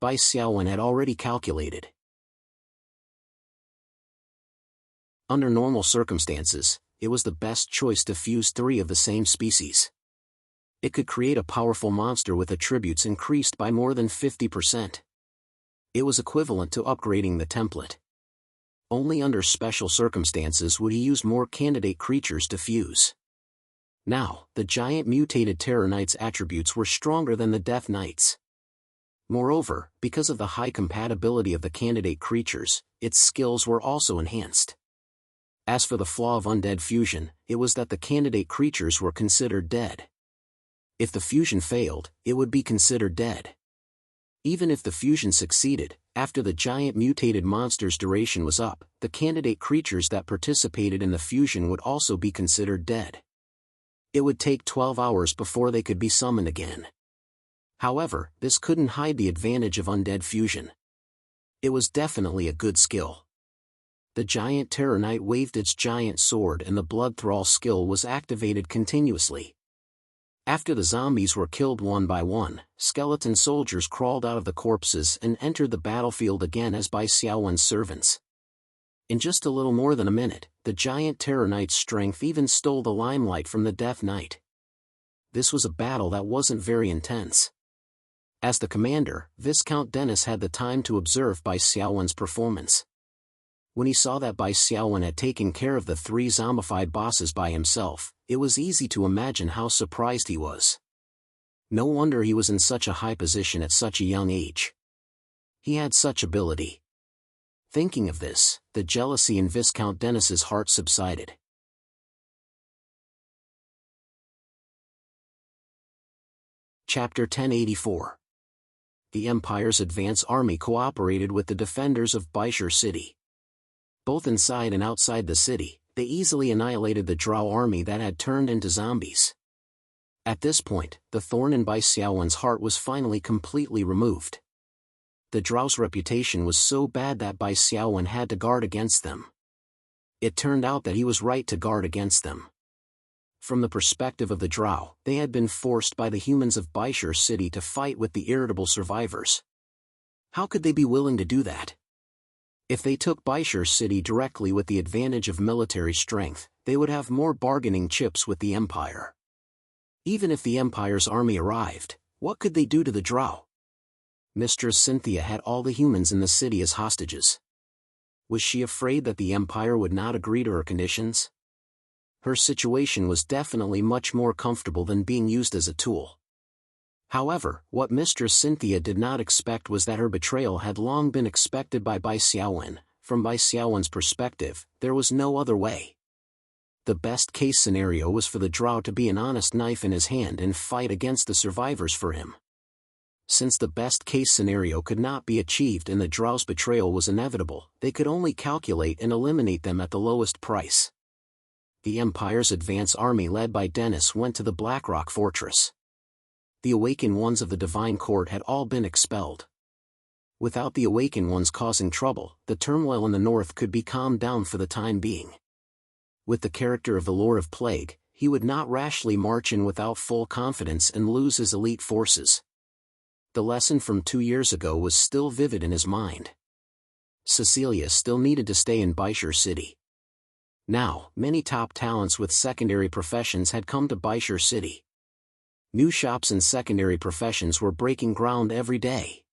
Bai Xiaowen had already calculated. Under normal circumstances, it was the best choice to fuse 3 of the same species. It could create a powerful monster with attributes increased by more than 50%. It was equivalent to upgrading the template. Only under special circumstances would he use more candidate creatures to fuse. Now, the giant mutated Terror Knight's attributes were stronger than the Death Knight's. Moreover, because of the high compatibility of the candidate creatures, its skills were also enhanced. As for the flaw of undead fusion, it was that the candidate creatures were considered dead. If the fusion failed, it would be considered dead. Even if the fusion succeeded, after the giant mutated monster's duration was up, the candidate creatures that participated in the fusion would also be considered dead. It would take 12 hours before they could be summoned again. However, this couldn't hide the advantage of undead fusion. It was definitely a good skill. The giant Terror Knight waved its giant sword and the Blood Thrall skill was activated continuously. After the zombies were killed one by one, skeleton soldiers crawled out of the corpses and entered the battlefield again as Bai Xiaowen's servants. In just a little more than a minute, the giant Terror Knight's strength even stole the limelight from the Death Knight. This was a battle that wasn't very intense. As the commander, Viscount Dennis had the time to observe Bai Xiaowen's performance. When he saw that Bai Xiaowen had taken care of the 3 zombified bosses by himself, it was easy to imagine how surprised he was. No wonder he was in such a high position at such a young age. He had such ability. Thinking of this, the jealousy in Viscount Dennis's heart subsided. Chapter 1084. The Empire's advance army cooperated with the defenders of Baishur City. Both inside and outside the city, they easily annihilated the Drow army that had turned into zombies. At this point, the thorn in Bai Xiaowen's heart was finally completely removed. The Drow's reputation was so bad that Bai Xiaowen had to guard against them. It turned out that he was right to guard against them. From the perspective of the Drow, they had been forced by the humans of Baishur City to fight with the irritable survivors. How could they be willing to do that? If they took Baishur City directly with the advantage of military strength, they would have more bargaining chips with the Empire. Even if the Empire's army arrived, what could they do to the Drow? Mistress Cynthia had all the humans in the city as hostages. Was she afraid that the Empire would not agree to her conditions? Her situation was definitely much more comfortable than being used as a tool. However, what Mistress Cynthia did not expect was that her betrayal had long been expected by Bai Xiaowen. From Bai Xiaowen's perspective, there was no other way. The best-case scenario was for the Drow to be an honest knife in his hand and fight against the survivors for him. Since the best-case scenario could not be achieved and the Drow's betrayal was inevitable, they could only calculate and eliminate them at the lowest price. The Empire's advance army led by Dennis went to the Blackrock Fortress. The Awakened Ones of the Divine Court had all been expelled. Without the Awakened Ones causing trouble, the turmoil in the north could be calmed down for the time being. With the character of the Lord of Plague, he would not rashly march in without full confidence and lose his elite forces. The lesson from 2 years ago was still vivid in his mind. Cecilia still needed to stay in Baishur City. Now, many top talents with secondary professions had come to Baishur City. New shops and secondary professions were breaking ground every day.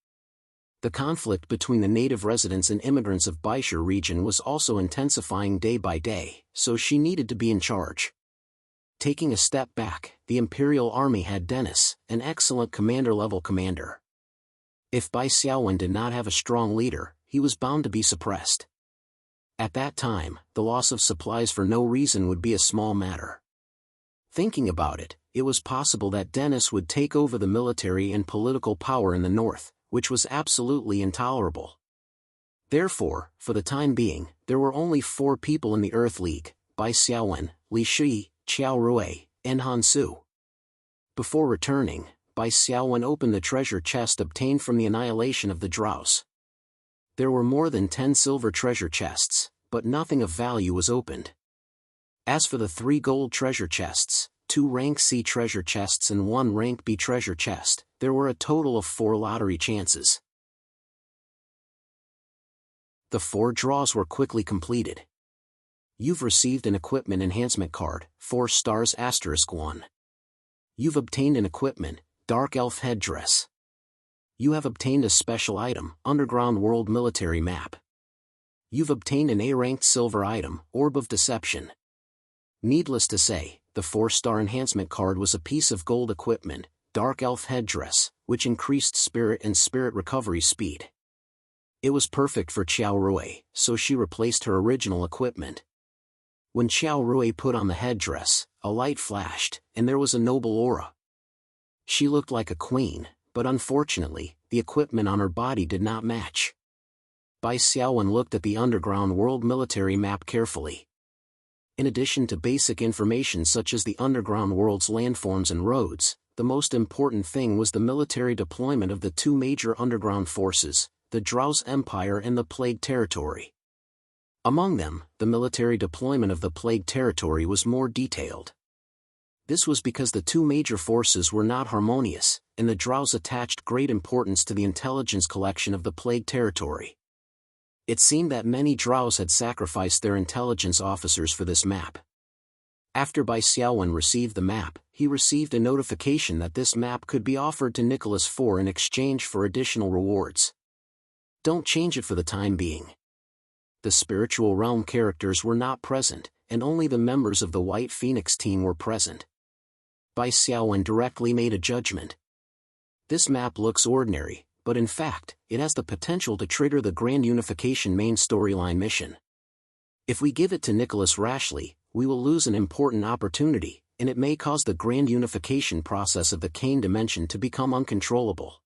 The conflict between the native residents and immigrants of Baishur region was also intensifying day by day, so she needed to be in charge. Taking a step back, the Imperial Army had Dennis, an excellent commander-level commander. If Bai Xiaowen did not have a strong leader, he was bound to be suppressed. At that time, the loss of supplies for no reason would be a small matter. Thinking about it, it was possible that Dennis would take over the military and political power in the north, which was absolutely intolerable. Therefore, for the time being, there were only 4 people in the Earth League: Bai Xiaowen, Li Shi, Qiao Rui, and Han Su. Before returning, Bai Xiaowen opened the treasure chest obtained from the annihilation of the Drows. There were more than 10 silver treasure chests, but nothing of value was opened. As for the 3 gold treasure chests, 2 rank C treasure chests and 1 rank B treasure chest, there were a total of 4 lottery chances. The 4 draws were quickly completed. You've received an equipment enhancement card, 4 stars *1. You've obtained an equipment, Dark Elf Headdress. You have obtained a special item, Underground World Military Map. You've obtained an A-ranked silver item, Orb of Deception. Needless to say, the 4-star enhancement card was a piece of gold equipment, Dark Elf Headdress, which increased spirit and spirit recovery speed. It was perfect for Qiao Rui, so she replaced her original equipment. When Qiao Rui put on the headdress, a light flashed, and there was a noble aura. She looked like a queen, but unfortunately, the equipment on her body did not match. Bai Xiaowen looked at the Underground World Military Map carefully. In addition to basic information such as the Underground World's landforms and roads, the most important thing was the military deployment of the 2 major underground forces, the Drows Empire and the Plague Territory. Among them, the military deployment of the Plague Territory was more detailed. This was because the 2 major forces were not harmonious, and the Drows attached great importance to the intelligence collection of the Plague Territory. It seemed that many Drows had sacrificed their intelligence officers for this map. After Bai Xiaowen received the map, he received a notification that this map could be offered to Nicholas IV in exchange for additional rewards. Don't change it for the time being. The spiritual realm characters were not present, and only the members of the White Phoenix team were present. Bai Xiaowen directly made a judgment. This map looks ordinary, but in fact, it has the potential to trigger the Grand Unification main storyline mission. If we give it to Nicholas rashly, we will lose an important opportunity, and it may cause the Grand Unification process of the Kane Dimension to become uncontrollable.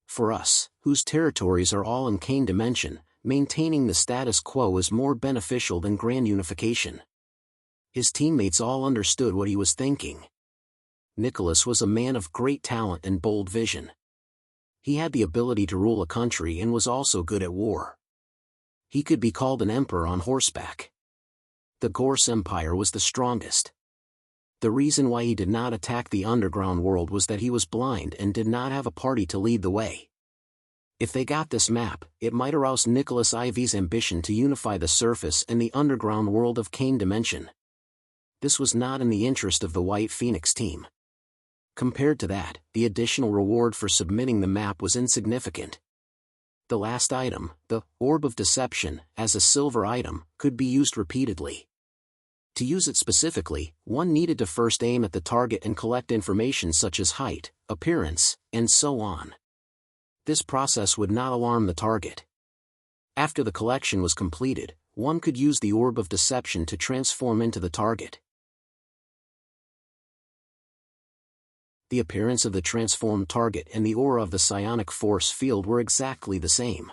For us, whose territories are all in Kane Dimension, maintaining the status quo is more beneficial than Grand Unification. His teammates all understood what he was thinking. Nicholas was a man of great talent and bold vision. He had the ability to rule a country and was also good at war. He could be called an emperor on horseback. The Gorse Empire was the strongest. The reason why he did not attack the underground world was that he was blind and did not have a party to lead the way. If they got this map, it might arouse Nicholas IV's ambition to unify the surface and the underground world of Kane Dimension. This was not in the interest of the White Phoenix team. Compared to that, the additional reward for submitting the map was insignificant. The last item, the Orb of Deception, as a silver item, could be used repeatedly. To use it specifically, one needed to first aim at the target and collect information such as height, appearance, and so on. This process would not alarm the target. After the collection was completed, one could use the Orb of Deception to transform into the target. The appearance of the transformed target and the aura of the psionic force field were exactly the same.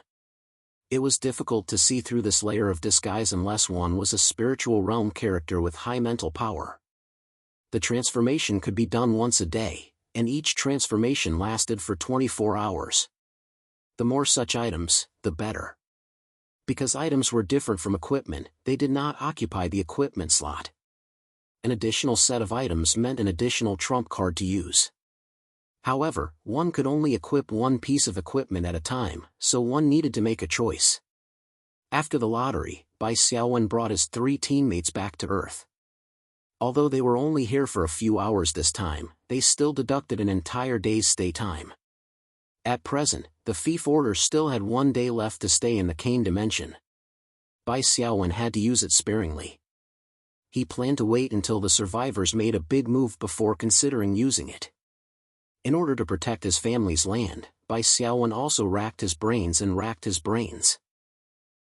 It was difficult to see through this layer of disguise unless one was a spiritual realm character with high mental power. The transformation could be done once a day, and each transformation lasted for 24 hours. The more such items, the better. Because items were different from equipment, they did not occupy the equipment slot. An additional set of items meant an additional trump card to use. However, one could only equip one piece of equipment at a time, so one needed to make a choice. After the lottery, Bai Xiaowen brought his 3 teammates back to Earth. Although they were only here for a few hours this time, they still deducted an entire day's stay time. At present, the Fief Order still had 1 day left to stay in the Kane Dimension. Bai Xiaowen had to use it sparingly. He planned to wait until the survivors made a big move before considering using it. In order to protect his family's land, Bai Xiaowen also racked his brains.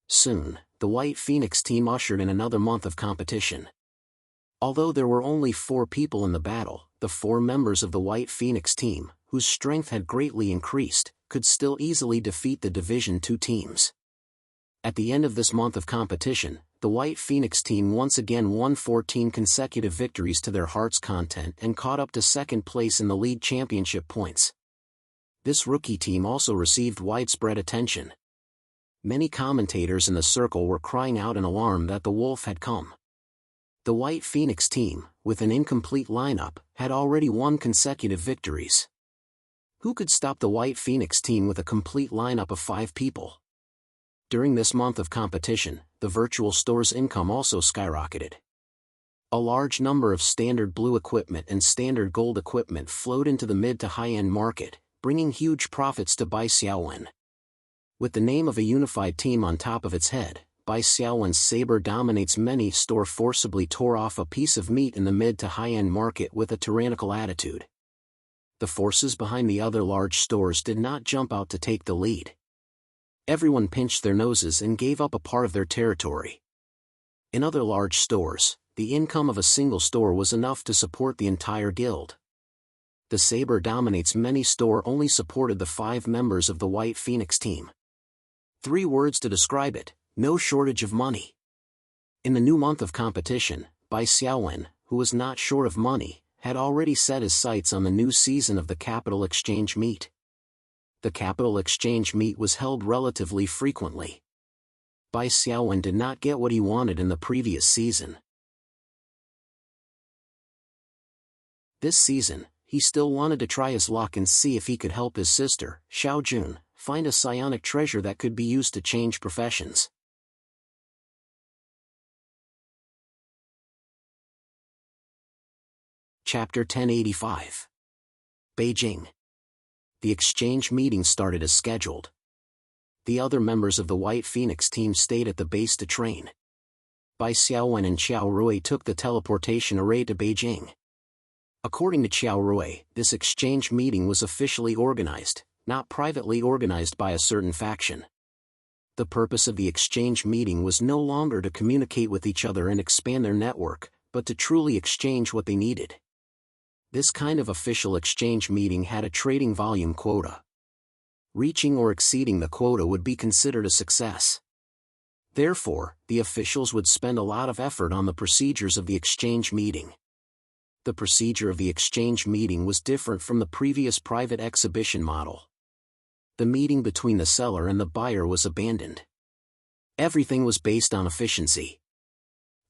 Soon, the White Phoenix team ushered in another month of competition. Although there were only 4 people in the battle, the 4 members of the White Phoenix team, whose strength had greatly increased, could still easily defeat the Division 2 teams. At the end of this month of competition, the White Phoenix team once again won 14 consecutive victories to their heart's content and caught up to second place in the league championship points. This rookie team also received widespread attention. Many commentators in the circle were crying out in alarm that the wolf had come. The White Phoenix team, with an incomplete lineup, had already won consecutive victories. Who could stop the White Phoenix team with a complete lineup of 5 people? During this month of competition, the virtual store's income also skyrocketed. A large number of standard blue equipment and standard gold equipment flowed into the mid to high-end market, bringing huge profits to Bai Xiaowen. With the name of a unified team on top of its head, Bai Xiaowen's saber dominates many store forcibly tore off a piece of meat in the mid to high-end market with a tyrannical attitude. The forces behind the other large stores did not jump out to take the lead. Everyone pinched their noses and gave up a part of their territory. In other large stores, the income of a single store was enough to support the entire guild. The saber dominates many store only supported the 5 members of the White Phoenix team. 3 words to describe it: no shortage of money. In the new month of competition, Bai Xiaowen, who was not short of money, had already set his sights on the new season of the Capital Exchange Meet. The Capital Exchange Meet was held relatively frequently. Bai Xiaowen did not get what he wanted in the previous season. This season, he still wanted to try his luck and see if he could help his sister, Xiao Jun, find a psionic treasure that could be used to change professions. Chapter 1085. Beijing. The exchange meeting started as scheduled. The other members of the White Phoenix team stayed at the base to train. Bai Xiaowen and Qiao Rui took the teleportation array to Beijing. According to Qiao Rui, this exchange meeting was officially organized, not privately organized by a certain faction. The purpose of the exchange meeting was no longer to communicate with each other and expand their network, but to truly exchange what they needed. This kind of official exchange meeting had a trading volume quota. Reaching or exceeding the quota would be considered a success. Therefore, the officials would spend a lot of effort on the procedures of the exchange meeting. The procedure of the exchange meeting was different from the previous private exhibition model. The meeting between the seller and the buyer was abandoned. Everything was based on efficiency.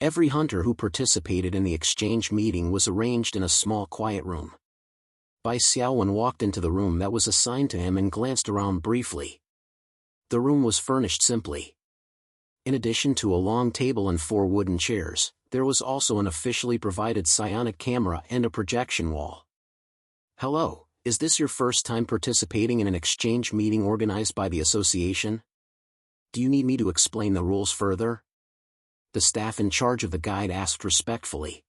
Every hunter who participated in the exchange meeting was arranged in a small quiet room. Bai Xiaowen walked into the room that was assigned to him and glanced around briefly. The room was furnished simply. In addition to a long table and 4 wooden chairs, there was also an officially provided psionic camera and a projection wall. "Hello, is this your first time participating in an exchange meeting organized by the association? Do you need me to explain the rules further?" The staff in charge of the guide asked respectfully.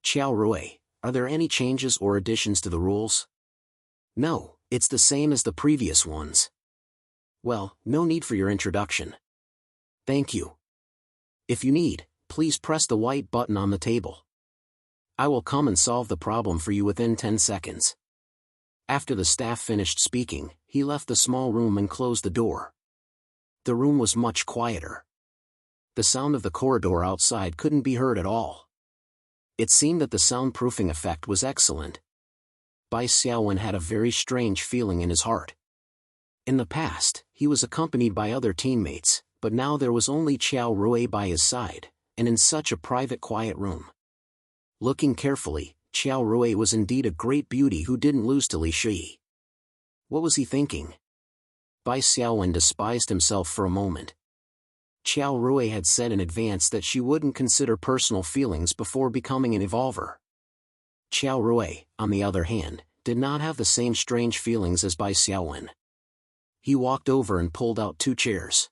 "Qiao Rui, are there any changes or additions to the rules?" "No, it's the same as the previous ones." "Well, no need for your introduction." "Thank you. If you need, please press the white button on the table. I will come and solve the problem for you within 10 seconds. After the staff finished speaking, he left the small room and closed the door. The room was much quieter. The sound of the corridor outside couldn't be heard at all. It seemed that the soundproofing effect was excellent. Bai Xiaowen had a very strange feeling in his heart. In the past, he was accompanied by other teammates, but now there was only Qiao Rui by his side, and in such a private quiet room. Looking carefully, Qiao Rui was indeed a great beauty who didn't lose to Li Shi. What was he thinking? Bai Xiaowen despised himself for a moment. Qiao Rui had said in advance that she wouldn't consider personal feelings before becoming an evolver. Qiao Rui, on the other hand, did not have the same strange feelings as Bai Xiaowen. He walked over and pulled out 2 chairs.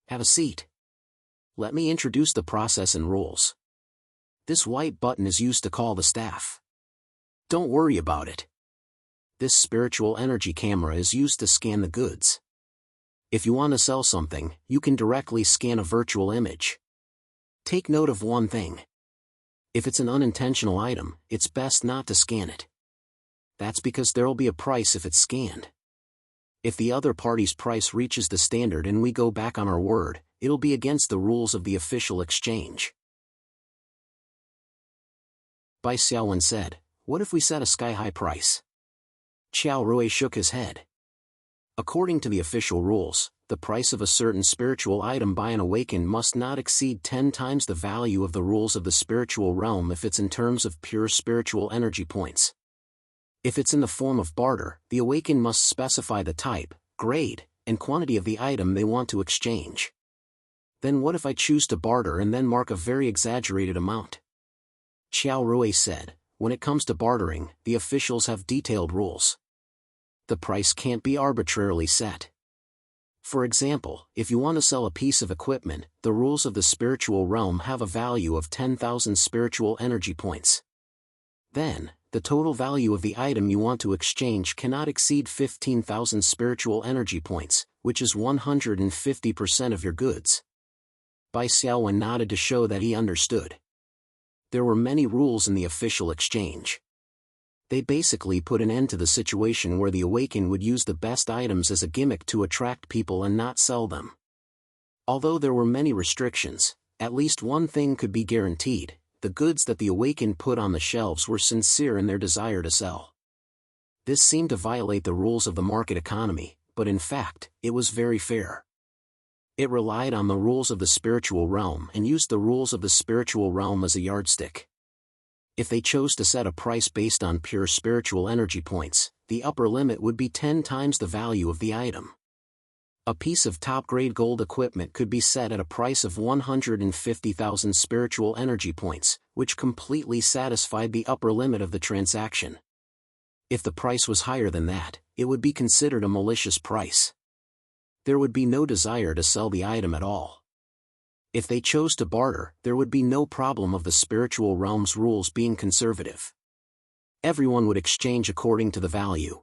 "Have a seat. Let me introduce the process and rules. This white button is used to call the staff. Don't worry about it. This spiritual energy camera is used to scan the goods. If you want to sell something, you can directly scan a virtual image. Take note of one thing. If it's an unintentional item, it's best not to scan it. That's because there'll be a price if it's scanned. If the other party's price reaches the standard and we go back on our word, it'll be against the rules of the official exchange. Bai Xiaowen said, "What if we set a sky-high price?" Qiao Rui shook his head. According to the official rules, the price of a certain spiritual item by an awakened must not exceed 10 times the value of the rules of the spiritual realm if it's in terms of pure spiritual energy points. If it's in the form of barter, the awakened must specify the type, grade, and quantity of the item they want to exchange. Then what if I choose to barter and then mark a very exaggerated amount? Qiao Rui said, "When it comes to bartering, the officials have detailed rules. The price can't be arbitrarily set. For example, if you want to sell a piece of equipment, the rules of the spiritual realm have a value of 10,000 spiritual energy points. Then, the total value of the item you want to exchange cannot exceed 15,000 spiritual energy points, which is 150% of your goods." Bai Xiaowen nodded to show that he understood. There were many rules in the official exchange. They basically put an end to the situation where the awakened would use the best items as a gimmick to attract people and not sell them. Although there were many restrictions, at least one thing could be guaranteed: the goods that the awakened put on the shelves were sincere in their desire to sell. This seemed to violate the rules of the market economy, but in fact, it was very fair. It relied on the rules of the spiritual realm and used the rules of the spiritual realm as a yardstick. If they chose to set a price based on pure spiritual energy points, the upper limit would be 10 times the value of the item. A piece of top-grade gold equipment could be set at a price of 150,000 spiritual energy points, which completely satisfied the upper limit of the transaction. If the price was higher than that, it would be considered a malicious price. There would be no desire to sell the item at all. If they chose to barter, there would be no problem of the spiritual realm's rules being conservative. Everyone would exchange according to the value.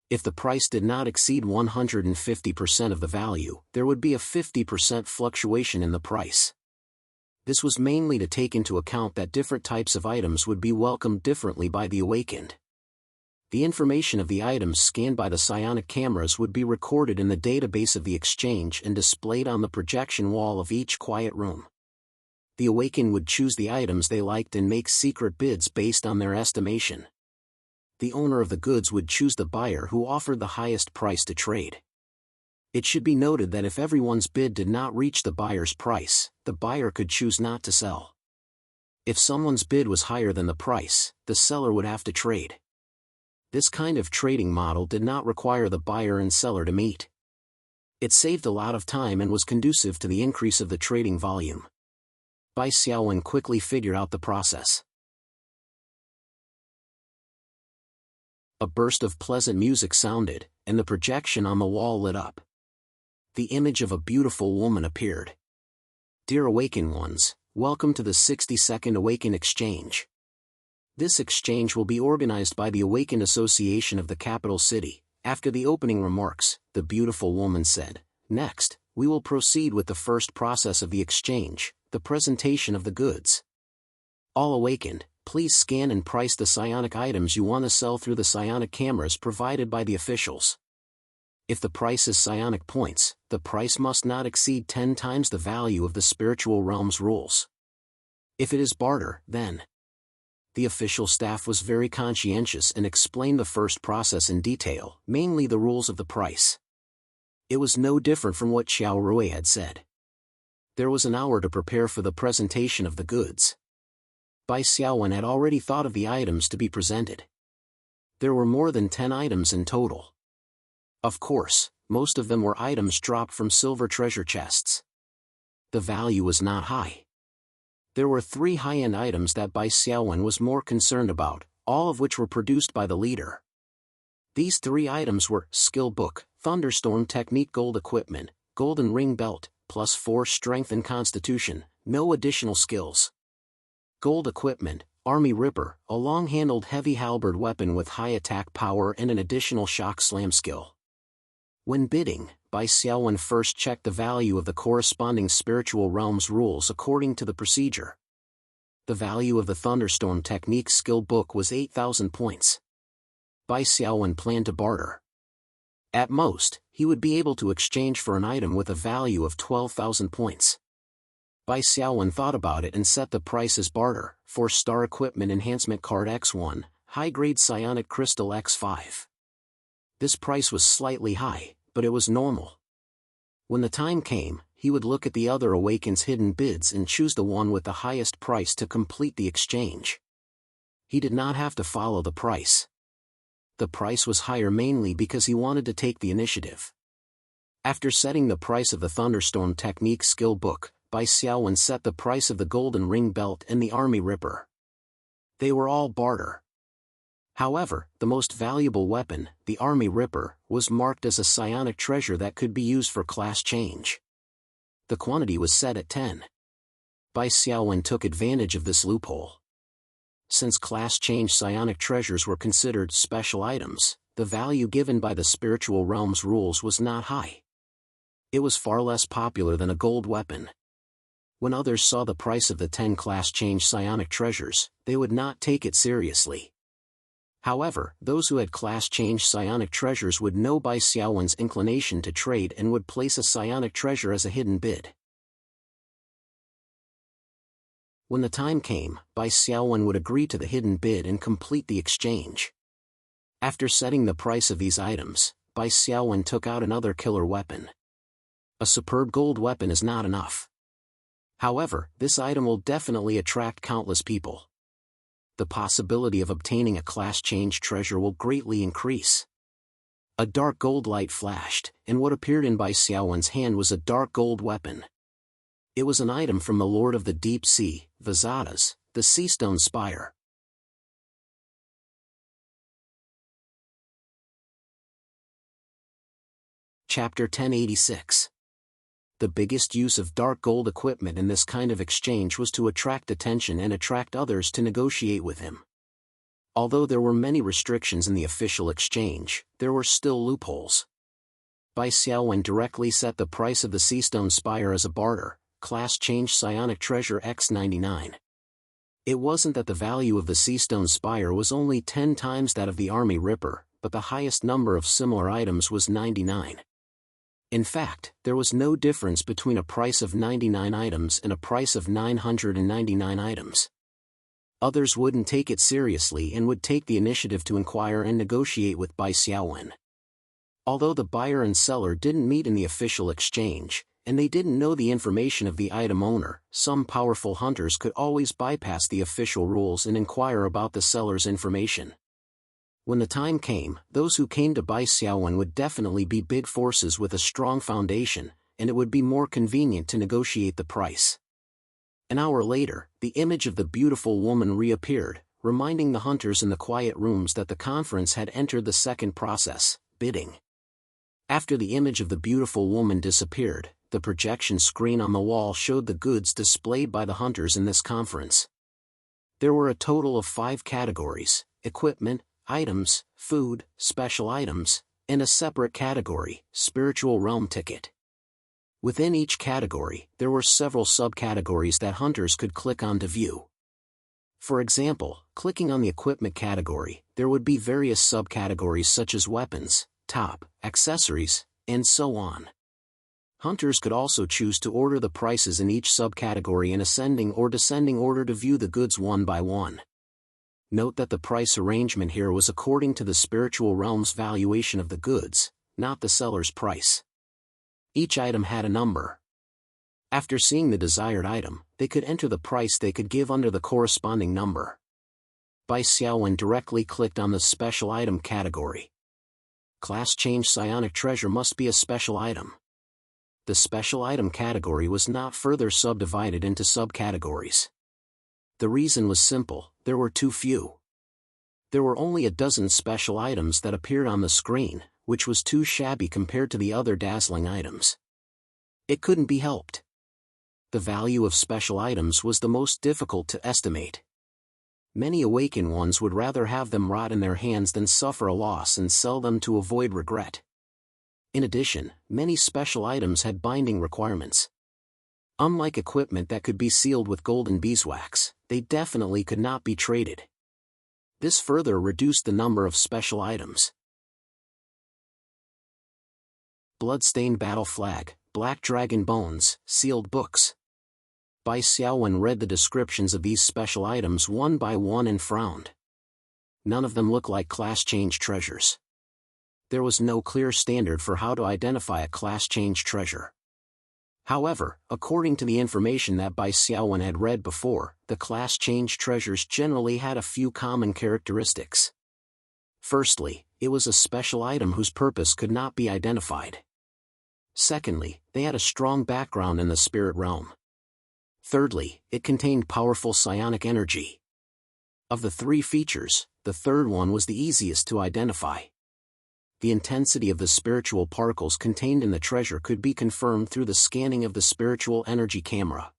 If the price did not exceed 150% of the value, there would be a 50% fluctuation in the price. This was mainly to take into account that different types of items would be welcomed differently by the awakened. The information of the items scanned by the psionic cameras would be recorded in the database of the exchange and displayed on the projection wall of each quiet room. The awakened would choose the items they liked and make secret bids based on their estimation. The owner of the goods would choose the buyer who offered the highest price to trade. It should be noted that if everyone's bid did not reach the buyer's price, the buyer could choose not to sell. If someone's bid was higher than the price, the seller would have to trade. This kind of trading model did not require the buyer and seller to meet. It saved a lot of time and was conducive to the increase of the trading volume. Bai Xiaowen quickly figured out the process. A burst of pleasant music sounded, and the projection on the wall lit up. The image of a beautiful woman appeared. "Dear Awakened Ones, welcome to the 62nd Awaken Exchange. This exchange will be organized by the Awakened Association of the capital city." After the opening remarks, the beautiful woman said, "Next, we will proceed with the first process of the exchange, the presentation of the goods. All awakened, please scan and price the psionic items you want to sell through the psionic cameras provided by the officials. If the price is psionic points, the price must not exceed 10 times the value of the spiritual realm's rules. If it is barter, then..." The official staff was very conscientious and explained the first process in detail, mainly the rules of the price. It was no different from what Qiao Rui had said. There was an hour to prepare for the presentation of the goods. Bai Xiaowen had already thought of the items to be presented. There were more than 10 items in total. Of course, most of them were items dropped from silver treasure chests. The value was not high. There were 3 high-end items that Bai Xiaowen was more concerned about, all of which were produced by the leader. These 3 items were Skill Book, Thunderstorm Technique Gold Equipment, Golden Ring Belt, +4 Strength and Constitution, no additional skills. Gold Equipment, Army Ripper, a long-handled heavy halberd weapon with high attack power and an additional shock slam skill. When bidding, Bai Xiaowen first checked the value of the corresponding spiritual realm's rules according to the procedure. The value of the Thunderstorm Technique Skill Book was 8,000 points. Bai Xiaowen planned to barter. At most, he would be able to exchange for an item with a value of 12,000 points. Bai Xiaowen thought about it and set the price as barter, for Star Equipment Enhancement Card X1, High-Grade Psionic Crystal X5. This price was slightly high, but it was normal. When the time came, he would look at the other Awaken's hidden bids and choose the one with the highest price to complete the exchange. He did not have to follow the price. The price was higher mainly because he wanted to take the initiative. After setting the price of the Thunderstorm Technique skill book, Bai Xiaowen set the price of the Golden Ring Belt and the Army Ripper. They were all barter. However, the most valuable weapon, the Army Ripper, was marked as a psionic treasure that could be used for class change. The quantity was set at 10. Bai Xiaowen took advantage of this loophole. Since class change psionic treasures were considered special items, the value given by the spiritual realm's rules was not high. It was far less popular than a gold weapon. When others saw the price of the 10 class change psionic treasures, they would not take it seriously. However, those who had class change psionic treasures would know Bai Xiaowen's inclination to trade and would place a psionic treasure as a hidden bid. When the time came, Bai Xiaowen would agree to the hidden bid and complete the exchange. After setting the price of these items, Bai Xiaowen took out another killer weapon. A superb gold weapon is not enough. However, this item will definitely attract countless people. The possibility of obtaining a class change treasure will greatly increase. A dark gold light flashed, and what appeared in Bai Xiaowen's hand was a dark gold weapon. It was an item from the Lord of the Deep Sea, Vazada's, the Seastone Spire. Chapter 1086. The biggest use of dark gold equipment in this kind of exchange was to attract attention and attract others to negotiate with him. Although there were many restrictions in the official exchange, there were still loopholes. Bai Xiaowen directly set the price of the Seastone Spire as a barter, class change psionic treasure X99. It wasn't that the value of the Seastone Spire was only 10 times that of the Army Ripper, but the highest number of similar items was 99. In fact, there was no difference between a price of 99 items and a price of 999 items. Others wouldn't take it seriously and would take the initiative to inquire and negotiate with Bai Xiaowen. Although the buyer and seller didn't meet in the official exchange, and they didn't know the information of the item owner, some powerful hunters could always bypass the official rules and inquire about the seller's information. When the time came, those who came to Bai Xiaowen would definitely be big forces with a strong foundation, and it would be more convenient to negotiate the price. An hour later, the image of the beautiful woman reappeared, reminding the hunters in the quiet rooms that the conference had entered the second process, bidding. After the image of the beautiful woman disappeared, the projection screen on the wall showed the goods displayed by the hunters in this conference. There were a total of 5 categories: equipment, items, food, special items, and a separate category, spiritual realm ticket. Within each category, there were several subcategories that hunters could click on to view. For example, clicking on the equipment category, there would be various subcategories such as weapons, top, accessories, and so on. Hunters could also choose to order the prices in each subcategory in ascending or descending order to view the goods one by one. Note that the price arrangement here was according to the spiritual realm's valuation of the goods, not the seller's price. Each item had a number. After seeing the desired item, they could enter the price they could give under the corresponding number. Bai Xiaowen directly clicked on the special item category. Class change psionic treasure must be a special item. The special item category was not further subdivided into subcategories. The reason was simple: there were too few. There were only a dozen special items that appeared on the screen, which was too shabby compared to the other dazzling items. It couldn't be helped. The value of special items was the most difficult to estimate. Many awakened ones would rather have them rot in their hands than suffer a loss and sell them to avoid regret. In addition, many special items had binding requirements. Unlike equipment that could be sealed with golden beeswax, they definitely could not be traded. This further reduced the number of special items. Bloodstained Battle Flag, Black Dragon Bones, Sealed Books. Bai Xiaowen read the descriptions of these special items one by one and frowned. None of them looked like class-change treasures. There was no clear standard for how to identify a class-change treasure. However, according to the information that Bai Xiaowen had read before, the class-change treasures generally had a few common characteristics. Firstly, it was a special item whose purpose could not be identified. Secondly, they had a strong background in the spirit realm. Thirdly, it contained powerful psionic energy. Of the three features, the third one was the easiest to identify. The intensity of the spiritual particles contained in the treasure could be confirmed through the scanning of the spiritual energy camera.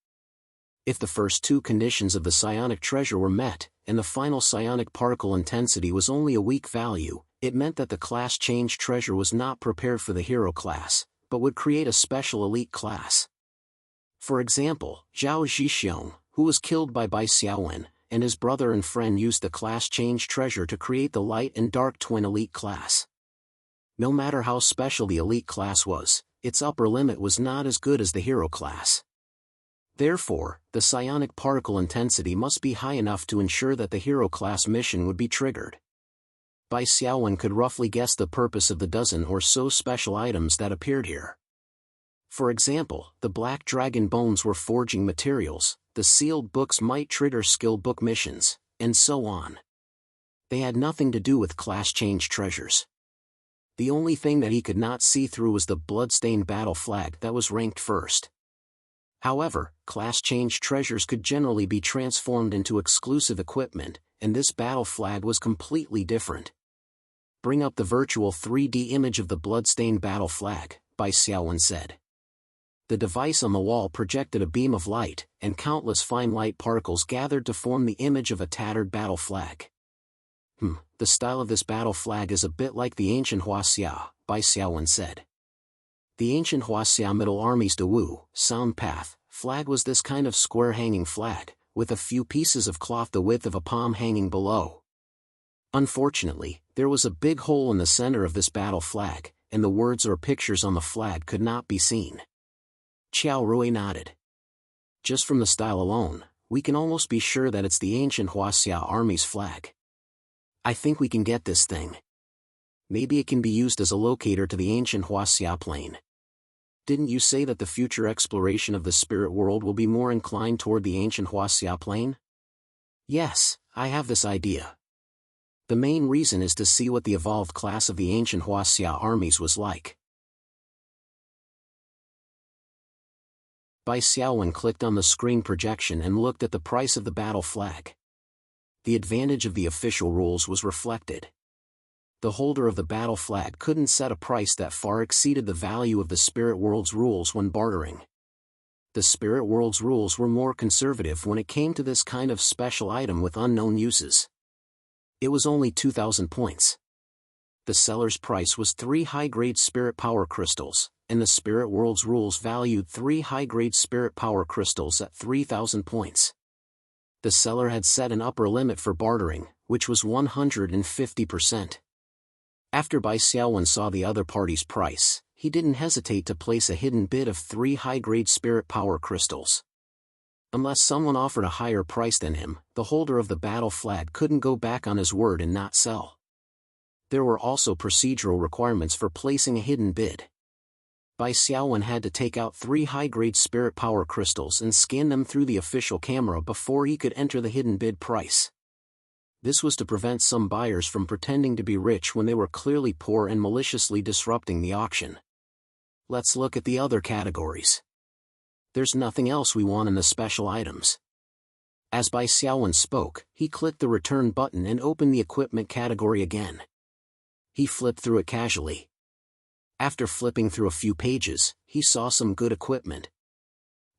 If the first two conditions of the psionic treasure were met, and the final psionic particle intensity was only a weak value, it meant that the class-change treasure was not prepared for the hero class, but would create a special elite class. For example, Zhao Zhixiong, who was killed by Bai Xiaowen, and his brother and friend used the class-change treasure to create the light and dark twin elite class. No matter how special the elite class was, its upper limit was not as good as the hero class. Therefore, the psionic particle intensity must be high enough to ensure that the hero class mission would be triggered. Bai Xiaowen could roughly guess the purpose of the dozen or so special items that appeared here. For example, the Black Dragon Bones were forging materials, the sealed books might trigger skill book missions, and so on. They had nothing to do with class-change treasures. The only thing that he could not see through was the blood-stained battle flag that was ranked first. However, class-change treasures could generally be transformed into exclusive equipment, and this battle flag was completely different. Bring up the virtual 3D image of the blood-stained battle flag, Bai Xiaowen said. The device on the wall projected a beam of light, and countless fine light particles gathered to form the image of a tattered battle flag. The style of this battle flag is a bit like the ancient Huaxia, Bai Xiaowen said. The ancient Huaxia Middle Army's Dewu, Sound Path, flag was this kind of square hanging flag, with a few pieces of cloth the width of a palm hanging below. Unfortunately, there was a big hole in the center of this battle flag, and the words or pictures on the flag could not be seen. Qiao Rui nodded. Just from the style alone, we can almost be sure that it's the ancient Huaxia Army's flag. I think we can get this thing. Maybe it can be used as a locator to the ancient Huaxia plane. Didn't you say that the future exploration of the spirit world will be more inclined toward the ancient Huaxia plane? Yes, I have this idea. The main reason is to see what the evolved class of the ancient Huaxia armies was like. Bai Xiaowen clicked on the screen projection and looked at the price of the battle flag. The advantage of the official rules was reflected. The holder of the battle flag couldn't set a price that far exceeded the value of the spirit world's rules when bartering. The spirit world's rules were more conservative when it came to this kind of special item with unknown uses. It was only 2,000 points. The seller's price was 3 high-grade spirit power crystals, and the spirit world's rules valued 3 high-grade spirit power crystals at 3,000 points. The seller had set an upper limit for bartering, which was 150%. After Bai Xiaowen saw the other party's price, he didn't hesitate to place a hidden bid of 3 high-grade spirit power crystals. Unless someone offered a higher price than him, the holder of the battle flag couldn't go back on his word and not sell. There were also procedural requirements for placing a hidden bid. Bai Xiaowen had to take out 3 high-grade spirit power crystals and scan them through the official camera before he could enter the hidden bid price. This was to prevent some buyers from pretending to be rich when they were clearly poor and maliciously disrupting the auction. Let's look at the other categories. There's nothing else we want in the special items. As Bai Xiaowen spoke, he clicked the return button and opened the equipment category again. He flipped through it casually. After flipping through a few pages, he saw some good equipment.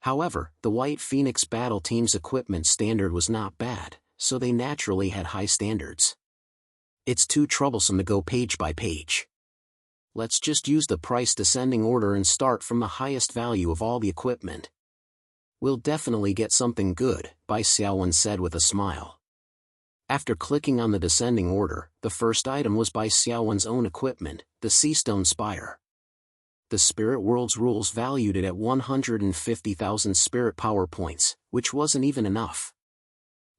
However, the White Phoenix Battle Team's equipment standard was not bad, so they naturally had high standards. It's too troublesome to go page by page. Let's just use the price descending order and start from the highest value of all the equipment. We'll definitely get something good, Bai Xiaowen said with a smile. After clicking on the descending order, the first item was Bai Xiaowen's own equipment, the Seastone Spire. The spirit world's rules valued it at 150,000 spirit power points, which wasn't even enough.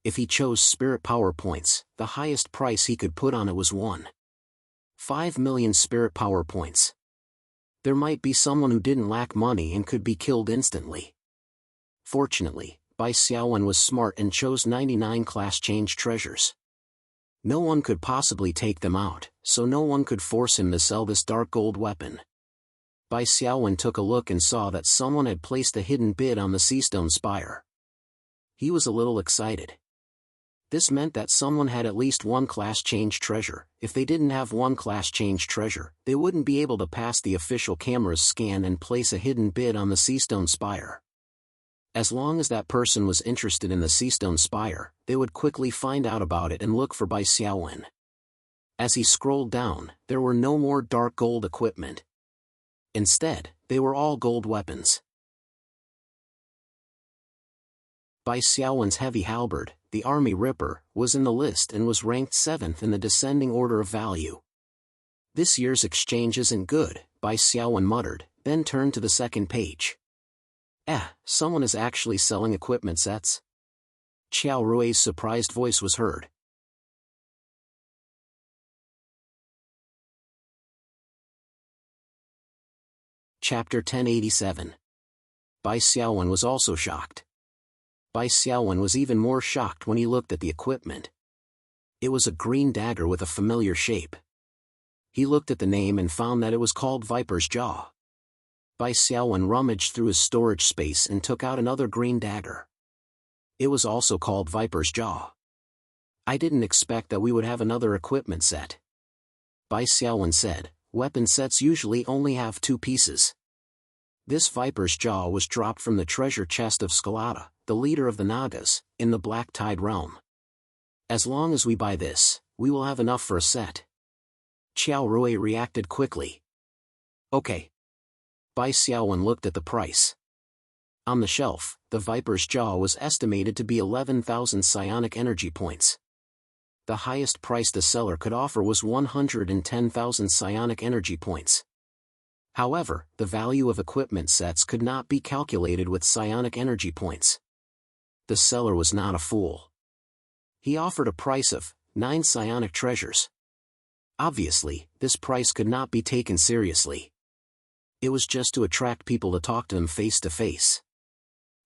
If he chose spirit power points, the highest price he could put on it was 1.5 million spirit power points. There might be someone who didn't lack money and could be killed instantly. Fortunately, Bai Xiaowen was smart and chose 99 class change treasures. No one could possibly take them out, so no one could force him to sell this dark gold weapon. Bai Xiaowen took a look and saw that someone had placed a hidden bid on the Seastone Spire. He was a little excited. This meant that someone had at least one class change treasure. If they didn't have one class change treasure, they wouldn't be able to pass the official camera's scan and place a hidden bid on the Seastone Spire. As long as that person was interested in the Seastone Spire, they would quickly find out about it and look for Bai Xiaowen. As he scrolled down, there were no more dark gold equipment. Instead, they were all gold weapons. Bai Xiaowen's heavy halberd, the Army Ripper, was in the list and was ranked 7th in the descending order of value. This year's exchange isn't good, Bai Xiaowen muttered, then turned to the second page. Someone is actually selling equipment sets? Qiao Rui's surprised voice was heard. Chapter 1087. Bai Xiaowen was also shocked. Bai Xiaowen was even more shocked when he looked at the equipment. It was a green dagger with a familiar shape. He looked at the name and found that it was called Viper's Jaw. Bai Xiaowen rummaged through his storage space and took out another green dagger. It was also called Viper's Jaw. I didn't expect that we would have another equipment set. Bai Xiaowen said, weapon sets usually only have 2 pieces. This Viper's Jaw was dropped from the treasure chest of Scalata, the leader of the Nagas, in the Black Tide realm. As long as we buy this, we will have enough for a set. Qiao Rui reacted quickly. Okay. Bai Xiaowen looked at the price. On the shelf, the Viper's Jaw was estimated to be 11,000 psionic energy points. The highest price the seller could offer was 110,000 psionic energy points. However, the value of equipment sets could not be calculated with psionic energy points. The seller was not a fool. He offered a price of 9 psionic treasures. Obviously, this price could not be taken seriously. It was just to attract people to talk to him face to face.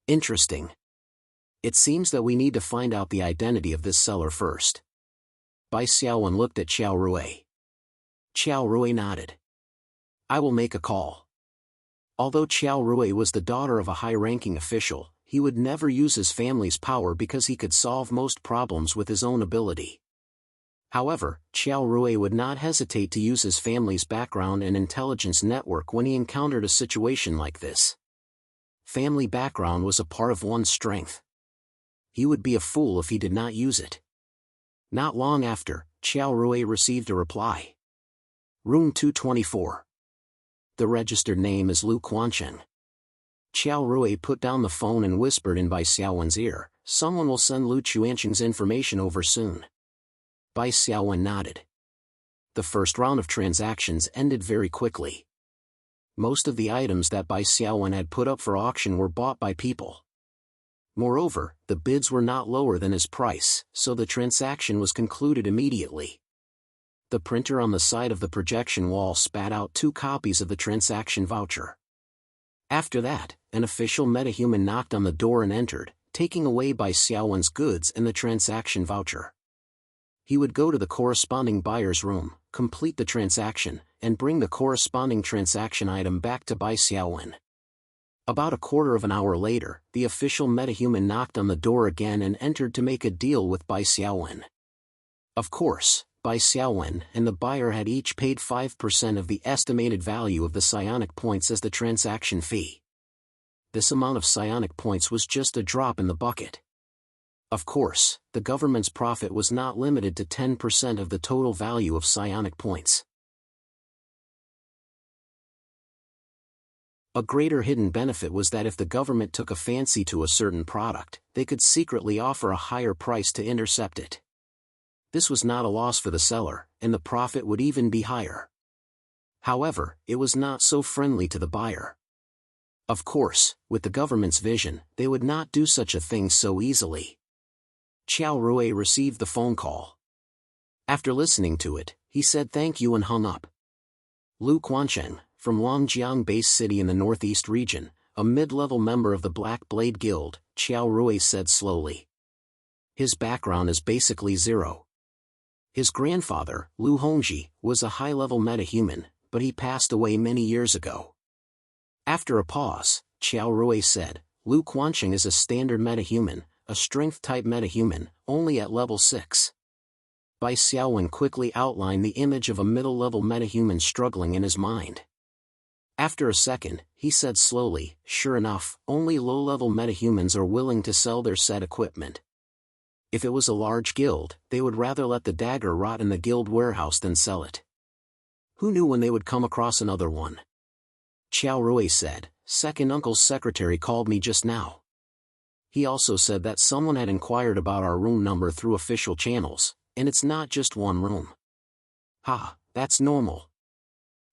Interesting. It seems that we need to find out the identity of this seller first. Bai Xiaowen looked at Qiao Rui. Qiao Rui nodded. I will make a call. Although Qiao Rui was the daughter of a high-ranking official, he would never use his family's power because he could solve most problems with his own ability. However, Qiao Rui would not hesitate to use his family's background and intelligence network when he encountered a situation like this. Family background was a part of one's strength. He would be a fool if he did not use it. Not long after, Qiao Rui received a reply. Room 224. The registered name is Lu Quancheng. Qiao Rui put down the phone and whispered in Bai Xiaowen's ear, someone will send Lu Quancheng's information over soon. Bai Xiaowen nodded. The first round of transactions ended very quickly. Most of the items that Bai Xiaowen had put up for auction were bought by people. Moreover, the bids were not lower than his price, so the transaction was concluded immediately. The printer on the side of the projection wall spat out 2 copies of the transaction voucher. After that, an official metahuman knocked on the door and entered, taking away Bai Xiaowen's goods and the transaction voucher. He would go to the corresponding buyer's room, complete the transaction, and bring the corresponding transaction item back to Bai Xiaowen. About a quarter of an hour later, the official metahuman knocked on the door again and entered to make a deal with Bai Xiaowen. Of course, Bai Xiaowen and the buyer had each paid 5% of the estimated value of the psionic points as the transaction fee. This amount of psionic points was just a drop in the bucket. Of course, the government's profit was not limited to 10% of the total value of psionic points. A greater hidden benefit was that if the government took a fancy to a certain product, they could secretly offer a higher price to intercept it. This was not a loss for the seller, and the profit would even be higher. However, it was not so friendly to the buyer. Of course, with the government's vision, they would not do such a thing so easily. Qiao Rui received the phone call. After listening to it, he said thank you and hung up. Lu Quancheng, from Longjiang Base City in the northeast region, a mid-level member of the Black Blade Guild, Qiao Rui said slowly. His background is basically zero. His grandfather, Lu Hongji, was a high-level metahuman, but he passed away many years ago. After a pause, Qiao Rui said, Lu Quancheng is a standard metahuman, a strength-type metahuman, only at level 6. Bai Xiaowen quickly outlined the image of a middle-level metahuman struggling in his mind. After a second, he said slowly, sure enough, only low-level metahumans are willing to sell their set equipment. If it was a large guild, they would rather let the dagger rot in the guild warehouse than sell it. Who knew when they would come across another one? Qiao Rui said, second uncle's secretary called me just now. He also said that someone had inquired about our room number through official channels, and it's not just one room. Ha, that's normal.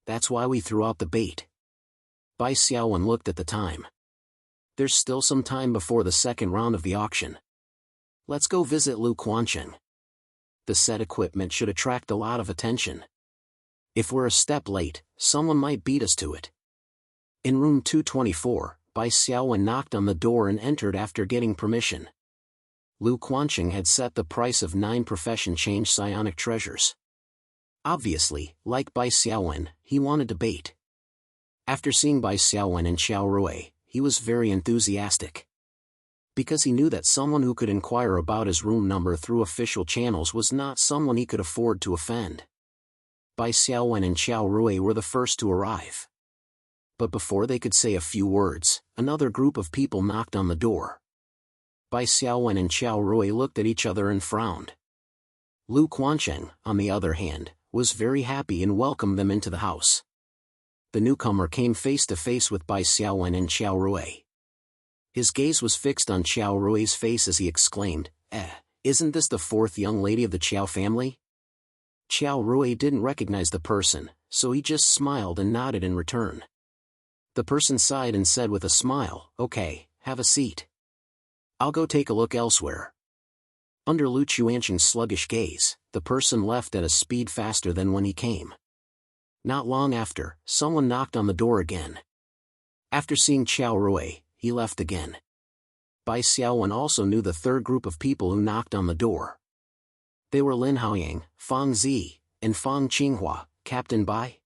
That's why we threw out the bait. Bai Xiaowen looked at the time. There's still some time before the second round of the auction. Let's go visit Lu Quancheng. The set equipment should attract a lot of attention. If we're a step late, someone might beat us to it. In room 224, Bai Xiaowen knocked on the door and entered after getting permission. Lu Quancheng had set the price of 9 profession-change psionic treasures. Obviously, like Bai Xiaowen, he wanted to bait. After seeing Bai Xiaowen and Qiao Rui, he was very enthusiastic. Because he knew that someone who could inquire about his room number through official channels was not someone he could afford to offend. Bai Xiaowen and Qiao Rui were the first to arrive. But before they could say a few words, another group of people knocked on the door. Bai Xiaowen and Qiao Rui looked at each other and frowned. Lu Quancheng, on the other hand, was very happy and welcomed them into the house. The newcomer came face to face with Bai Xiaowen and Qiao Rui. His gaze was fixed on Qiao Rui's face as he exclaimed, isn't this the 4th young lady of the Qiao family? Qiao Rui didn't recognize the person, so he just smiled and nodded in return. The person sighed and said with a smile, okay, have a seat. I'll go take a look elsewhere. Under Lu Quancheng's sluggish gaze, the person left at a speed faster than when he came. Not long after, someone knocked on the door again. After seeing Qiao Rui, he left again. Bai Xiaowen also knew the third group of people who knocked on the door. They were Lin Haoyang, Fang Zi, and Fang Qinghua. Captain Bai?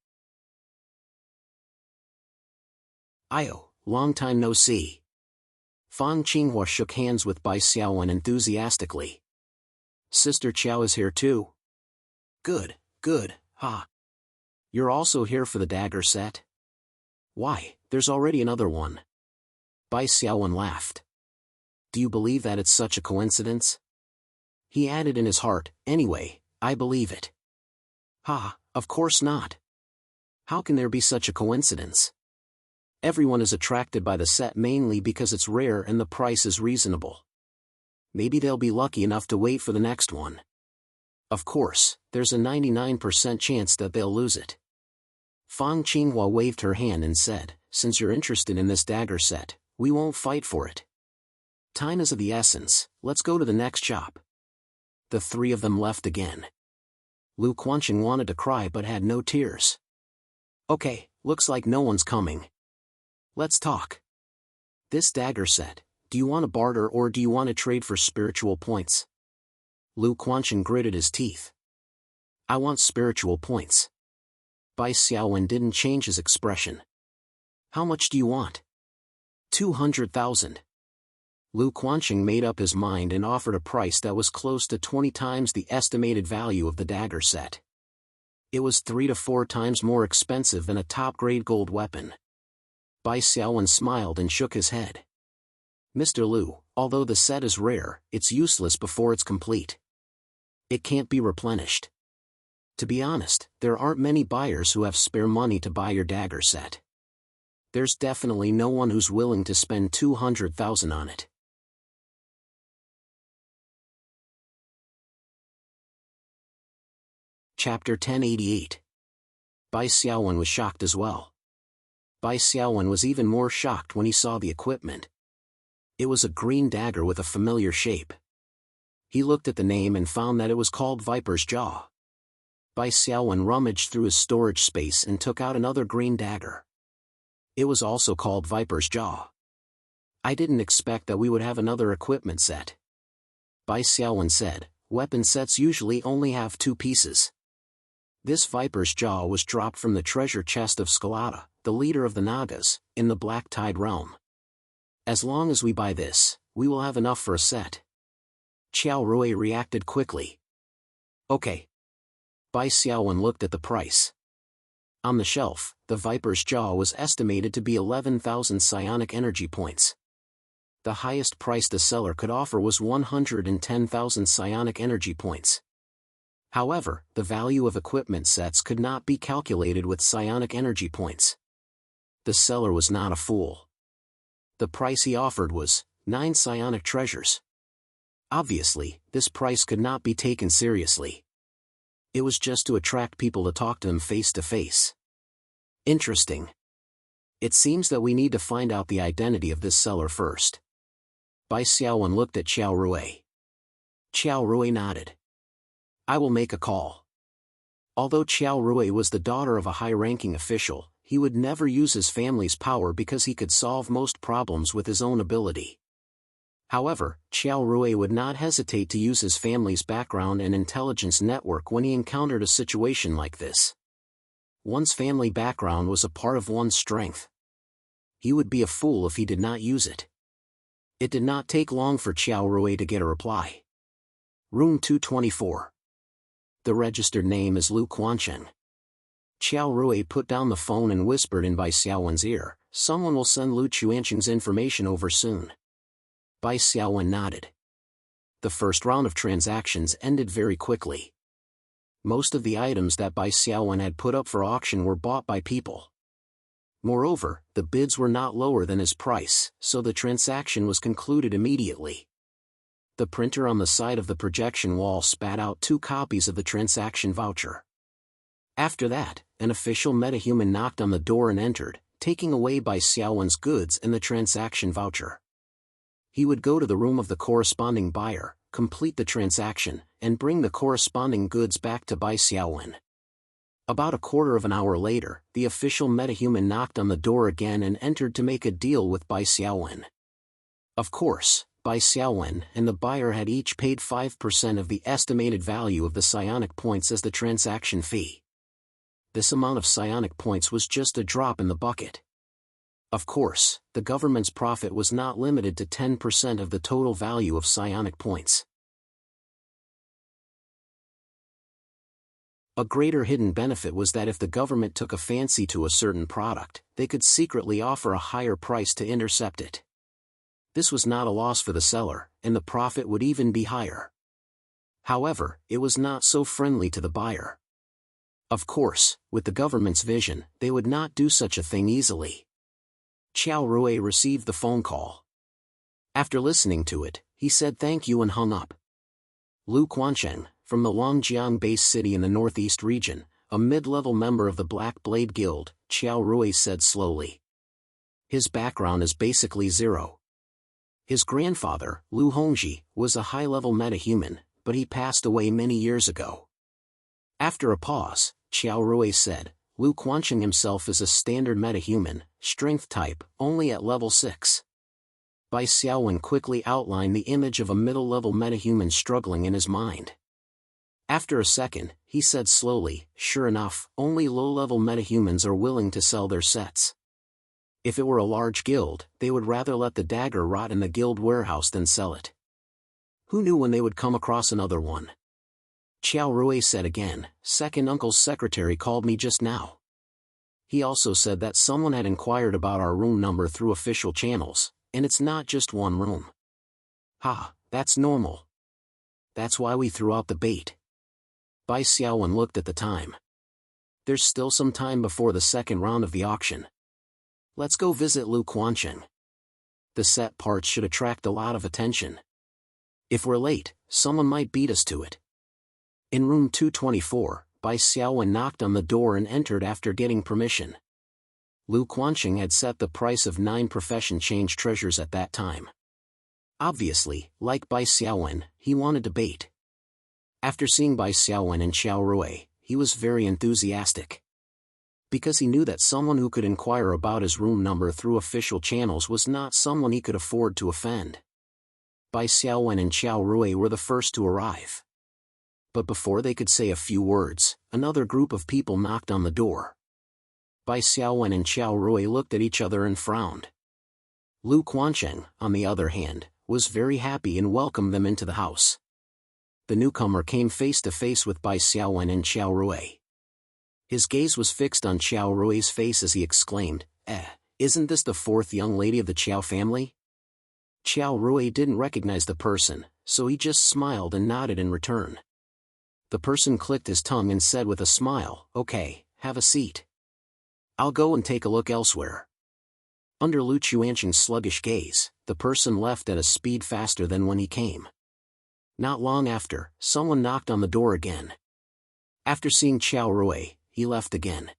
Ayo, long time no see. Fang Qinghua shook hands with Bai Xiaowen enthusiastically. Sister Qiao is here too. Good, ha. You're also here for the dagger set? Why, there's already another one. Bai Xiaowen laughed. Do you believe that it's such a coincidence? He added in his heart, anyway, I believe it. Ha, of course not. How can there be such a coincidence? Everyone is attracted by the set mainly because it's rare and the price is reasonable. Maybe they'll be lucky enough to wait for the next one. Of course, there's a 99% chance that they'll lose it. Fang Qinghua waved her hand and said, since you're interested in this dagger set, we won't fight for it. Time is of the essence, let's go to the next shop. The 3 of them left again. Lu Quancheng wanted to cry but had no tears. Okay, looks like no one's coming. Let's talk. This dagger set, do you want to barter or do you want to trade for spiritual points? Lu Quancheng gritted his teeth. I want spiritual points. Bai Xiaowen didn't change his expression. How much do you want? 200,000. Lu Quancheng made up his mind and offered a price that was close to 20 times the estimated value of the dagger set. It was 3 to 4 times more expensive than a top-grade gold weapon. Bai Xiaowen smiled and shook his head. Mr. Lu, although the set is rare, it's useless before it's complete. It can't be replenished. To be honest, there aren't many buyers who have spare money to buy your dagger set. There's definitely no one who's willing to spend 200,000 on it. Chapter 1088. Bai Xiaowen was shocked as well. Bai Xiaowen was even more shocked when he saw the equipment. It was a green dagger with a familiar shape. He looked at the name and found that it was called Viper's Jaw. Bai Xiaowen rummaged through his storage space and took out another green dagger. It was also called Viper's Jaw. I didn't expect that we would have another equipment set. Bai Xiaowen said, weapon sets usually only have 2 pieces. This Viper's Jaw was dropped from the treasure chest of Skalata, the leader of the Nagas, in the Black Tide realm. As long as we buy this, we will have enough for a set. Qiao Rui reacted quickly. Okay. Bai Xiaowen looked at the price. On the shelf, the Viper's Jaw was estimated to be 11,000 psionic energy points. The highest price the seller could offer was 110,000 psionic energy points. However, the value of equipment sets could not be calculated with psionic energy points. The seller was not a fool. The price he offered was 9 psionic treasures. Obviously, this price could not be taken seriously. It was just to attract people to talk to him face to face. Interesting. It seems that we need to find out the identity of this seller first. Bai Xiaowen looked at Qiao Rui. Qiao Rui nodded. I will make a call. Although Qiao Rui was the daughter of a high-ranking official, he would never use his family's power because he could solve most problems with his own ability. However, Qiao Rui would not hesitate to use his family's background and intelligence network when he encountered a situation like this. One's family background was a part of one's strength. He would be a fool if he did not use it. It did not take long for Qiao Rui to get a reply. Room 224. The registered name is Lu Quancheng. Qiao Rui put down the phone and whispered in Bai Xiaowen's ear, someone will send Lu Quancheng's information over soon. Bai Xiaowen nodded. The first round of transactions ended very quickly. Most of the items that Bai Xiaowen had put up for auction were bought by people. Moreover, the bids were not lower than his price, so the transaction was concluded immediately. The printer on the side of the projection wall spat out 2 copies of the transaction voucher. After that, an official metahuman knocked on the door and entered, taking away Bai Xiaowen's goods and the transaction voucher. He would go to the room of the corresponding buyer, complete the transaction, and bring the corresponding goods back to Bai Xiaowen. About a quarter of an hour later, the official metahuman knocked on the door again and entered to make a deal with Bai Xiaowen. Of course, Bai Xiaowen and the buyer had each paid 5% of the estimated value of the psionic points as the transaction fee. This amount of psionic points was just a drop in the bucket. Of course, the government's profit was not limited to 10% of the total value of psionic points. A greater hidden benefit was that if the government took a fancy to a certain product, they could secretly offer a higher price to intercept it. This was not a loss for the seller, and the profit would even be higher. However, it was not so friendly to the buyer. Of course, with the government's vision, they would not do such a thing easily. Qiao Rui received the phone call. After listening to it, he said thank you and hung up. Lu Quancheng, from the Longjiang base city in the northeast region, a mid-level member of the Black Blade Guild, Qiao Rui said slowly. His background is basically 0. His grandfather, Lu Hongji, was a high-level metahuman, but he passed away many years ago. After a pause, Qiao Rui said, Lu Quancheng himself is a standard metahuman, strength type, only at level 6. Bai Xiaowen quickly outlined the image of a middle-level metahuman struggling in his mind. After a second, he said slowly, sure enough, only low-level metahumans are willing to sell their sets. If it were a large guild, they would rather let the dagger rot in the guild warehouse than sell it. Who knew when they would come across another one? Qiao Rui said again, second uncle's secretary called me just now. He also said that someone had inquired about our room number through official channels, and it's not just one room. Ha, that's normal. That's why we threw out the bait. Bai Xiaowen looked at the time. There's still some time before the second round of the auction. Let's go visit Lu Quancheng. The set parts should attract a lot of attention. If we're late, someone might beat us to it. In room 224, Bai Xiaowen knocked on the door and entered after getting permission. Lu Quanqing had set the price of 9 profession change treasures at that time. Obviously, like Bai Xiaowen, he wanted to bait. After seeing Bai Xiaowen and Xiao Rui, he was very enthusiastic. Because he knew that someone who could inquire about his room number through official channels was not someone he could afford to offend. Bai Xiaowen and Xiao Rui were the first to arrive. But before they could say a few words, another group of people knocked on the door. Bai Xiaowen and Xiao Rui looked at each other and frowned. Lu Quanqing, on the other hand, was very happy and welcomed them into the house. The newcomer came face to face with Bai Xiaowen and Xiao Rui. His gaze was fixed on Xiao Rui's face as he exclaimed, isn't this the 4th young lady of the Qiao family? Xiao Rui didn't recognize the person, so he just smiled and nodded in return. The person clicked his tongue and said with a smile, "Okay, have a seat. I'll go and take a look elsewhere." Under Lu Quanqing's sluggish gaze, the person left at a speed faster than when he came. Not long after, someone knocked on the door again. After seeing Xiao Rui, he left again.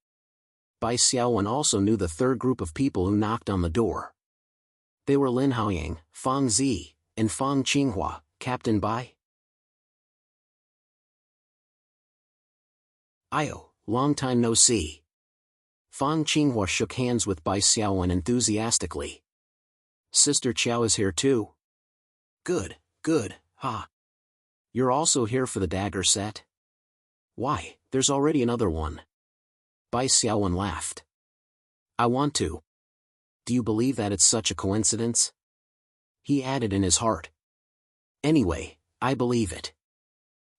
Bai Xiaowen also knew the third group of people who knocked on the door. They were Lin Haoyang, Fang Zi, and Fang Qinghua. "Captain Bai?" "Ayo, long time no see." Fang Qinghua shook hands with Bai Xiaowen enthusiastically. "Sister Qiao is here too?" Good, ha. You're also here for the dagger set?" "Why, there's already another one." Bai Xiaowen laughed. "I want to. Do you believe that it's such a coincidence?" He added in his heart. "Anyway, I believe it."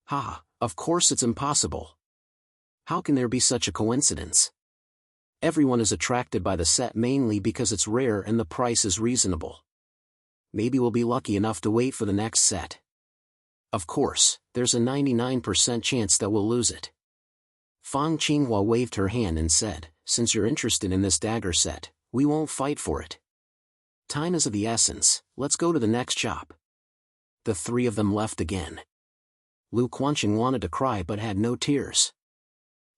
"Ha, of course it's impossible. How can there be such a coincidence? Everyone is attracted by the set mainly because it's rare and the price is reasonable. Maybe we'll be lucky enough to wait for the next set. Of course, there's a 99% chance that we'll lose it." Fang Qinghua waved her hand and said, "Since you're interested in this dagger set, we won't fight for it. Time is of the essence, let's go to the next shop." The 3 of them left again. Lu Quanqing wanted to cry but had no tears.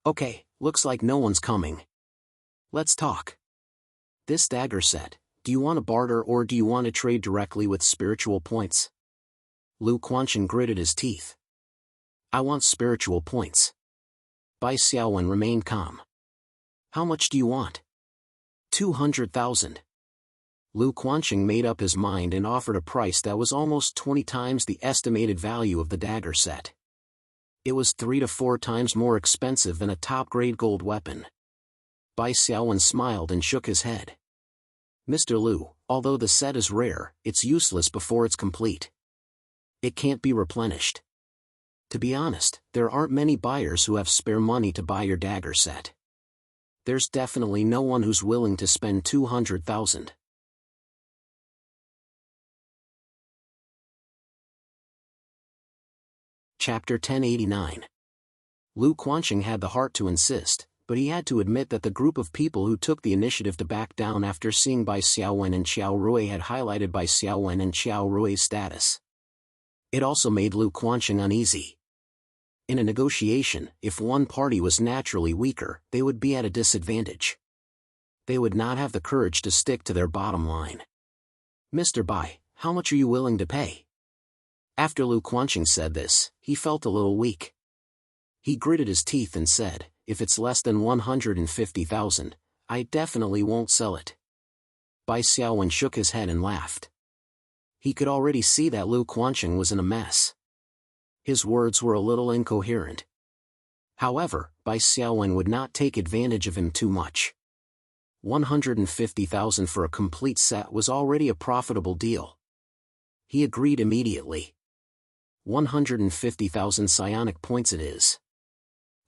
"Okay, looks like no one's coming. Let's talk. This dagger set, do you want to barter or do you want to trade directly with spiritual points?" Lu Quanqing gritted his teeth. "I want spiritual points." Bai Xiaowen remained calm. "How much do you want?" 200,000. Lu Quanqing made up his mind and offered a price that was almost 20 times the estimated value of the dagger set. It was 3 to 4 times more expensive than a top-grade gold weapon. Bai Xiaowen smiled and shook his head. "Mr. Lu, although the set is rare, it's useless before it's complete. It can't be replenished. To be honest, there aren't many buyers who have spare money to buy your dagger set. There's definitely no one who's willing to spend 200,000. Chapter 1089. Lu Quanqing had the heart to insist, but he had to admit that the group of people who took the initiative to back down after seeing Bai Xiaowen and Xiao Rui had highlighted Bai Xiaowen and Xiao Rui's status. It also made Lu Quanqing uneasy. In a negotiation, if one party was naturally weaker, they would be at a disadvantage. They would not have the courage to stick to their bottom line. "Mr. Bai, how much are you willing to pay?" After Lu Quanqing said this, he felt a little weak. He gritted his teeth and said, "If it's less than 150,000, I definitely won't sell it." Bai Xiaowen shook his head and laughed. He could already see that Lu Quanqing was in a mess. His words were a little incoherent. However, Bai Xiaowen would not take advantage of him too much. 150,000 for a complete set was already a profitable deal. He agreed immediately. 150,000 psionic points it is.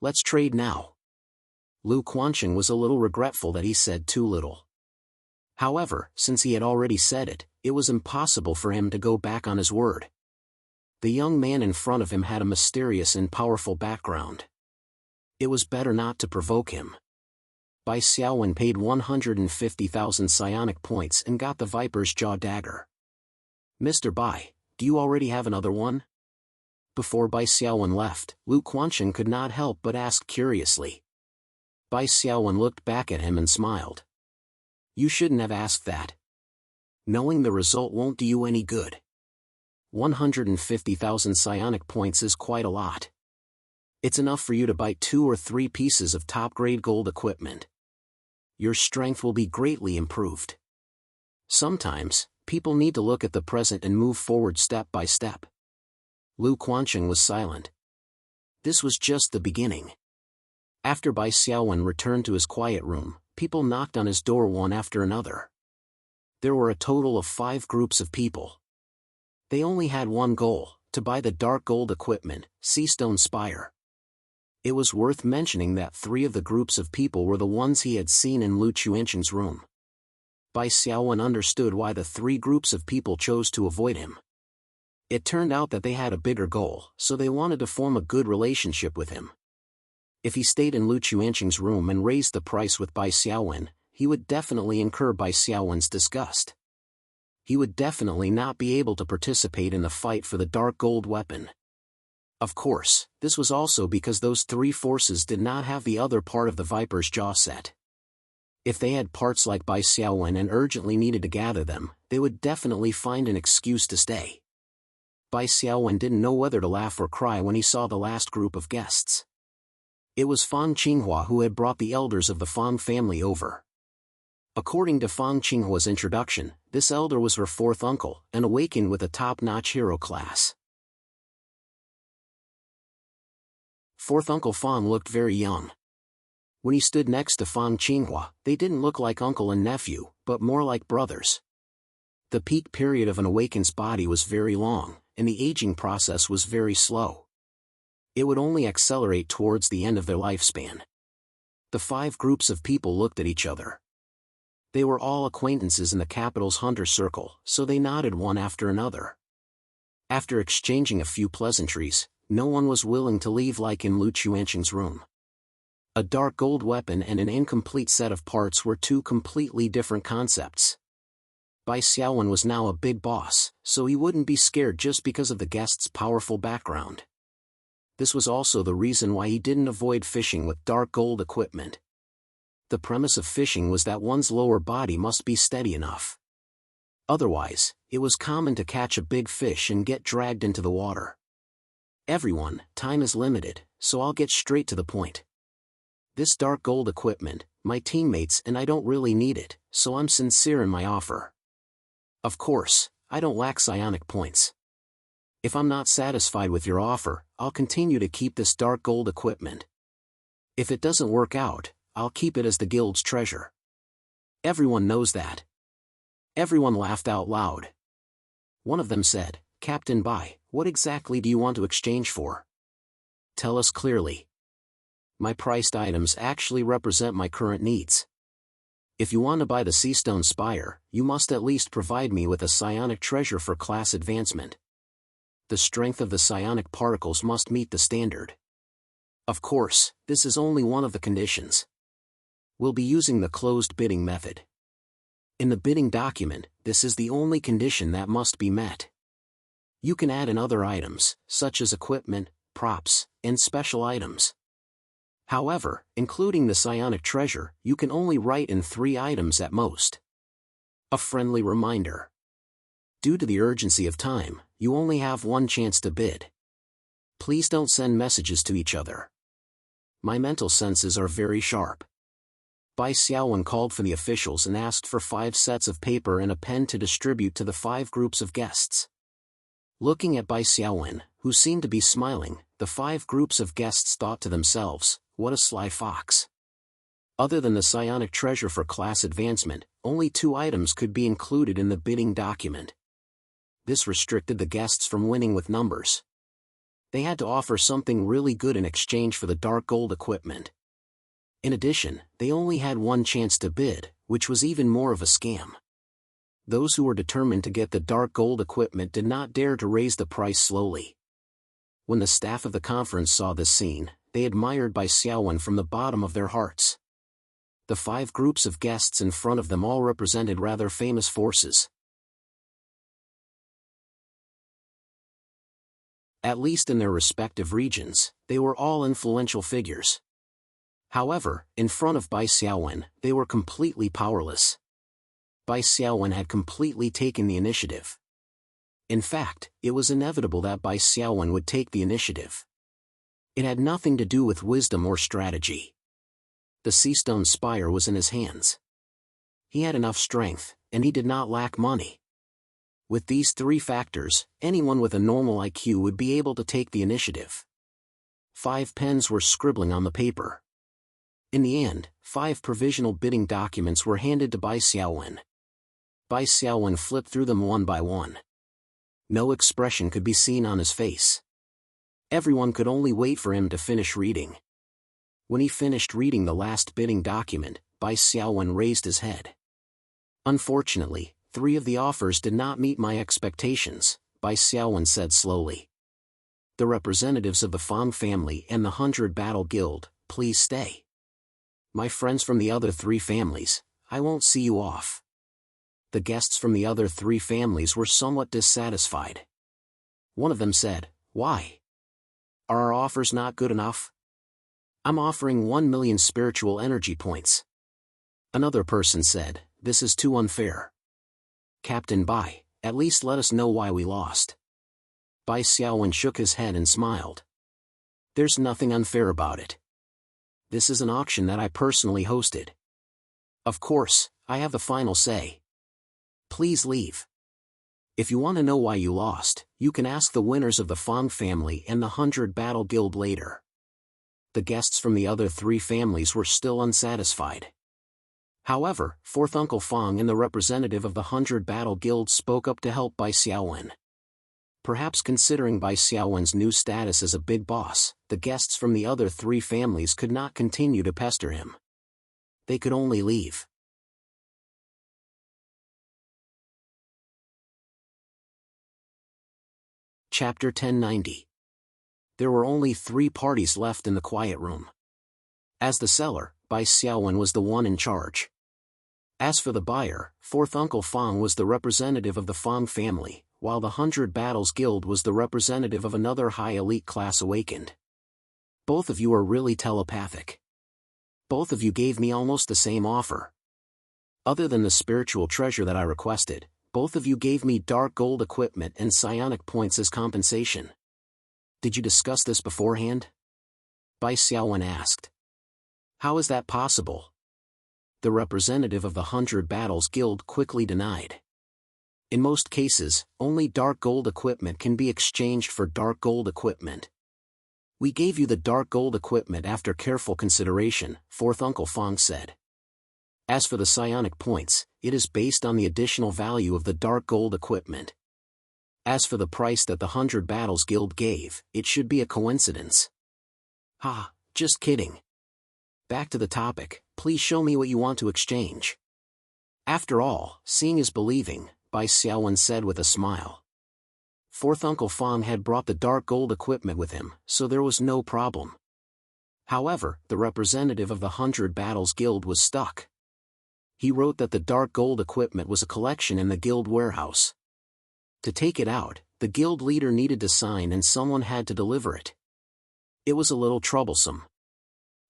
Let's trade now. Lu Quanqing was a little regretful that he said too little. However, since he had already said it, it was impossible for him to go back on his word. The young man in front of him had a mysterious and powerful background. It was better not to provoke him. Bai Xiaowen paid 150,000 psionic points and got the Viper's Jaw dagger. "Mr. Bai, do you already have another one?" Before Bai Xiaowen left, Lu Quanchen could not help but ask curiously. Bai Xiaowen looked back at him and smiled. You shouldn't have asked that. Knowing the result won't do you any good. 150,000 psionic points is quite a lot. It's enough for you to buy 2 or 3 pieces of top-grade gold equipment. Your strength will be greatly improved. Sometimes, people need to look at the present and move forward step by step. Lu Quanchen was silent. This was just the beginning. After Bai Xiaowen returned to his quiet room, people knocked on his door one after another. There were a total of 5 groups of people. They only had one goal, to buy the dark gold equipment, Seastone Spire. It was worth mentioning that 3 of the groups of people were the ones he had seen in Lu Quanchen's room. Bai Xiaowen understood why the 3 groups of people chose to avoid him. It turned out that they had a bigger goal, so they wanted to form a good relationship with him. If he stayed in Lu Quanchen's room and raised the price with Bai Xiaowen, he would definitely incur Bai Xiaowen's disgust. He would definitely not be able to participate in the fight for the dark gold weapon. Of course, this was also because those 3 forces did not have the other part of the Viper's jaw set. If they had parts like Bai Xiaowen and urgently needed to gather them, they would definitely find an excuse to stay. Bai Xiaowen didn't know whether to laugh or cry when he saw the last group of guests. It was Fang Qinghua who had brought the elders of the Fang family over. According to Fang Qinghua's introduction, this elder was her 4th uncle, and awakened with a top-notch hero class. 4th Uncle Fang looked very young. When he stood next to Fang Qinghua, they didn't look like uncle and nephew, but more like brothers. The peak period of an awakened's body was very long, and the aging process was very slow. It would only accelerate towards the end of their lifespan. The 5 groups of people looked at each other. They were all acquaintances in the capital's hunter circle, so they nodded one after another. After exchanging a few pleasantries, no one was willing to leave like in Lu Quanchen's room. A dark gold weapon and an incomplete set of parts were 2 completely different concepts. Bai Xiaowen was now a big boss, so he wouldn't be scared just because of the guest's powerful background. This was also the reason why he didn't avoid fishing with dark gold equipment. The premise of fishing was that one's lower body must be steady enough. Otherwise, it was common to catch a big fish and get dragged into the water. Everyone, time is limited, so I'll get straight to the point. This dark gold equipment, my teammates and I don't really need it, so I'm sincere in my offer. Of course, I don't lack psionic points. If I'm not satisfied with your offer, I'll continue to keep this dark gold equipment. If it doesn't work out, I'll keep it as the guild's treasure. Everyone knows that. Everyone laughed out loud. One of them said, Captain Bai, what exactly do you want to exchange for? Tell us clearly. My priced items actually represent my current needs. If you want to buy the Seastone Spire, you must at least provide me with a psionic treasure for class advancement. The strength of the psionic particles must meet the standard. Of course, this is only one of the conditions. We'll be using the closed bidding method. In the bidding document, this is the only condition that must be met. You can add in other items, such as equipment, props, and special items. However, including the psionic treasure, you can only write in 3 items at most. A friendly reminder. Due to the urgency of time, you only have one chance to bid. Please don't send messages to each other. My mental senses are very sharp. Bai Xiaowen called for the officials and asked for 5 sets of paper and a pen to distribute to the 5 groups of guests. Looking at Bai Xiaowen, who seemed to be smiling, the 5 groups of guests thought to themselves, what a sly fox. Other than the psionic treasure for class advancement, only 2 items could be included in the bidding document. This restricted the guests from winning with numbers. They had to offer something really good in exchange for the dark gold equipment. In addition, they only had one chance to bid, which was even more of a scam. Those who were determined to get the dark gold equipment did not dare to raise the price slowly. When the staff of the conference saw this scene, they admired Bai Xiaowen from the bottom of their hearts. The 5 groups of guests in front of them all represented rather famous forces. At least in their respective regions, they were all influential figures. However, in front of Bai Xiaowen, they were completely powerless. Bai Xiaowen had completely taken the initiative. In fact, it was inevitable that Bai Xiaowen would take the initiative. It had nothing to do with wisdom or strategy. The Seastone Spire was in his hands. He had enough strength, and he did not lack money. With these three factors, anyone with a normal IQ would be able to take the initiative. 5 pens were scribbling on the paper. In the end, 5 provisional bidding documents were handed to Bai Xiaowen. Bai Xiaowen flipped through them one by one. No expression could be seen on his face. Everyone could only wait for him to finish reading. When he finished reading the last bidding document, Bai Xiaowen raised his head. Unfortunately, 3 of the offers did not meet my expectations, Bai Xiaowen said slowly. The representatives of the Fang family and the 100 Battle Guild, please stay. My friends from the other 3 families, I won't see you off. The guests from the other 3 families were somewhat dissatisfied. One of them said, why? Are our offers not good enough? I'm offering 1 million spiritual energy points. Another person said, this is too unfair. Captain Bai, at least let us know why we lost. Bai Xiaowen shook his head and smiled. There's nothing unfair about it. This is an auction that I personally hosted. Of course, I have the final say. Please leave. If you want to know why you lost, you can ask the winners of the Fang family and the 100 Battle Guild later. The guests from the other 3 families were still unsatisfied. However, 4th Uncle Fang and the representative of the 100 Battle Guild spoke up to help Bai Xiaowen. Perhaps considering Bai Xiaowen's new status as a big boss, the guests from the other 3 families could not continue to pester him. They could only leave. Chapter 1090. There were only 3 parties left in the quiet room. As the seller, Bai Xiaowen was the one in charge. As for the buyer, 4th Uncle Fang was the representative of the Fang family, while the 100 Battles Guild was the representative of another high elite class awakened. Both of you are really telepathic. Both of you gave me almost the same offer. Other than the spiritual treasure that I requested, both of you gave me dark gold equipment and psionic points as compensation. Did you discuss this beforehand? Bai Xiaowen asked. How is that possible? The representative of the 100 Battles Guild quickly denied. In most cases, only dark gold equipment can be exchanged for dark gold equipment. We gave you the dark gold equipment after careful consideration, 4th Uncle Fang said. As for the psionic points, it is based on the additional value of the dark gold equipment. As for the price that the 100 Battles Guild gave, it should be a coincidence. Ha, just kidding. Back to the topic, please show me what you want to exchange. After all, seeing is believing, Bai Xiaowen said with a smile. 4th Uncle Fang had brought the dark gold equipment with him, so there was no problem. However, the representative of the 100 Battles Guild was stuck. He wrote that the dark gold equipment was a collection in the guild warehouse. To take it out, the guild leader needed to sign and someone had to deliver it. It was a little troublesome.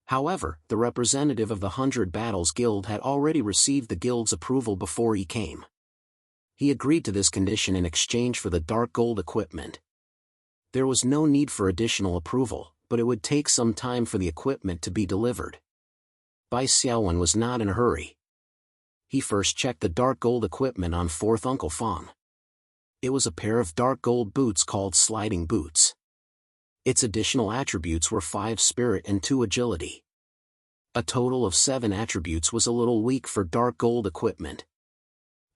However, the representative of the 100 Battles Guild had already received the guild's approval before he came. He agreed to this condition in exchange for the dark gold equipment. There was no need for additional approval, but it would take some time for the equipment to be delivered. Bai Xiaowen was not in a hurry. He first checked the dark gold equipment on 4th Uncle Fang. It was a pair of dark gold boots called sliding boots. Its additional attributes were 5 spirit and 2 agility. A total of 7 attributes was a little weak for dark gold equipment.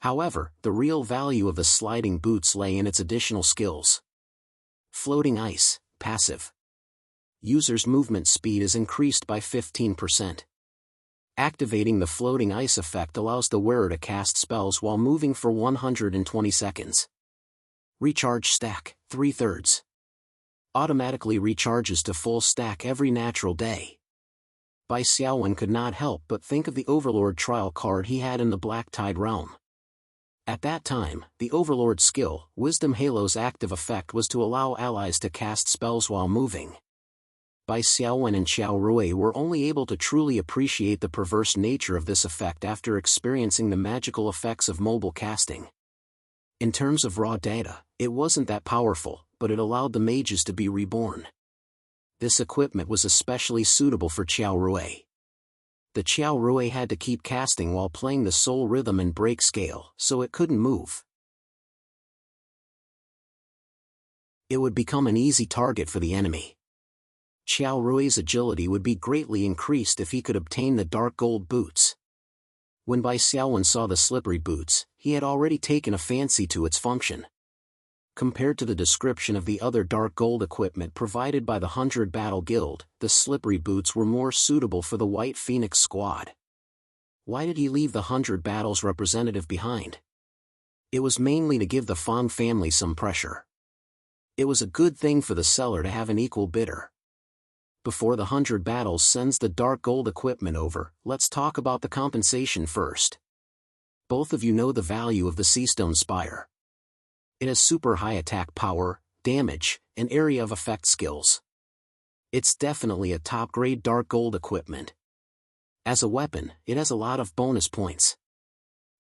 However, the real value of the sliding boots lay in its additional skills. Floating ice, passive. User's movement speed is increased by 15%. Activating the floating ice effect allows the wearer to cast spells while moving for 120 seconds. Recharge stack, 3/3. Automatically recharges to full stack every natural day. Bai Xiaowen could not help but think of the Overlord trial card he had in the Black Tide realm. At that time, the Overlord skill, Wisdom Halo's active effect was to allow allies to cast spells while moving. Bai Xiaowen and Xiao Rui were only able to truly appreciate the perverse nature of this effect after experiencing the magical effects of mobile casting. In terms of raw data, it wasn't that powerful, but it allowed the mages to be reborn. This equipment was especially suitable for Xiao Rui. The Xiao Rui had to keep casting while playing the soul rhythm and break scale, so it couldn't move. It would become an easy target for the enemy. Xiao Rui's agility would be greatly increased if he could obtain the dark gold boots. When Bai Xiaowen saw the slippery boots, he had already taken a fancy to its function. Compared to the description of the other dark gold equipment provided by the 100 Battle Guild, the slippery boots were more suitable for the White Phoenix squad. Why did he leave the 100 Battles representative behind? It was mainly to give the Fang family some pressure. It was a good thing for the seller to have an equal bidder. Before the 100 Battles sends the dark gold equipment over, let's talk about the compensation first. Both of you know the value of the Seastone Spire. It has super high attack power, damage, and area of effect skills. It's definitely a top-grade dark gold equipment. As a weapon, it has a lot of bonus points.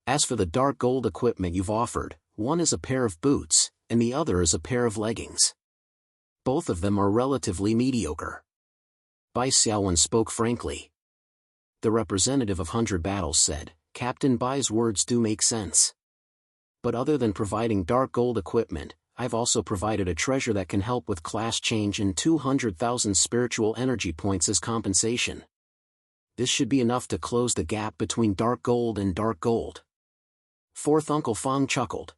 As for the dark gold equipment you've offered, one is a pair of boots, and the other is a pair of leggings. Both of them are relatively mediocre. Bai Xiaowen spoke frankly. The representative of 100 Battles said, Captain Bai's words do make sense. But other than providing dark gold equipment, I've also provided a treasure that can help with class change and 200,000 spiritual energy points as compensation. This should be enough to close the gap between dark gold and dark gold. Fourth Uncle Fang chuckled.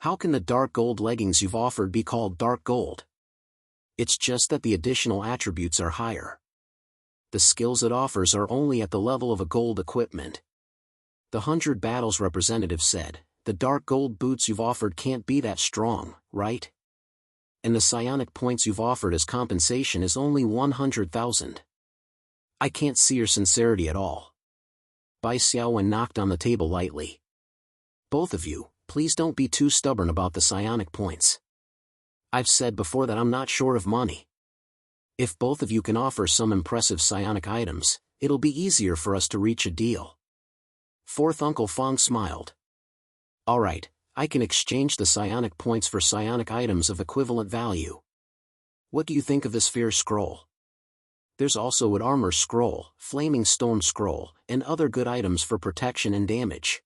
How can the dark gold leggings you've offered be called dark gold? It's just that the additional attributes are higher. The skills it offers are only at the level of a gold equipment. The 100 Battles representative said, the dark gold boots you've offered can't be that strong, right? And the psionic points you've offered as compensation is only 100,000. I can't see your sincerity at all. Bai Xiaowen knocked on the table lightly. Both of you, please don't be too stubborn about the psionic points. I've said before that I'm not short of money. If both of you can offer some impressive psionic items, it'll be easier for us to reach a deal. Fourth Uncle Fang smiled. Alright, I can exchange the psionic points for psionic items of equivalent value. What do you think of the sphere scroll? There's also an armor scroll, flaming stone scroll, and other good items for protection and damage.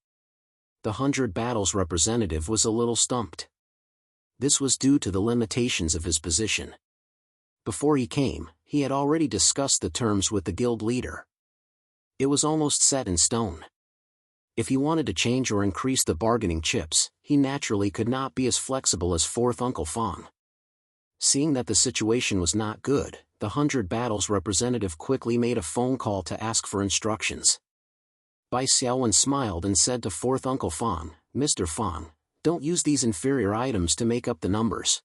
The 100 Battles representative was a little stumped. This was due to the limitations of his position. Before he came, he had already discussed the terms with the guild leader. It was almost set in stone. If he wanted to change or increase the bargaining chips, he naturally could not be as flexible as Fourth Uncle Fang. Seeing that the situation was not good, the 100 Battles representative quickly made a phone call to ask for instructions. Bai Xiaowen smiled and said to Fourth Uncle Fang, Mr. Fang, don't use these inferior items to make up the numbers.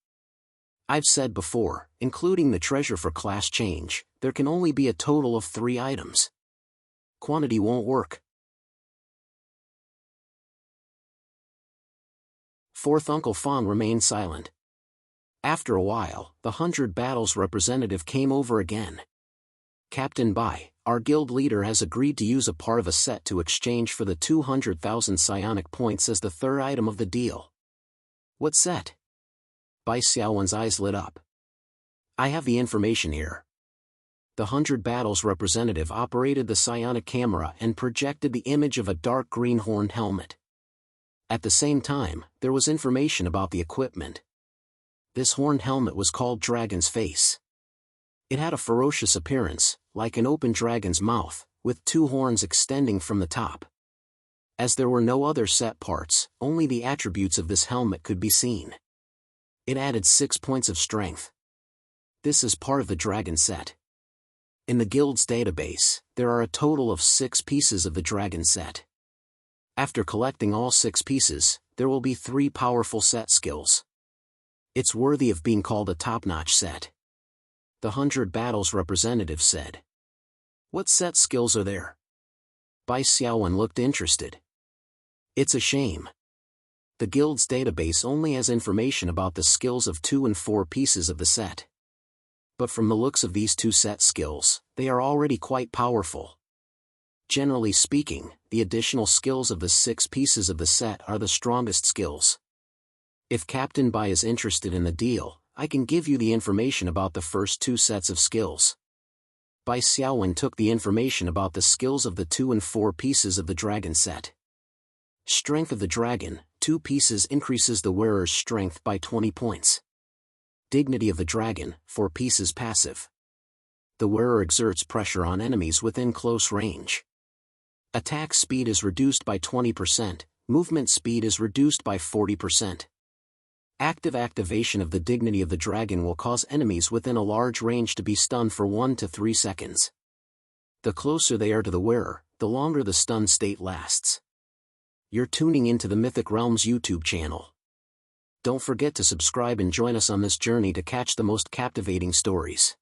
I've said before, including the treasure for class change, there can only be a total of 3 items. Quantity won't work. Fourth Uncle Fang remained silent. After a while, the 100 Battles representative came over again. Captain Bai, our guild leader has agreed to use a part of a set to exchange for the 200,000 psionic points as the third item of the deal. What set? Bai Xiaowen's eyes lit up. I have the information here. The 100 Battles representative operated the psionic camera and projected the image of a dark green horned helmet. At the same time, there was information about the equipment. This horned helmet was called Dragon's Face. It had a ferocious appearance, like an open dragon's mouth, with 2 horns extending from the top. As there were no other set parts, only the attributes of this helmet could be seen. It added 6 points of strength. This is part of the dragon set. In the guild's database, there are a total of 6 pieces of the dragon set. After collecting all 6 pieces, there will be 3 powerful set skills. It's worthy of being called a top-notch set. The 100 Battles representative said. What set skills are there? Bai Xiaowen looked interested. It's a shame. The guild's database only has information about the skills of 2 and 4 pieces of the set. But from the looks of these 2 set skills, they are already quite powerful. Generally speaking, the additional skills of the 6 pieces of the set are the strongest skills. If Captain Bai is interested in the deal, I can give you the information about the first 2 sets of skills. Bai Xiaowen took the information about the skills of the 2 and 4 pieces of the dragon set. Strength of the dragon, 2 pieces increases the wearer's strength by 20 points. Dignity of the dragon, 4 pieces passive. The wearer exerts pressure on enemies within close range. Attack speed is reduced by 20%, movement speed is reduced by 40%. Active activation of the dignity of the dragon will cause enemies within a large range to be stunned for 1 to 3 seconds. The closer they are to the wearer, the longer the stun state lasts. You're tuning into the Mythic Realms YouTube channel. Don't forget to subscribe and join us on this journey to catch the most captivating stories.